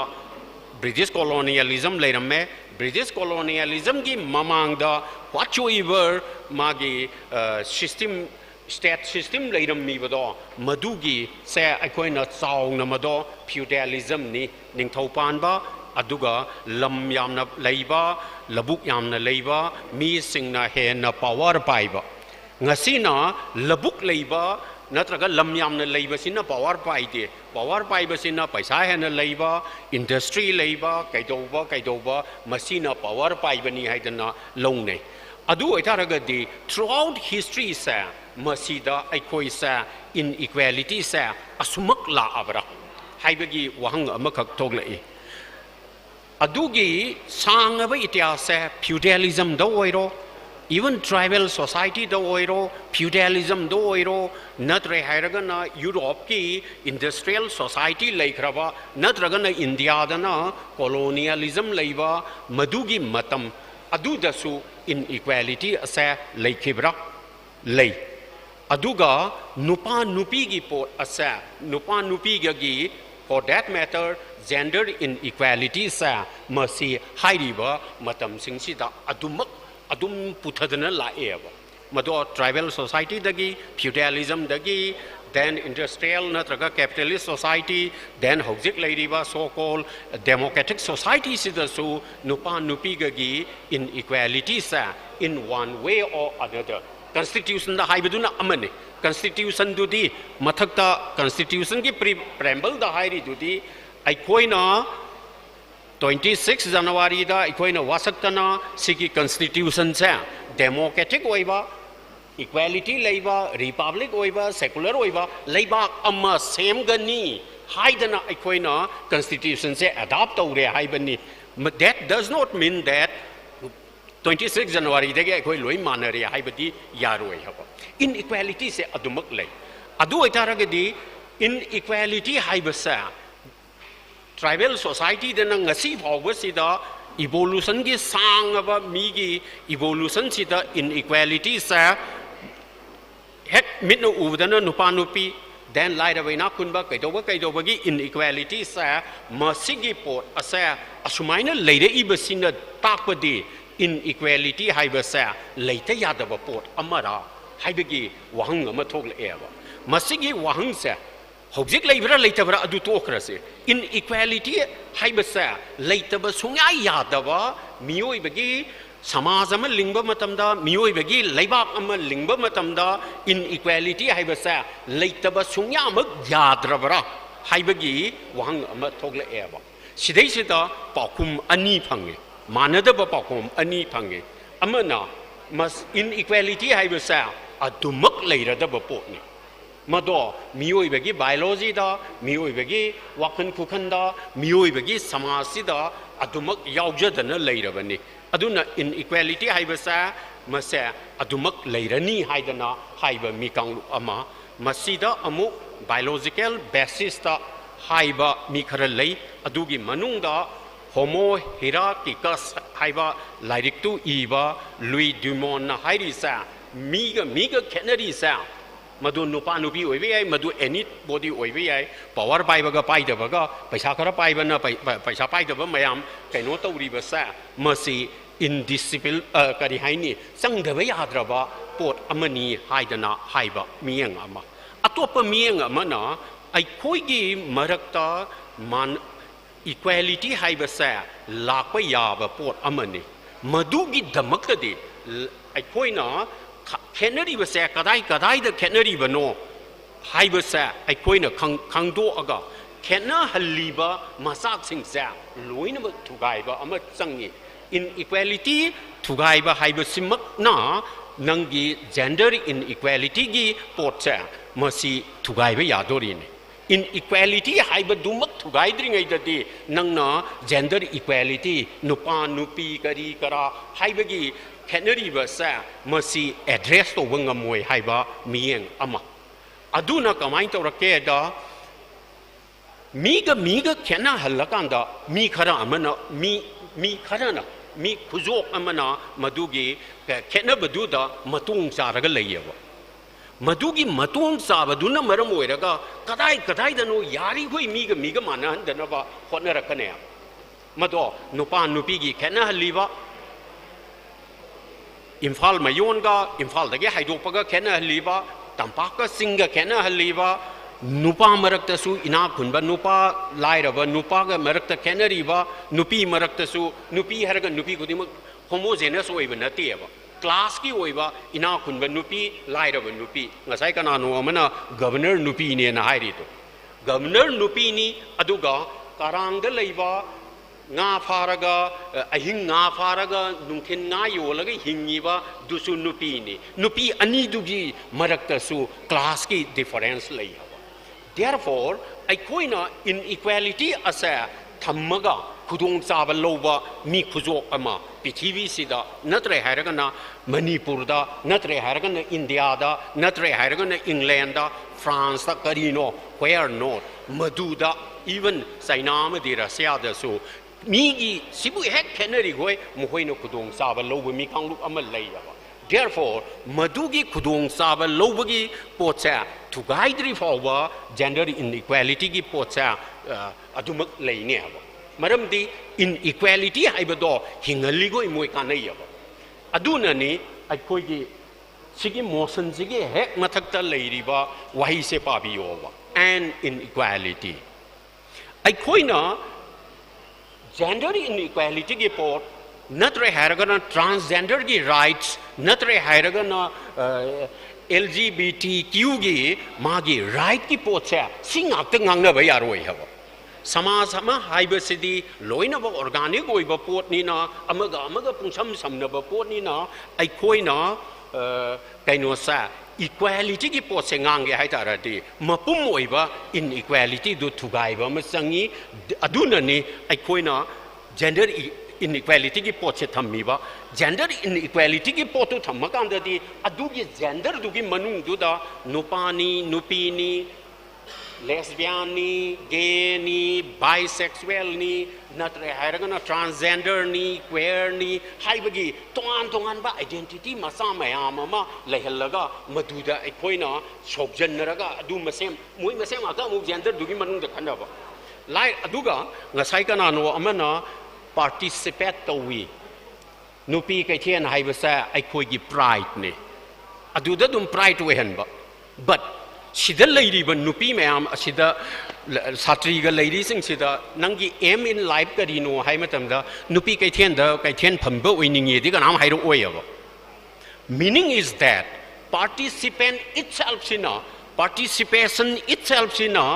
British colonialism leirame British colonialism gi mamangda whatsoever magi system state system leiram mi bado madugi se akoina chaung na mado feudalism ni ningthaupan ba aduga lam yamna leiba labuk yamna leiba mi singna hena power paiba ngasina labuk leiba natraga lam yamna leiba sina power paide power paiba sina paisa hena leiba industry leiba kaidoba masina power paiba ni haidana longne adu aitaraga di throughout history sa masida aikoi sa inequality sa asumak la abra haibagi wahang amakak toglai adugi sangaba ityasa feudalism do oiro even tribal society do oiro feudalism do oiro natre hairagana Europe ki industrial society laikraba natragana India dana colonialism leiba madugi matam adudasu inequality asa laikibra lei aduga nupa-nupigi pot asa nupa-nupigi for that matter gender inequality sa masi hairiba matam singsida adum puthadana laeba mado tribal society dagi feudalism dagi then industrial natraga capitalist society then hojik leiriba so called democratic society sidasu nupa-nupigi inequality sa in one way or another constitution da haibaduna amane constitution dudi mathakta constitution ki preamble da hairi dudi aikoina 26 January da aikoina wasaktana sigi constitution sa democratic oiba equality leiba republic oiba secular oiba leiba amma same gani haidana aikoina constitution se adopt aure haibani that does not mean that 26 January dege akhoi loi manare haibadi yaroi haba inequality se adumak lei adu aitaragadi inequality haibasa tribal society dena ngasi phawba sida evolution gi sangaba mi gi evolution sida inequality sa het mitno udana nupa-nupi then laida waina kunba kaidoba gi inequality sa masigi pot asa asumaina leire ibasina takpadi inequality haibasa leita yadaba pot amara haibagi wahang ama thokla eba masigi wahang sa hojik leibra leitabra adu tokrase inequality haibasa leitaba sunga yadaba miyoi bagi samaj ama lingba matamda miyoi bagi leibak ama lingba matamda inequality haibasa leitaba sunga ama yadrabra haibagi wahang ama thokla eba sidai sida pakum ani phange manadaba pakum ani phange amana mas inequality haibasa adumak leiradaba potni mado miyoi bagi biology da miyoi bagi wakan khukan da miyoi bagi samaj da adumak yaujadana leirabani aduna inequality haibasa masa adumak leirani haidana haiba mikang ama masida amu biological basis ta haiba mikhara lei adugi manungda homo hierarchicus haiba lairiktu iba Louis Dumont na hairisa miga kenari sa madu nupa-nupi oibe ai madu any body oibe ai power paibaga paidabaga paisa khara paibana paisa paidaba mayam kaino tawriba sa masi indiscipline kari haini sangdaba yadraba pot amani haidana haiba miyang ama atopa miyang ama na ai khoigi marakta man equality haibasa lakpa yaba pot amani madugi damaktadi ai khoina kenari basa kadai da kenari bano haibasa ai khoina khangdo aga kenna haliba masak singsa loina ba thugaiba ama changi inequality thugaiba haibasimak na nangi gender inequality gi potsa masi thugaiba yadorini inequality haiba dumak thugai dringai dadi nangna gender equality nupa-nupi kari kara haibagi kenari basa masi address to wangamoi haiba miyeng ama aduna kamai tawrake da miga kena halakanda mi khara amana mi kharana mi khuzok amana madugi kena baduda matung charaga layeba madugi matung sabaduna maram oiraga kadai dano yari hoi miga manahandanaba hotnarakane mado nupa nupigi khena haliba Imphal mayonga Imphal dagi haidopaga khena haliba tampaka singa khena haliba nupa marakta su ina khunba nupa lairaba nupa ga marakta khena riba nupi marakta su nupi haraga nupi kudima homogeneous oiba nateba class ki oiba ina khunba nupi lairaba nupi ngasai kana no amana governor nupi ne na hairi to governor nupi ni aduga karangda leiba nga faraga ahing nga faraga nungthin nga yolaga hingiba dusu nupi ni nupi ani dugi marakta su class ki difference lei therefore aikoina inequality asa thammaga khudong chaba loba mi khujok ama pithivi sida natre hairaga na Manipur da natre hairaga na India da natre hairaga na England da France da karino where not maduda even China ma di Russia da so migi sibu hek kenari goi mohoino khudong chaba loba mi kanglup ama leiaba therefore madugi khudong chaba lobagi potsa thugaidri fawba gender inequality gi potsa adumak leine aba maramdi inequality haibado hingaligo imoi kanayaba aduna ni aikoigi sigi motion sigi hek mathakta leiriba wahi se pabiyoba and inequality aikoina gender inequality gi pot natre haragana transgender gi rights natre haragana LGBT gi magi right ki potsa singakta ngangna ba yaroi haba samaj ama haibasidi loina ba organic oiba pot ni na amaga pungsam samna ba pot ni na aikoina kaino sa equality ki pot se ngange haitarati mapum oiba inequality do thugai ba masangi aduna ni aikoina gender inequality ki pot se thammi ba gender inequality ki pot tu thamma kanda di adugi gender dugi manung du da nupani nupini lesbian ni gay ni bisexual ni natre hairagana transgender ni queer ni haibagi tongan ba identity masa mayam ama lehellaga maduda aikoina sobjannaraga adu masem moi masem aka mu gender dugi manung da khanaba lai aduga ngasai kana no amana participate tawi nupi kaithian haibasa aikoigi pride ne aduda dum pride wehanba but sida leiriba nupi mayam asida satriga leiri sing sida nangi aim in life karino hai matamda nupi kaithian phamba oiningi di kanam hairo oyaba meaning is that participation itself sina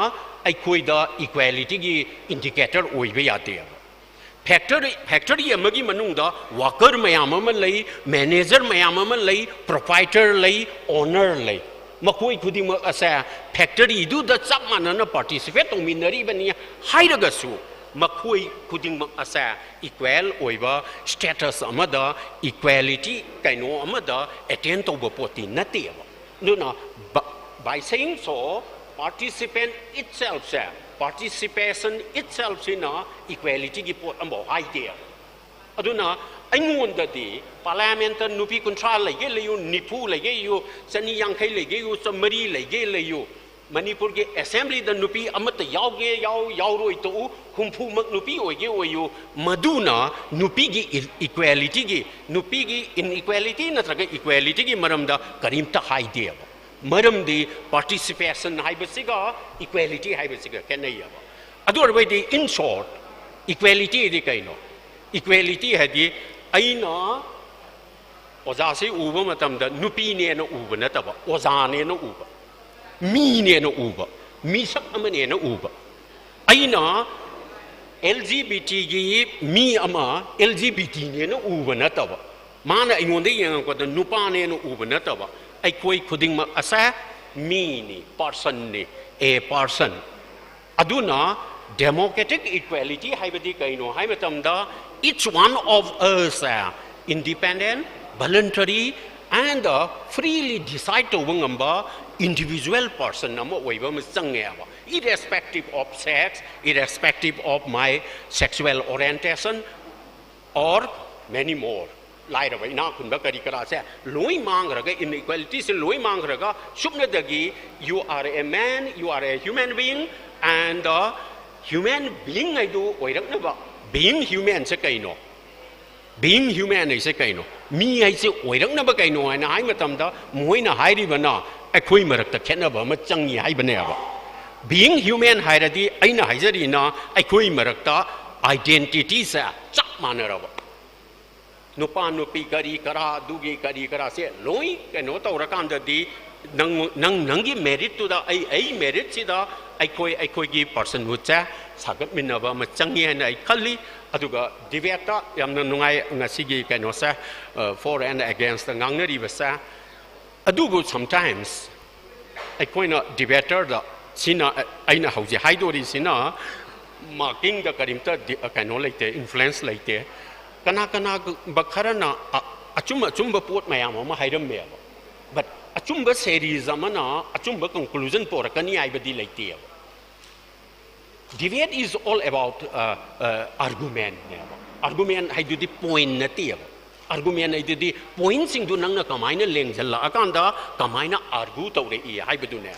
aikoida equality gi indicator oiba yate factory amagi manungda worker mayam ama lei manager mayam ama lei proprietor lei owner lei makoi khudingmak asa factory du da chap manana participate tominari bani hairagasu makoi khudingmak asa equal oiba status amada equality kaino amada attain to poti nate nuna by saying so participation itself sina equality gi pot ambo haide aduna aingonda di parliament nupi control lege leyu nipu lege yu sani yangkai lege yu samari lege leyu Manipur ge assembly da nupi amata yaw roi to humpu mak nupi oige oyu maduna nupi gi equality gi nupi gi inequality natraga equality gi maramda karimta haide maram di participation haibasiga equality haibasiga kenaya adu way di in short equality di kaino equality hadi aina oza se uba matamda nupi ne na uba na taba oza ne na uba mi ne na uba mi sak amane na uba aina LGBT gi mi ama LGBT ne na uba na taba mana ingonde yang ko da nupa ne na uba na taba ai koi khudingmak asa mi ni person ni a person aduna democratic equality haibadi kaino haimatamda each one of us independent voluntary and freely decide to ngamba individual person nama oiba mchangeba irrespective of sex irrespective of my sexual orientation or many more lairaba ina khunba kari kara se loi mangraga inequality se loi mangraga subna dagi you are a man you are a human being and human being I do oiraknaba being human se kaino being human is a kaino me I say oirang na ba kaino na hai matam da moina hairi bana akhoi marak ta khena ba ma changi hai bane ba being human hairadi aina haijari na akhoi marak ta identity sa chak manara ba nupa-nupi kari kara dugi kari kara se loi kaino taurakan da di nangi merit to da ai merit si da akhoi gi person would cha sagat minaba ma changi na ai khali aduga debate yamna nungai ngasigi kaino sa for and against the ngangnari basa adugo sometimes akoina debater da sina aina hauji haidori sina marking da karimta kaino leite influence leite kana bakharana achumba pot mayam ma hairam me but achumba series amana achumba conclusion porakani aibadi leite debate is all about argument argument hai the point nati argument hai the point sing du nang na kamaina lengjalla akanda kamaina argue tawre I hai badu ne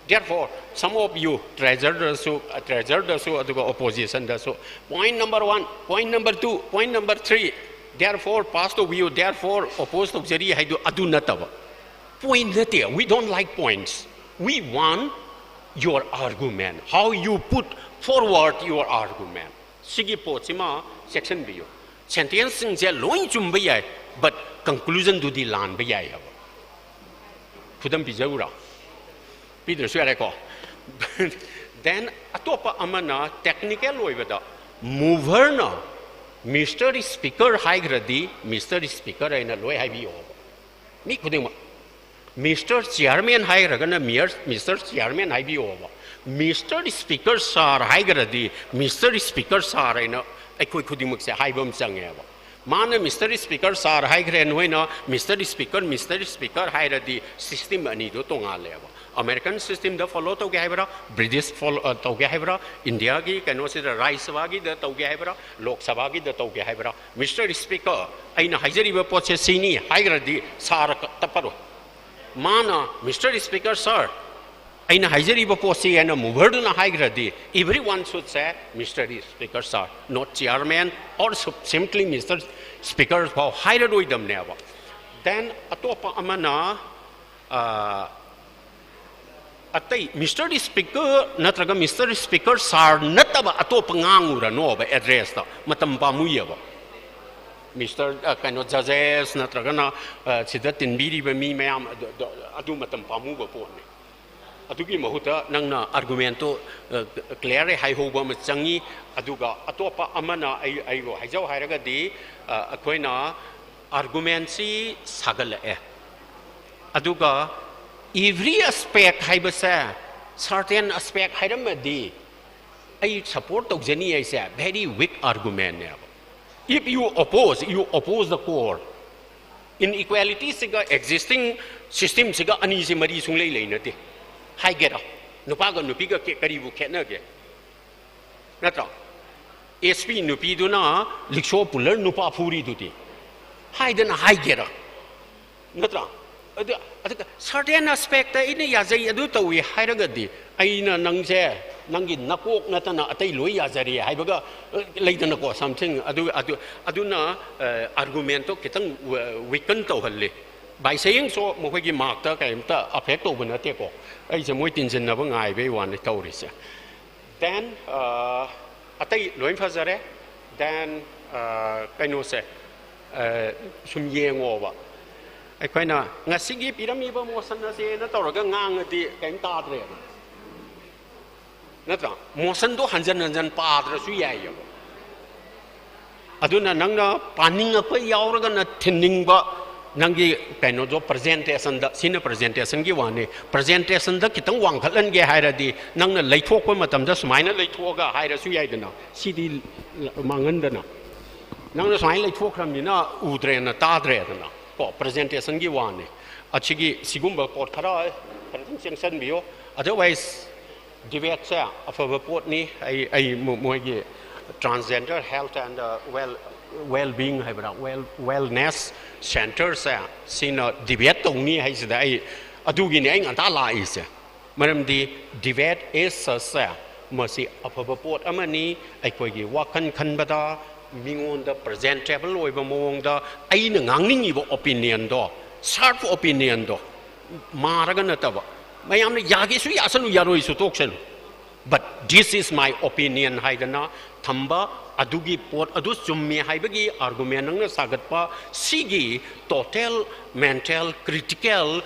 therefore some of you treasured so aduga opposition da so point number 1 point number 2 point number 3 therefore past of you therefore opposed to jari hai du adu nataba point nati we don't like points we want your argument how you put forward your argument sigi pochima section biyo sentence sing je loin chum bayai but conclusion do di lan bayai aba khudam bijaura Peter swear ko then atopa amana technical oibada mover na Mr. Speaker high gradi Mr. Speaker aina loi hai biyo mi khuding Mr. Chairman high ragana Mr. Chairman high biyo Mr. Speaker sir high gradi Mr. Speaker sir aina akhoi khudimuk se high bam change ba mana Mr. Speaker sir high gren hoina Mr. Speaker high radi system ani do tonga le ba American system da follow to ge haibra British follow to ge haibra India gi kano se Rai Sabha gi da to ge haibra Lok Sabha gi da to ge haibra Mr. Speaker aina haijari ba poche sini high gradi sar taparo mana Mr. Speaker sir aina haijari ba poche ana mover na high gradi everyone should say Mr. Speaker sir not chairman or simply Mr. Speaker for higher oidam ne ba then atopa amana atai Mr. Speaker natraga Mr. Speaker sir nataba atopa ngangura no ba address ta matam pa muya ba Mr. Kano judges natraga na sida tinbiri ba mi mayam adu matam pa mu ba po ne adugi mahuta nangna argumento clear hai ho ba ma changi aduga atopa amana ai go haijau hairaga di akoina argument si sagala e aduga every aspect haibasa certain aspect hairamadi I support to jeni I say very weak argument ne if you oppose the core inequality siga existing system siga ani se mari sunglei leinate hai gera nupa ga nupi ga karibu khena ge natra SP nupi duna liksho pular nupa phuri duti hai dana hai gera natra certain aspect in yazai adu tawi hairagadi aina nangse nangi napok natana atai loi yazari haibaga leidana ko something aduna argumento kitang weaken to halle by saying so mohogi markta kaimta affect to banate ko ai se moi tinsin na bangai be wan tawrisa then atai loin fazare then kaino se sum yengoba aikoina ngasigi pirami ba motion na se na tawraga ngang ati kaim ta dre natra motion do hanjan padra su yai yo aduna nangna paning apa yauraga na thinning ba nangi kaino jo presentation da sina presentation gi wane presentation da kitang wangkhalan ge hairadi nangna leithok pa matam da sumaina leithoga haira su yai dana sidi mangan dana nangna sumaina leithok khamni na udre na ta dre dana ko presentation gi wane achigi sigumba pot khara sanction bio otherwise debate sa afa pot ni ai moi gi transgender health and well-being haibra wellness center sa sina debate tong ni hai sida ai adugi ni ai ngata la is maram di debate is sa masi afaba pot amani aikoigi wakan khanbada mingonda presentable oiba mawongda aina ngangningiba opinion do sharp opinion do maraga nataba mayamna yagi su yasanu yaroi su toksen. But this is my opinion haidana thamba adugi pot adu chummi haibagi argument nang sagatpa sigi total mental critical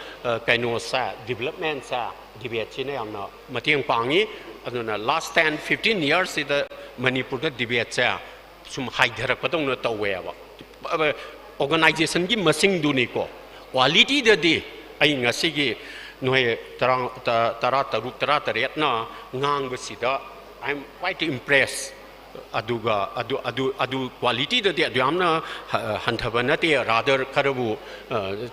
kaino sa development sa debate chine amna matiang pangi aduna last 10-15 years ida Manipur da debate sa sum haidara patong na tawewa organization gi masing duni ko quality da di ai ngasigi noi tara taret na ngang besida. I'm quite impressed adu quality da de amna hanthabana te rather kharabu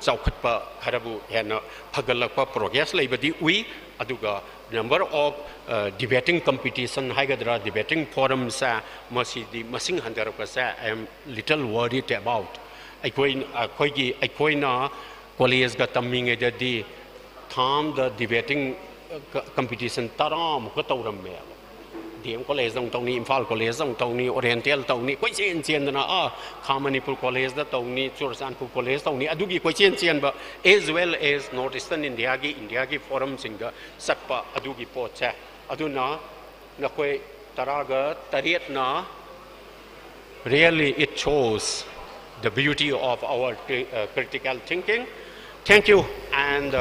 chaukhatpa kharabu hena phagalakpa progress leibadi ui aduga number of debating competition haigadra debating forums sa masidi masing handarapa sa I am little worried about aikoina college ga tamming edadi tham the debating competition taram ko tawramme DM college dong tawni Imphal college dong tawni Oriental tawni koi chen na Manipur college da tawni Chursanpur college tawni adugi koi chen ba as well as northeastern India gi forum singa satpa adugi pocha aduna na koi taraga tariet na really it shows the beauty of our critical thinking. Thank you and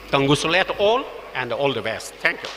Tangusulet all and all the best. Thank you.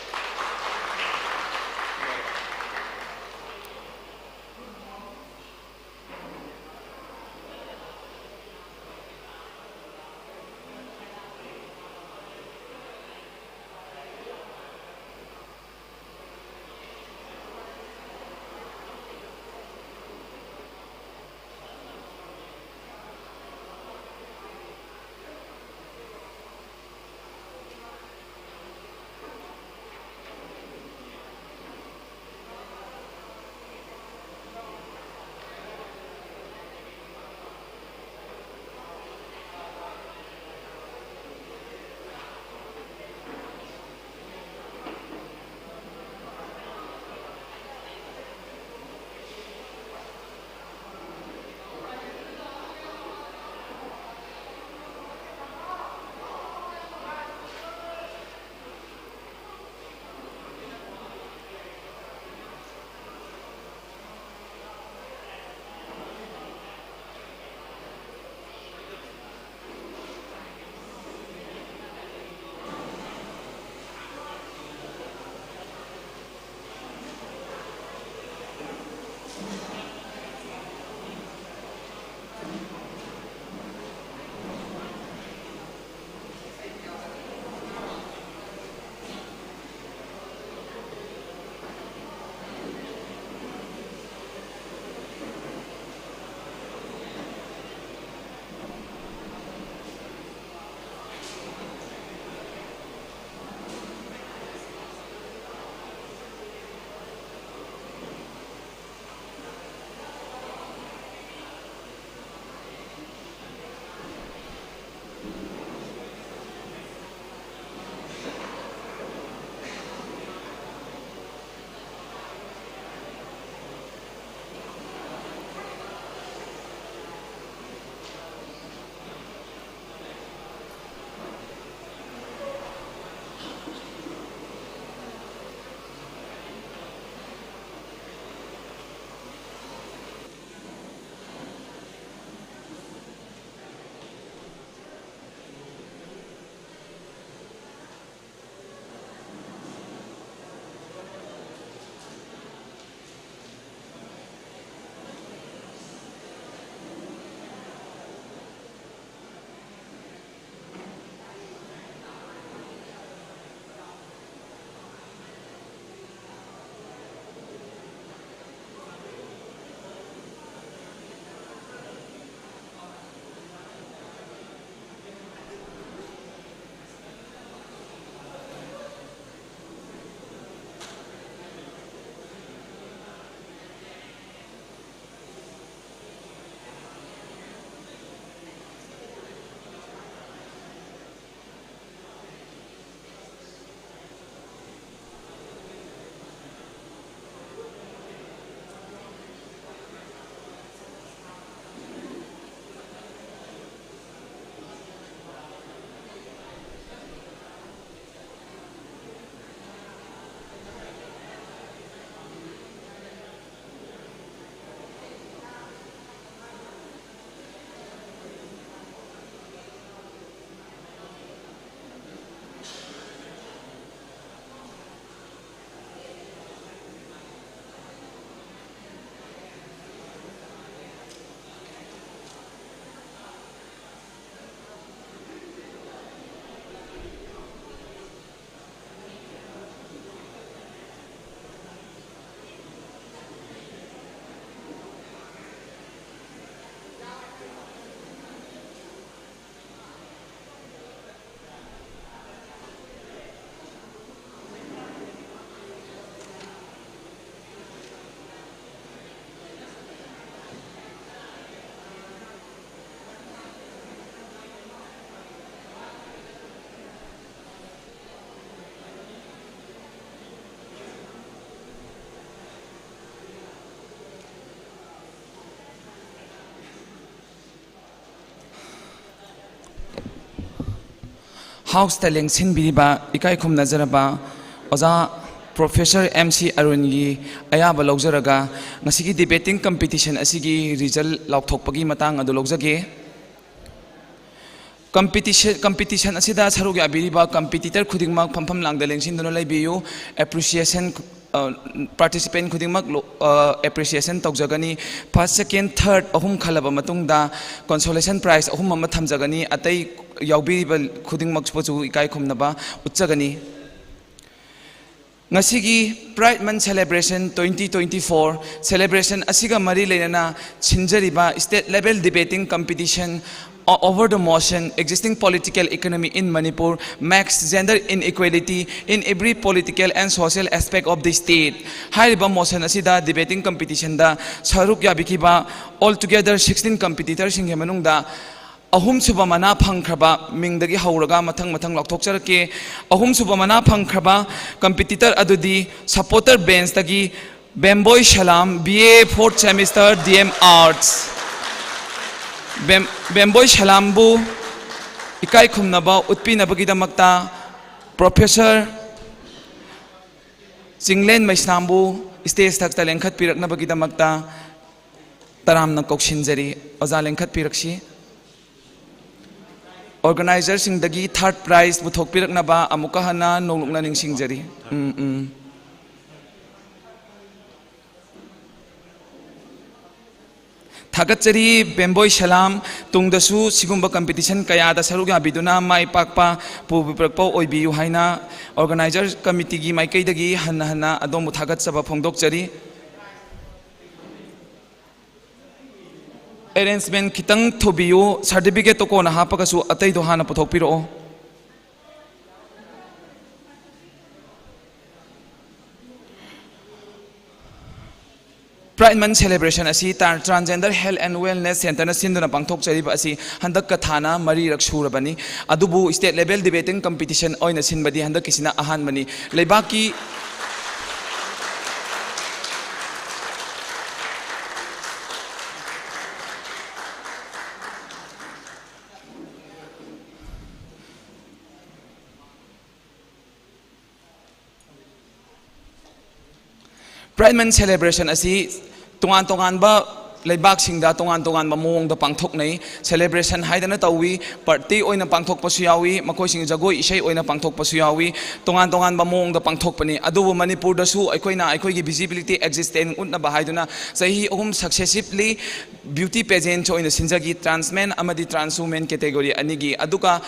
House Telling Sinbiriba, Ikai Kum Nazaraba, Oza Professor MC Arungi, Ayaba Logzaraga, Nasiki debating competition Asigi, result Lautokpagi Matang Adologzage. Competition Asida Saruga Biriba, competitor Khudingmak Pampam Lang the Lengsin Donalabiu, appreciation. Participant khudingmak appreciation tawjagani first second third ahum khalaba matungda consolation prize ahum ama thamjagani atai yaubiriba khudingmak chu ikai khumnaba utchagani ngasigi Pride Month celebration 2024 celebration asiga mari leinana chinjariba state level debating competition over the motion existing political economy in Manipur max gender inequality in every political and social aspect of the state. Hariba motion asida debating competition da saruk yabikiba altogether 16 competitors in Manungda ahum subamana pangkraba mingdagi hauraga matang lokthokcharake ahum subamana pangkraba competitor adudi supporter bench tagi Bemboy Shalam BA 4th semester DM Arts Bemboy Shalambu Ikai Khumnaba Utpi Nabagidamakta Professor Singlen Maisnambu Stage Takta Lengkat Pirak Nabagidamakta Taram na Kokshinjari Oza Lengkat Pirakshi Organizers Sing Dagi third prize Buthok Pirak Naba Amukahana Nolukna Ning Singjari Thagachari Bemboy Shalam Tungdasu Sigumba competition Kayada Saruga Biduna Mai Pakpa Puprakpo Oibiu Haina Organizers Committee Mai Kaidagi Hana Adomu Thagat Saba Pongdokchari Arrangement Kitang Tobiu Certificate Toko na Hapakasu Atay Dohana Potopiro Pride Month celebration asi Transgender Health and Wellness Center na sinduna pangthok chariba asi handak kathana mari raksurabani adubu state level debating competition oina sinbadi handak kisina ahan mani leibakki Pride Month celebration asi tungan ba leibak singda tungan ba mong da pangthok nei celebration haidana tawi party oina pangthok pasu yawi makoi sing jagoi isai oina pangthok pasu yawi tungan ba mong da pangthok pani adu Manipur da su aikoi gi visibility existing unna ba haiduna sahi ohum successively beauty pageant oina sinjagi transmen amadi transwomen category anigi aduka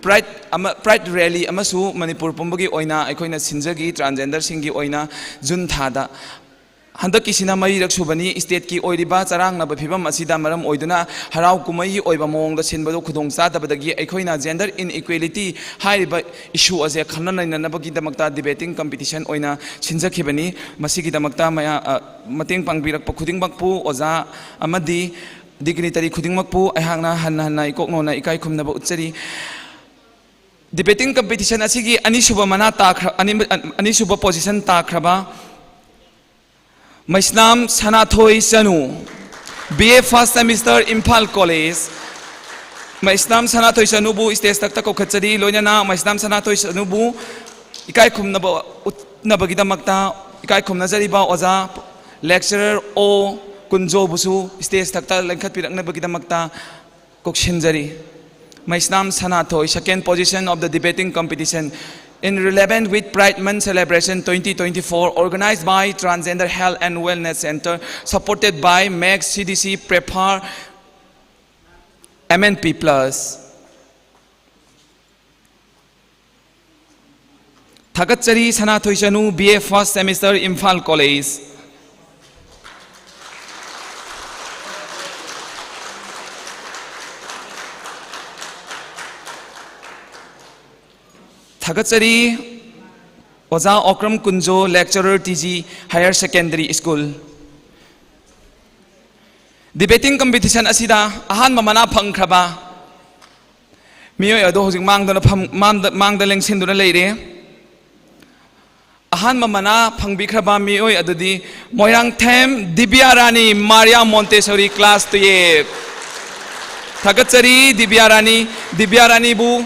Pride rally amasu Manipur pumbagi oina aikoina sinjagi transgender singi oina June thada handaki sina mari raksubani state ki oiriba charang na bphibam asida maram oiduna harau kumai oiba mongda sinbado khudong sadabadagi aikoina gender inequality haiba issue ase khanna nainabagi damakta debating competition oina sinjakhibani masigi damakta maya mateng pangbirak khudingmakpu oza amadi dignitary khudingmakpu aihangna hanna ikoknona ikai khumnaba utchari debating competition asigi anisuba mana ta anisuba position ta khraba Maisnam Sanathoi Sanu BA first semester Imphal College Maisnam Sanathoi Sanubu stage takta ko khachari loinana Maisnam Sanathoi Sanubu ikai khumnaba utnabagidamakta ikai khumnajariba oza lecturer O Kunjo busu stage takta lengkhat piraknabagidamakta kokshinjari Maisnam Sanathoi second position of the debating competition in relevant with Pride Month celebration 2024 organized by Transgender Health and Wellness Center supported by MEG CDC Prepar MNP Plus Thagachari Sanathoi Chanu BA first semester Imphal College Thagachari Oza Okram Kunjo lecturer TG Higher Secondary School debating competition asida ahan mamana phangkraba miyo ado hojing mangda lengsinduna leire ahan mamana phangbikraba miyo adudi Moirang Them Dibyarani Maria Montessori class 12 Thagachari Dibyarani bu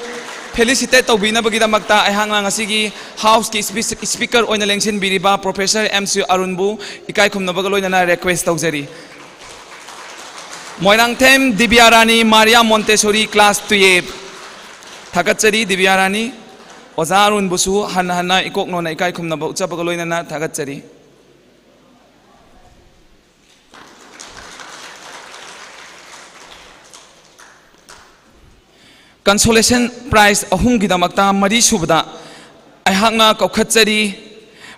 felicitate tawbinabagidamagta aihangna ngasigi house ki speaker oina lengsin biriba Professor MC Arunbu ikai khumnabaga loinana request tawjari Moirangthem Dibyarani Maria Montessori class 12 Thagatsari Dibyarani Oza Arunbusu hanna ikoknona ikai khumnaba uchabaga loinana thagatsari Consolation prize ahumgidamakta mari subada aihangna kaukhatsari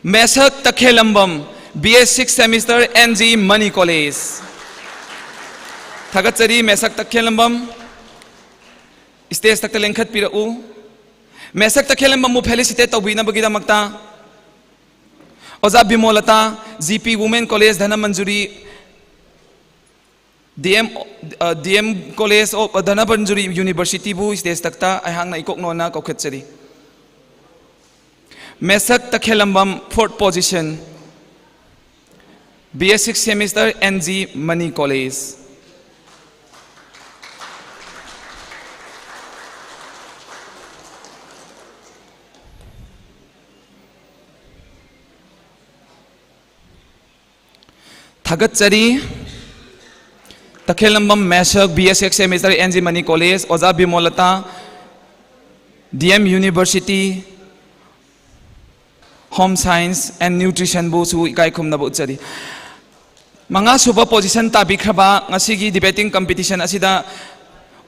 Mesak Takhelambam BS 6 semester NG Mani College Thagatsari Mesak Takhelambam stage takta lengkhat pirau Mesak Takhelambam mu felicitate tawbinabagidamagta Oza Bimolata GP Women College Dhana Manjuri DM College of Dhana Manjuri University bu stage takta aihangna ikoknona kaukhatsari Mesak Takhelambam 4th position BS 6 semester NG Mani College Thagatsari Takhelambam Mesak BS 6 semester NG Mani College Oza Bimolata DM University Home Science and Nutrition bu su ikai khumna bu chari manga suba position tabi khaba ngasigi debating competition asida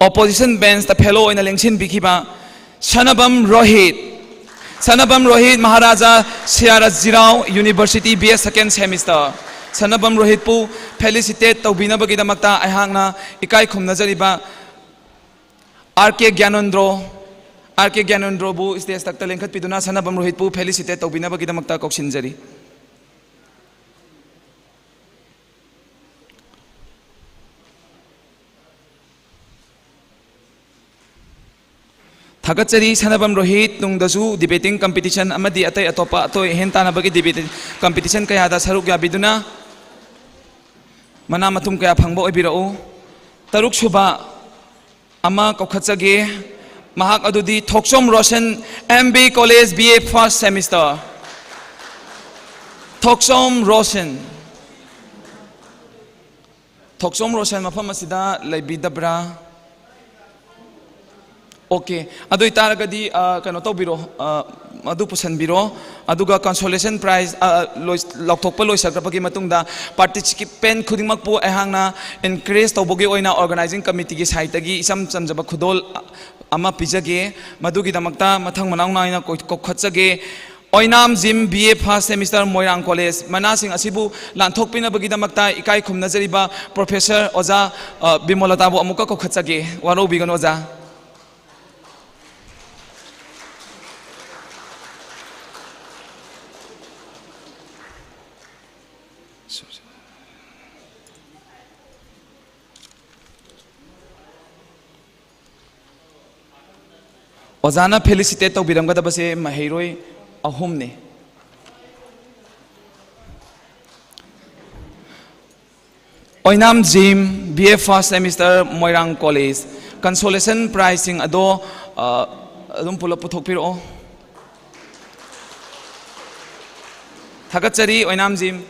opposition bench ta fellow in election bikiba Sanabam Rohit Maharaja Siarazirao University BS 2nd semester Sanabam Rohit pu felicitate tawbinabagidamagta aihangna ikai khumna jariba RK Gyanandro bu stage takta lengkhat piduna Sanabam Rohit pu felicitate tawbinabagidamagta koksinjari Thagatsari Sanabam Rohit tungdasu debating competition amadi atai atopa atoi hentanabagi debating competition kaya da saruk yabiduna mana matum kaya phangbo oibirau taruk suba ama kokhatsage Mahak adudi Thoksom Roshan MB College BA 1st semester Thoksom Roshan mafam asida laibidabra Okay adu itaragadi kano tawbiro adu pusanbiro aduga consolation prize lokthokpa loisagrapagi matungda participant khudingmakpu aihangna encourage tawbogi oina organizing committee gi side tagi isam chamjaba khudol ama pijage madugi damakta mathang manang naina kokhatsage oinam jim BA 1st semester Moirang College manasing asibu lanthokpina bagi damakta ikai khumna jariba Professor Oza Bimolata bu amuka kokhatsage waro bigan oza Ozana felicitate tawbiramgadabase maheiroi ahumne Oinam Jim BA 1st semester Moirang College consolation pricing ado adum pula puthokpiro Thagatsari Oinam Jim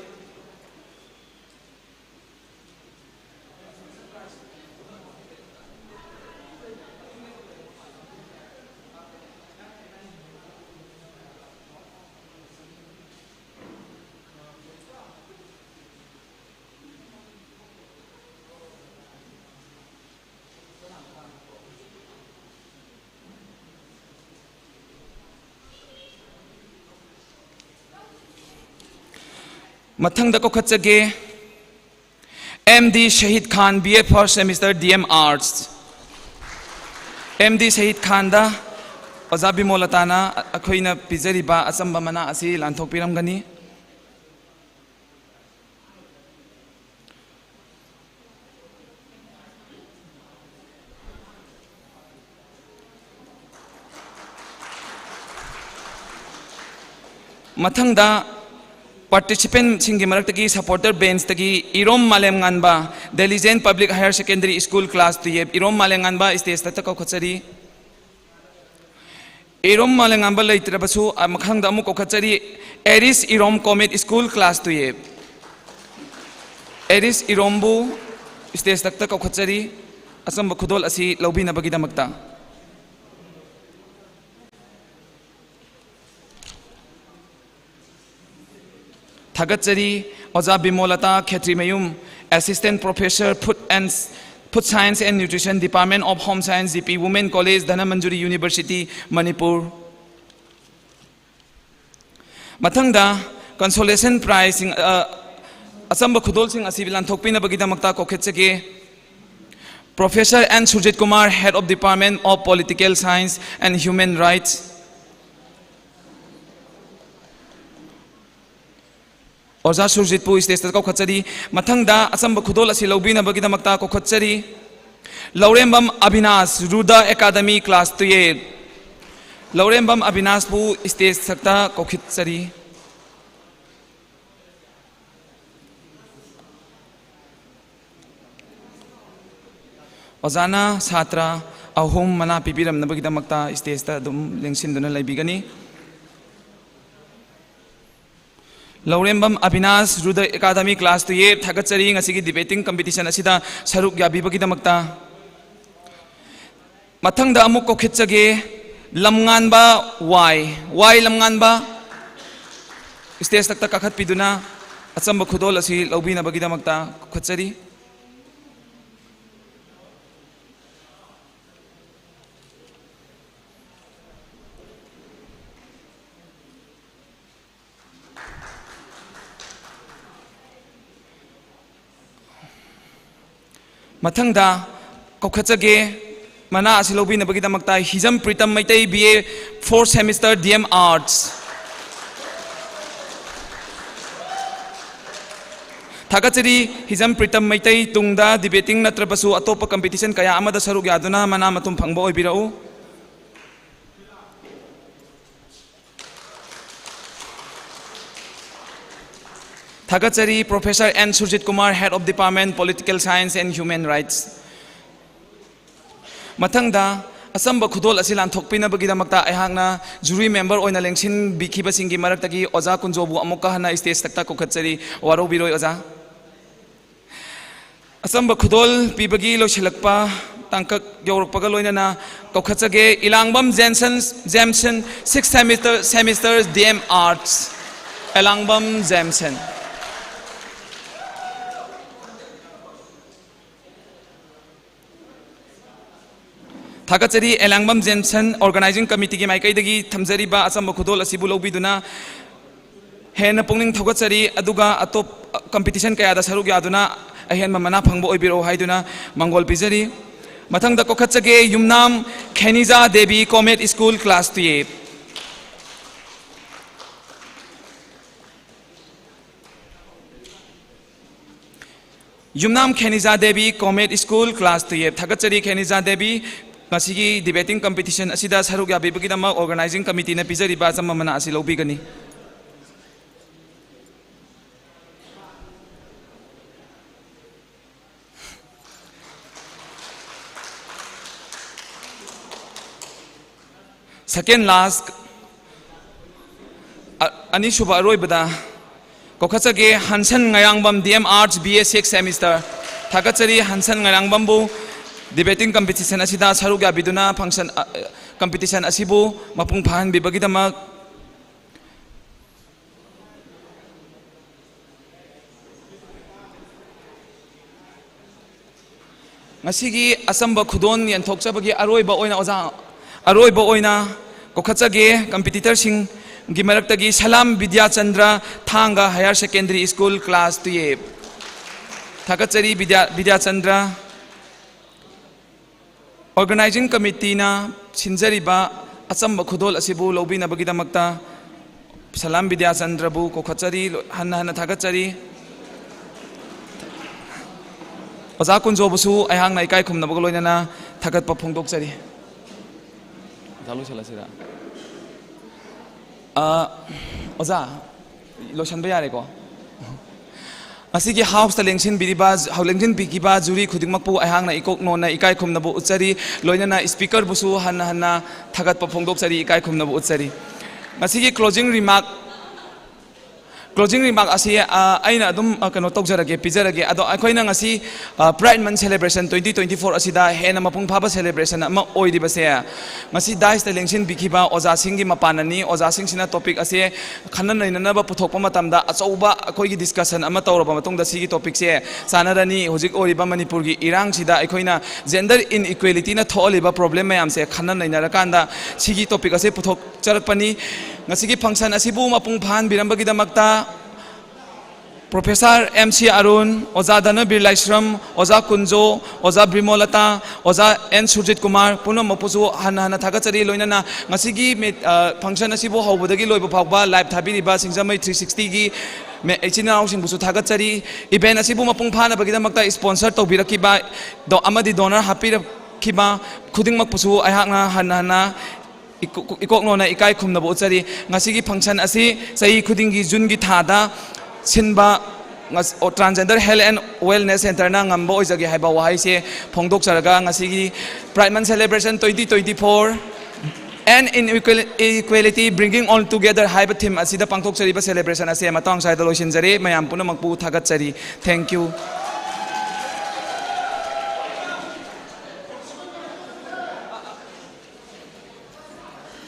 Mathangda kokhatsage MD Shahid Khan BA 1st semester DM Arts MD Shahid Khan da Ozabi Molatana akhoina pizariba asamba mana asi lanthokpiramgani Mathangda participant singi maraktagi supporter bench tagi Irom Malem nganba Diligent Public Higher Secondary School class 2 Irom Malem nganba stage ta ko khatsari Irom malangamba leitrabasu makhangda amu kokachari Eris Irom Comet School Class 2 Eris Irombu stage takta kokachari asamba khudol asi lobina bagidamakta Thagachari Oza Bimolata Khetrimayum Assistant Professor Food Science and Nutrition Department of Home Science DP Women College Dhanamanjuri University Manipur Mathangda Consolation Prize Asamba Khudol Sing Asibilan Thokpina Bagidamakta Koketsage Professor N. Surjit Kumar, Head of Department of Political Science and Human Rights Oza Surjit Pu stage ta kokachari mathangda asamba khudol asi lobina bagidamakta kokachari Laurembam Abhinas Ruda Academy Class 2 Laurembam Abhinas Pu stage sakta kokachari Ozana Satra Ahum Mana Pipiram Nabagidamakta stage ta dum lengsinduna laibigani Laurembam Abhinas Ruda Academy Class 2 Thagachari ngasigi debating competition asida saruk yabibagidamakta Mathangda amuk kokhitsage lamnganba y lamnganba stage takta kakhat piduna asamba khudol asi lobina bagidamakta kokhitsari Mathangda kokachage mana asilobi na bagidamakta Hizam Pritam Maitai BA 4th semester DM Arts Thagachari Hizam Pritam Maitai tungda debating natrabasu atopa competition kaya amada saruk yaduna mana matum phangbo oibirau Thagachari Professor N. Surjit Kumar, Head of Department Political Science and Human Rights Mathangda Asamba Khudol asilan thokpina bagidamakta aihangna jury member oina lengsin bikhiba singi maraktagi Oza Kunjobu amuka hana stage takta kokachari waro biroi Oza Asamba Khudol pibagi losilakpa tangkak yorokpaga loinana kokachage Ilangbam Jamson 6th semester DM Arts Ilangbam Jamson Thagachari Elangbam Jensen Organizing Committee ki Maikai dagi thamjari ba asamba khudol asibu lobiduna hena pungning thogachari aduga atop competition kaya da saruk yaduna ahen mana phangbo oibiro haiduna mangol pijari mathangda kokhachage Yumnam Kheniza Devi Comet School Class 3 Yumnam Kheniza Devi Comet School Class 3 Thagachari Kheniza Devi Masigi debating competition asida saruk yabibagidama organizing committee na pizari ba sama mana asilobigani Second last ani shuba aroi bada kokhachage Hansan Ngayangbam DM Arts BA 6th semester Thagachari Hansan Ngayangbam bu debating competition asida saruk yabiduna function competition asibu mapung phan bibagidama ngasigi asamba khudon yanthokchabagi aroiba oina kokhachage competitor sing gi maraktagi Salam Vidya Chandra Thanga Higher Secondary School Class 2 Thagachari Vidya Chandra Organizing Committee na sinjariba asamba khudol asibu lobina bagidamakta Salam Vidya Chandra bu kokhachari hana thagachari Oza Kunjo busu aihang Leikai khumna bagoloinana thagat pa phongdokchari dalu chalasira Oza losan ba yare ko Masigi house lengsin biribaz lengsin bikiba juri khudingmakpu ahangna ikok nona ikai khumnabu utsari loinana speaker busu hanna hanna thagat pa phongdok sari ikai khumnabu utsari masigi closing remark asi aina adum kano tokjarage pizarage ado akoina ngasi Pride Month celebration 2024 asida hena mapung phaba celebration ama oidiba se ngasi dais ta lengsin bikiba oja singi mapanani oja sing sina topic ase khanan naina ba puthokpa matamda achauba akoi discussion ama tawraba matungda sigi topic se sanarani hojik oriba Manipurgi irang sida akoina gender inequality na tholiba problem mayam se khanan naina rakanda sigi topic ase puthok charakpani ngasigi function asibu mapung phan birambagi damakta Professor MC Arun, Oza Dhanabir Laishram, Oza Kunjo, Oza Brimolata, Oza N Surjit Kumar, Puno Mapusu Hana Thagachari Loinana, Ngasigi function asibu Hobudagi Loiba Pagba, Live Tabiriba, Singjamei 360 gi Echina Housing Busu Thagachari, Iben asibu mapung phana bagida makta sponsor to birakiba do amadi donor hapira kiba khudingmakpusu ayhakna hana ikok nona ikai khumnabu utsari ngasigi function asi sai khudingi jungi thada sinba Transgender Health and Wellness Center na ngamba oijagi haiba wahai se phongdok charaga ngasigi Pride Month celebration 2024 and inequality bringing all together haiba theme asida pangthok chariba celebration ase matang saida loisin jare mayam puna makpu thagat chari thank you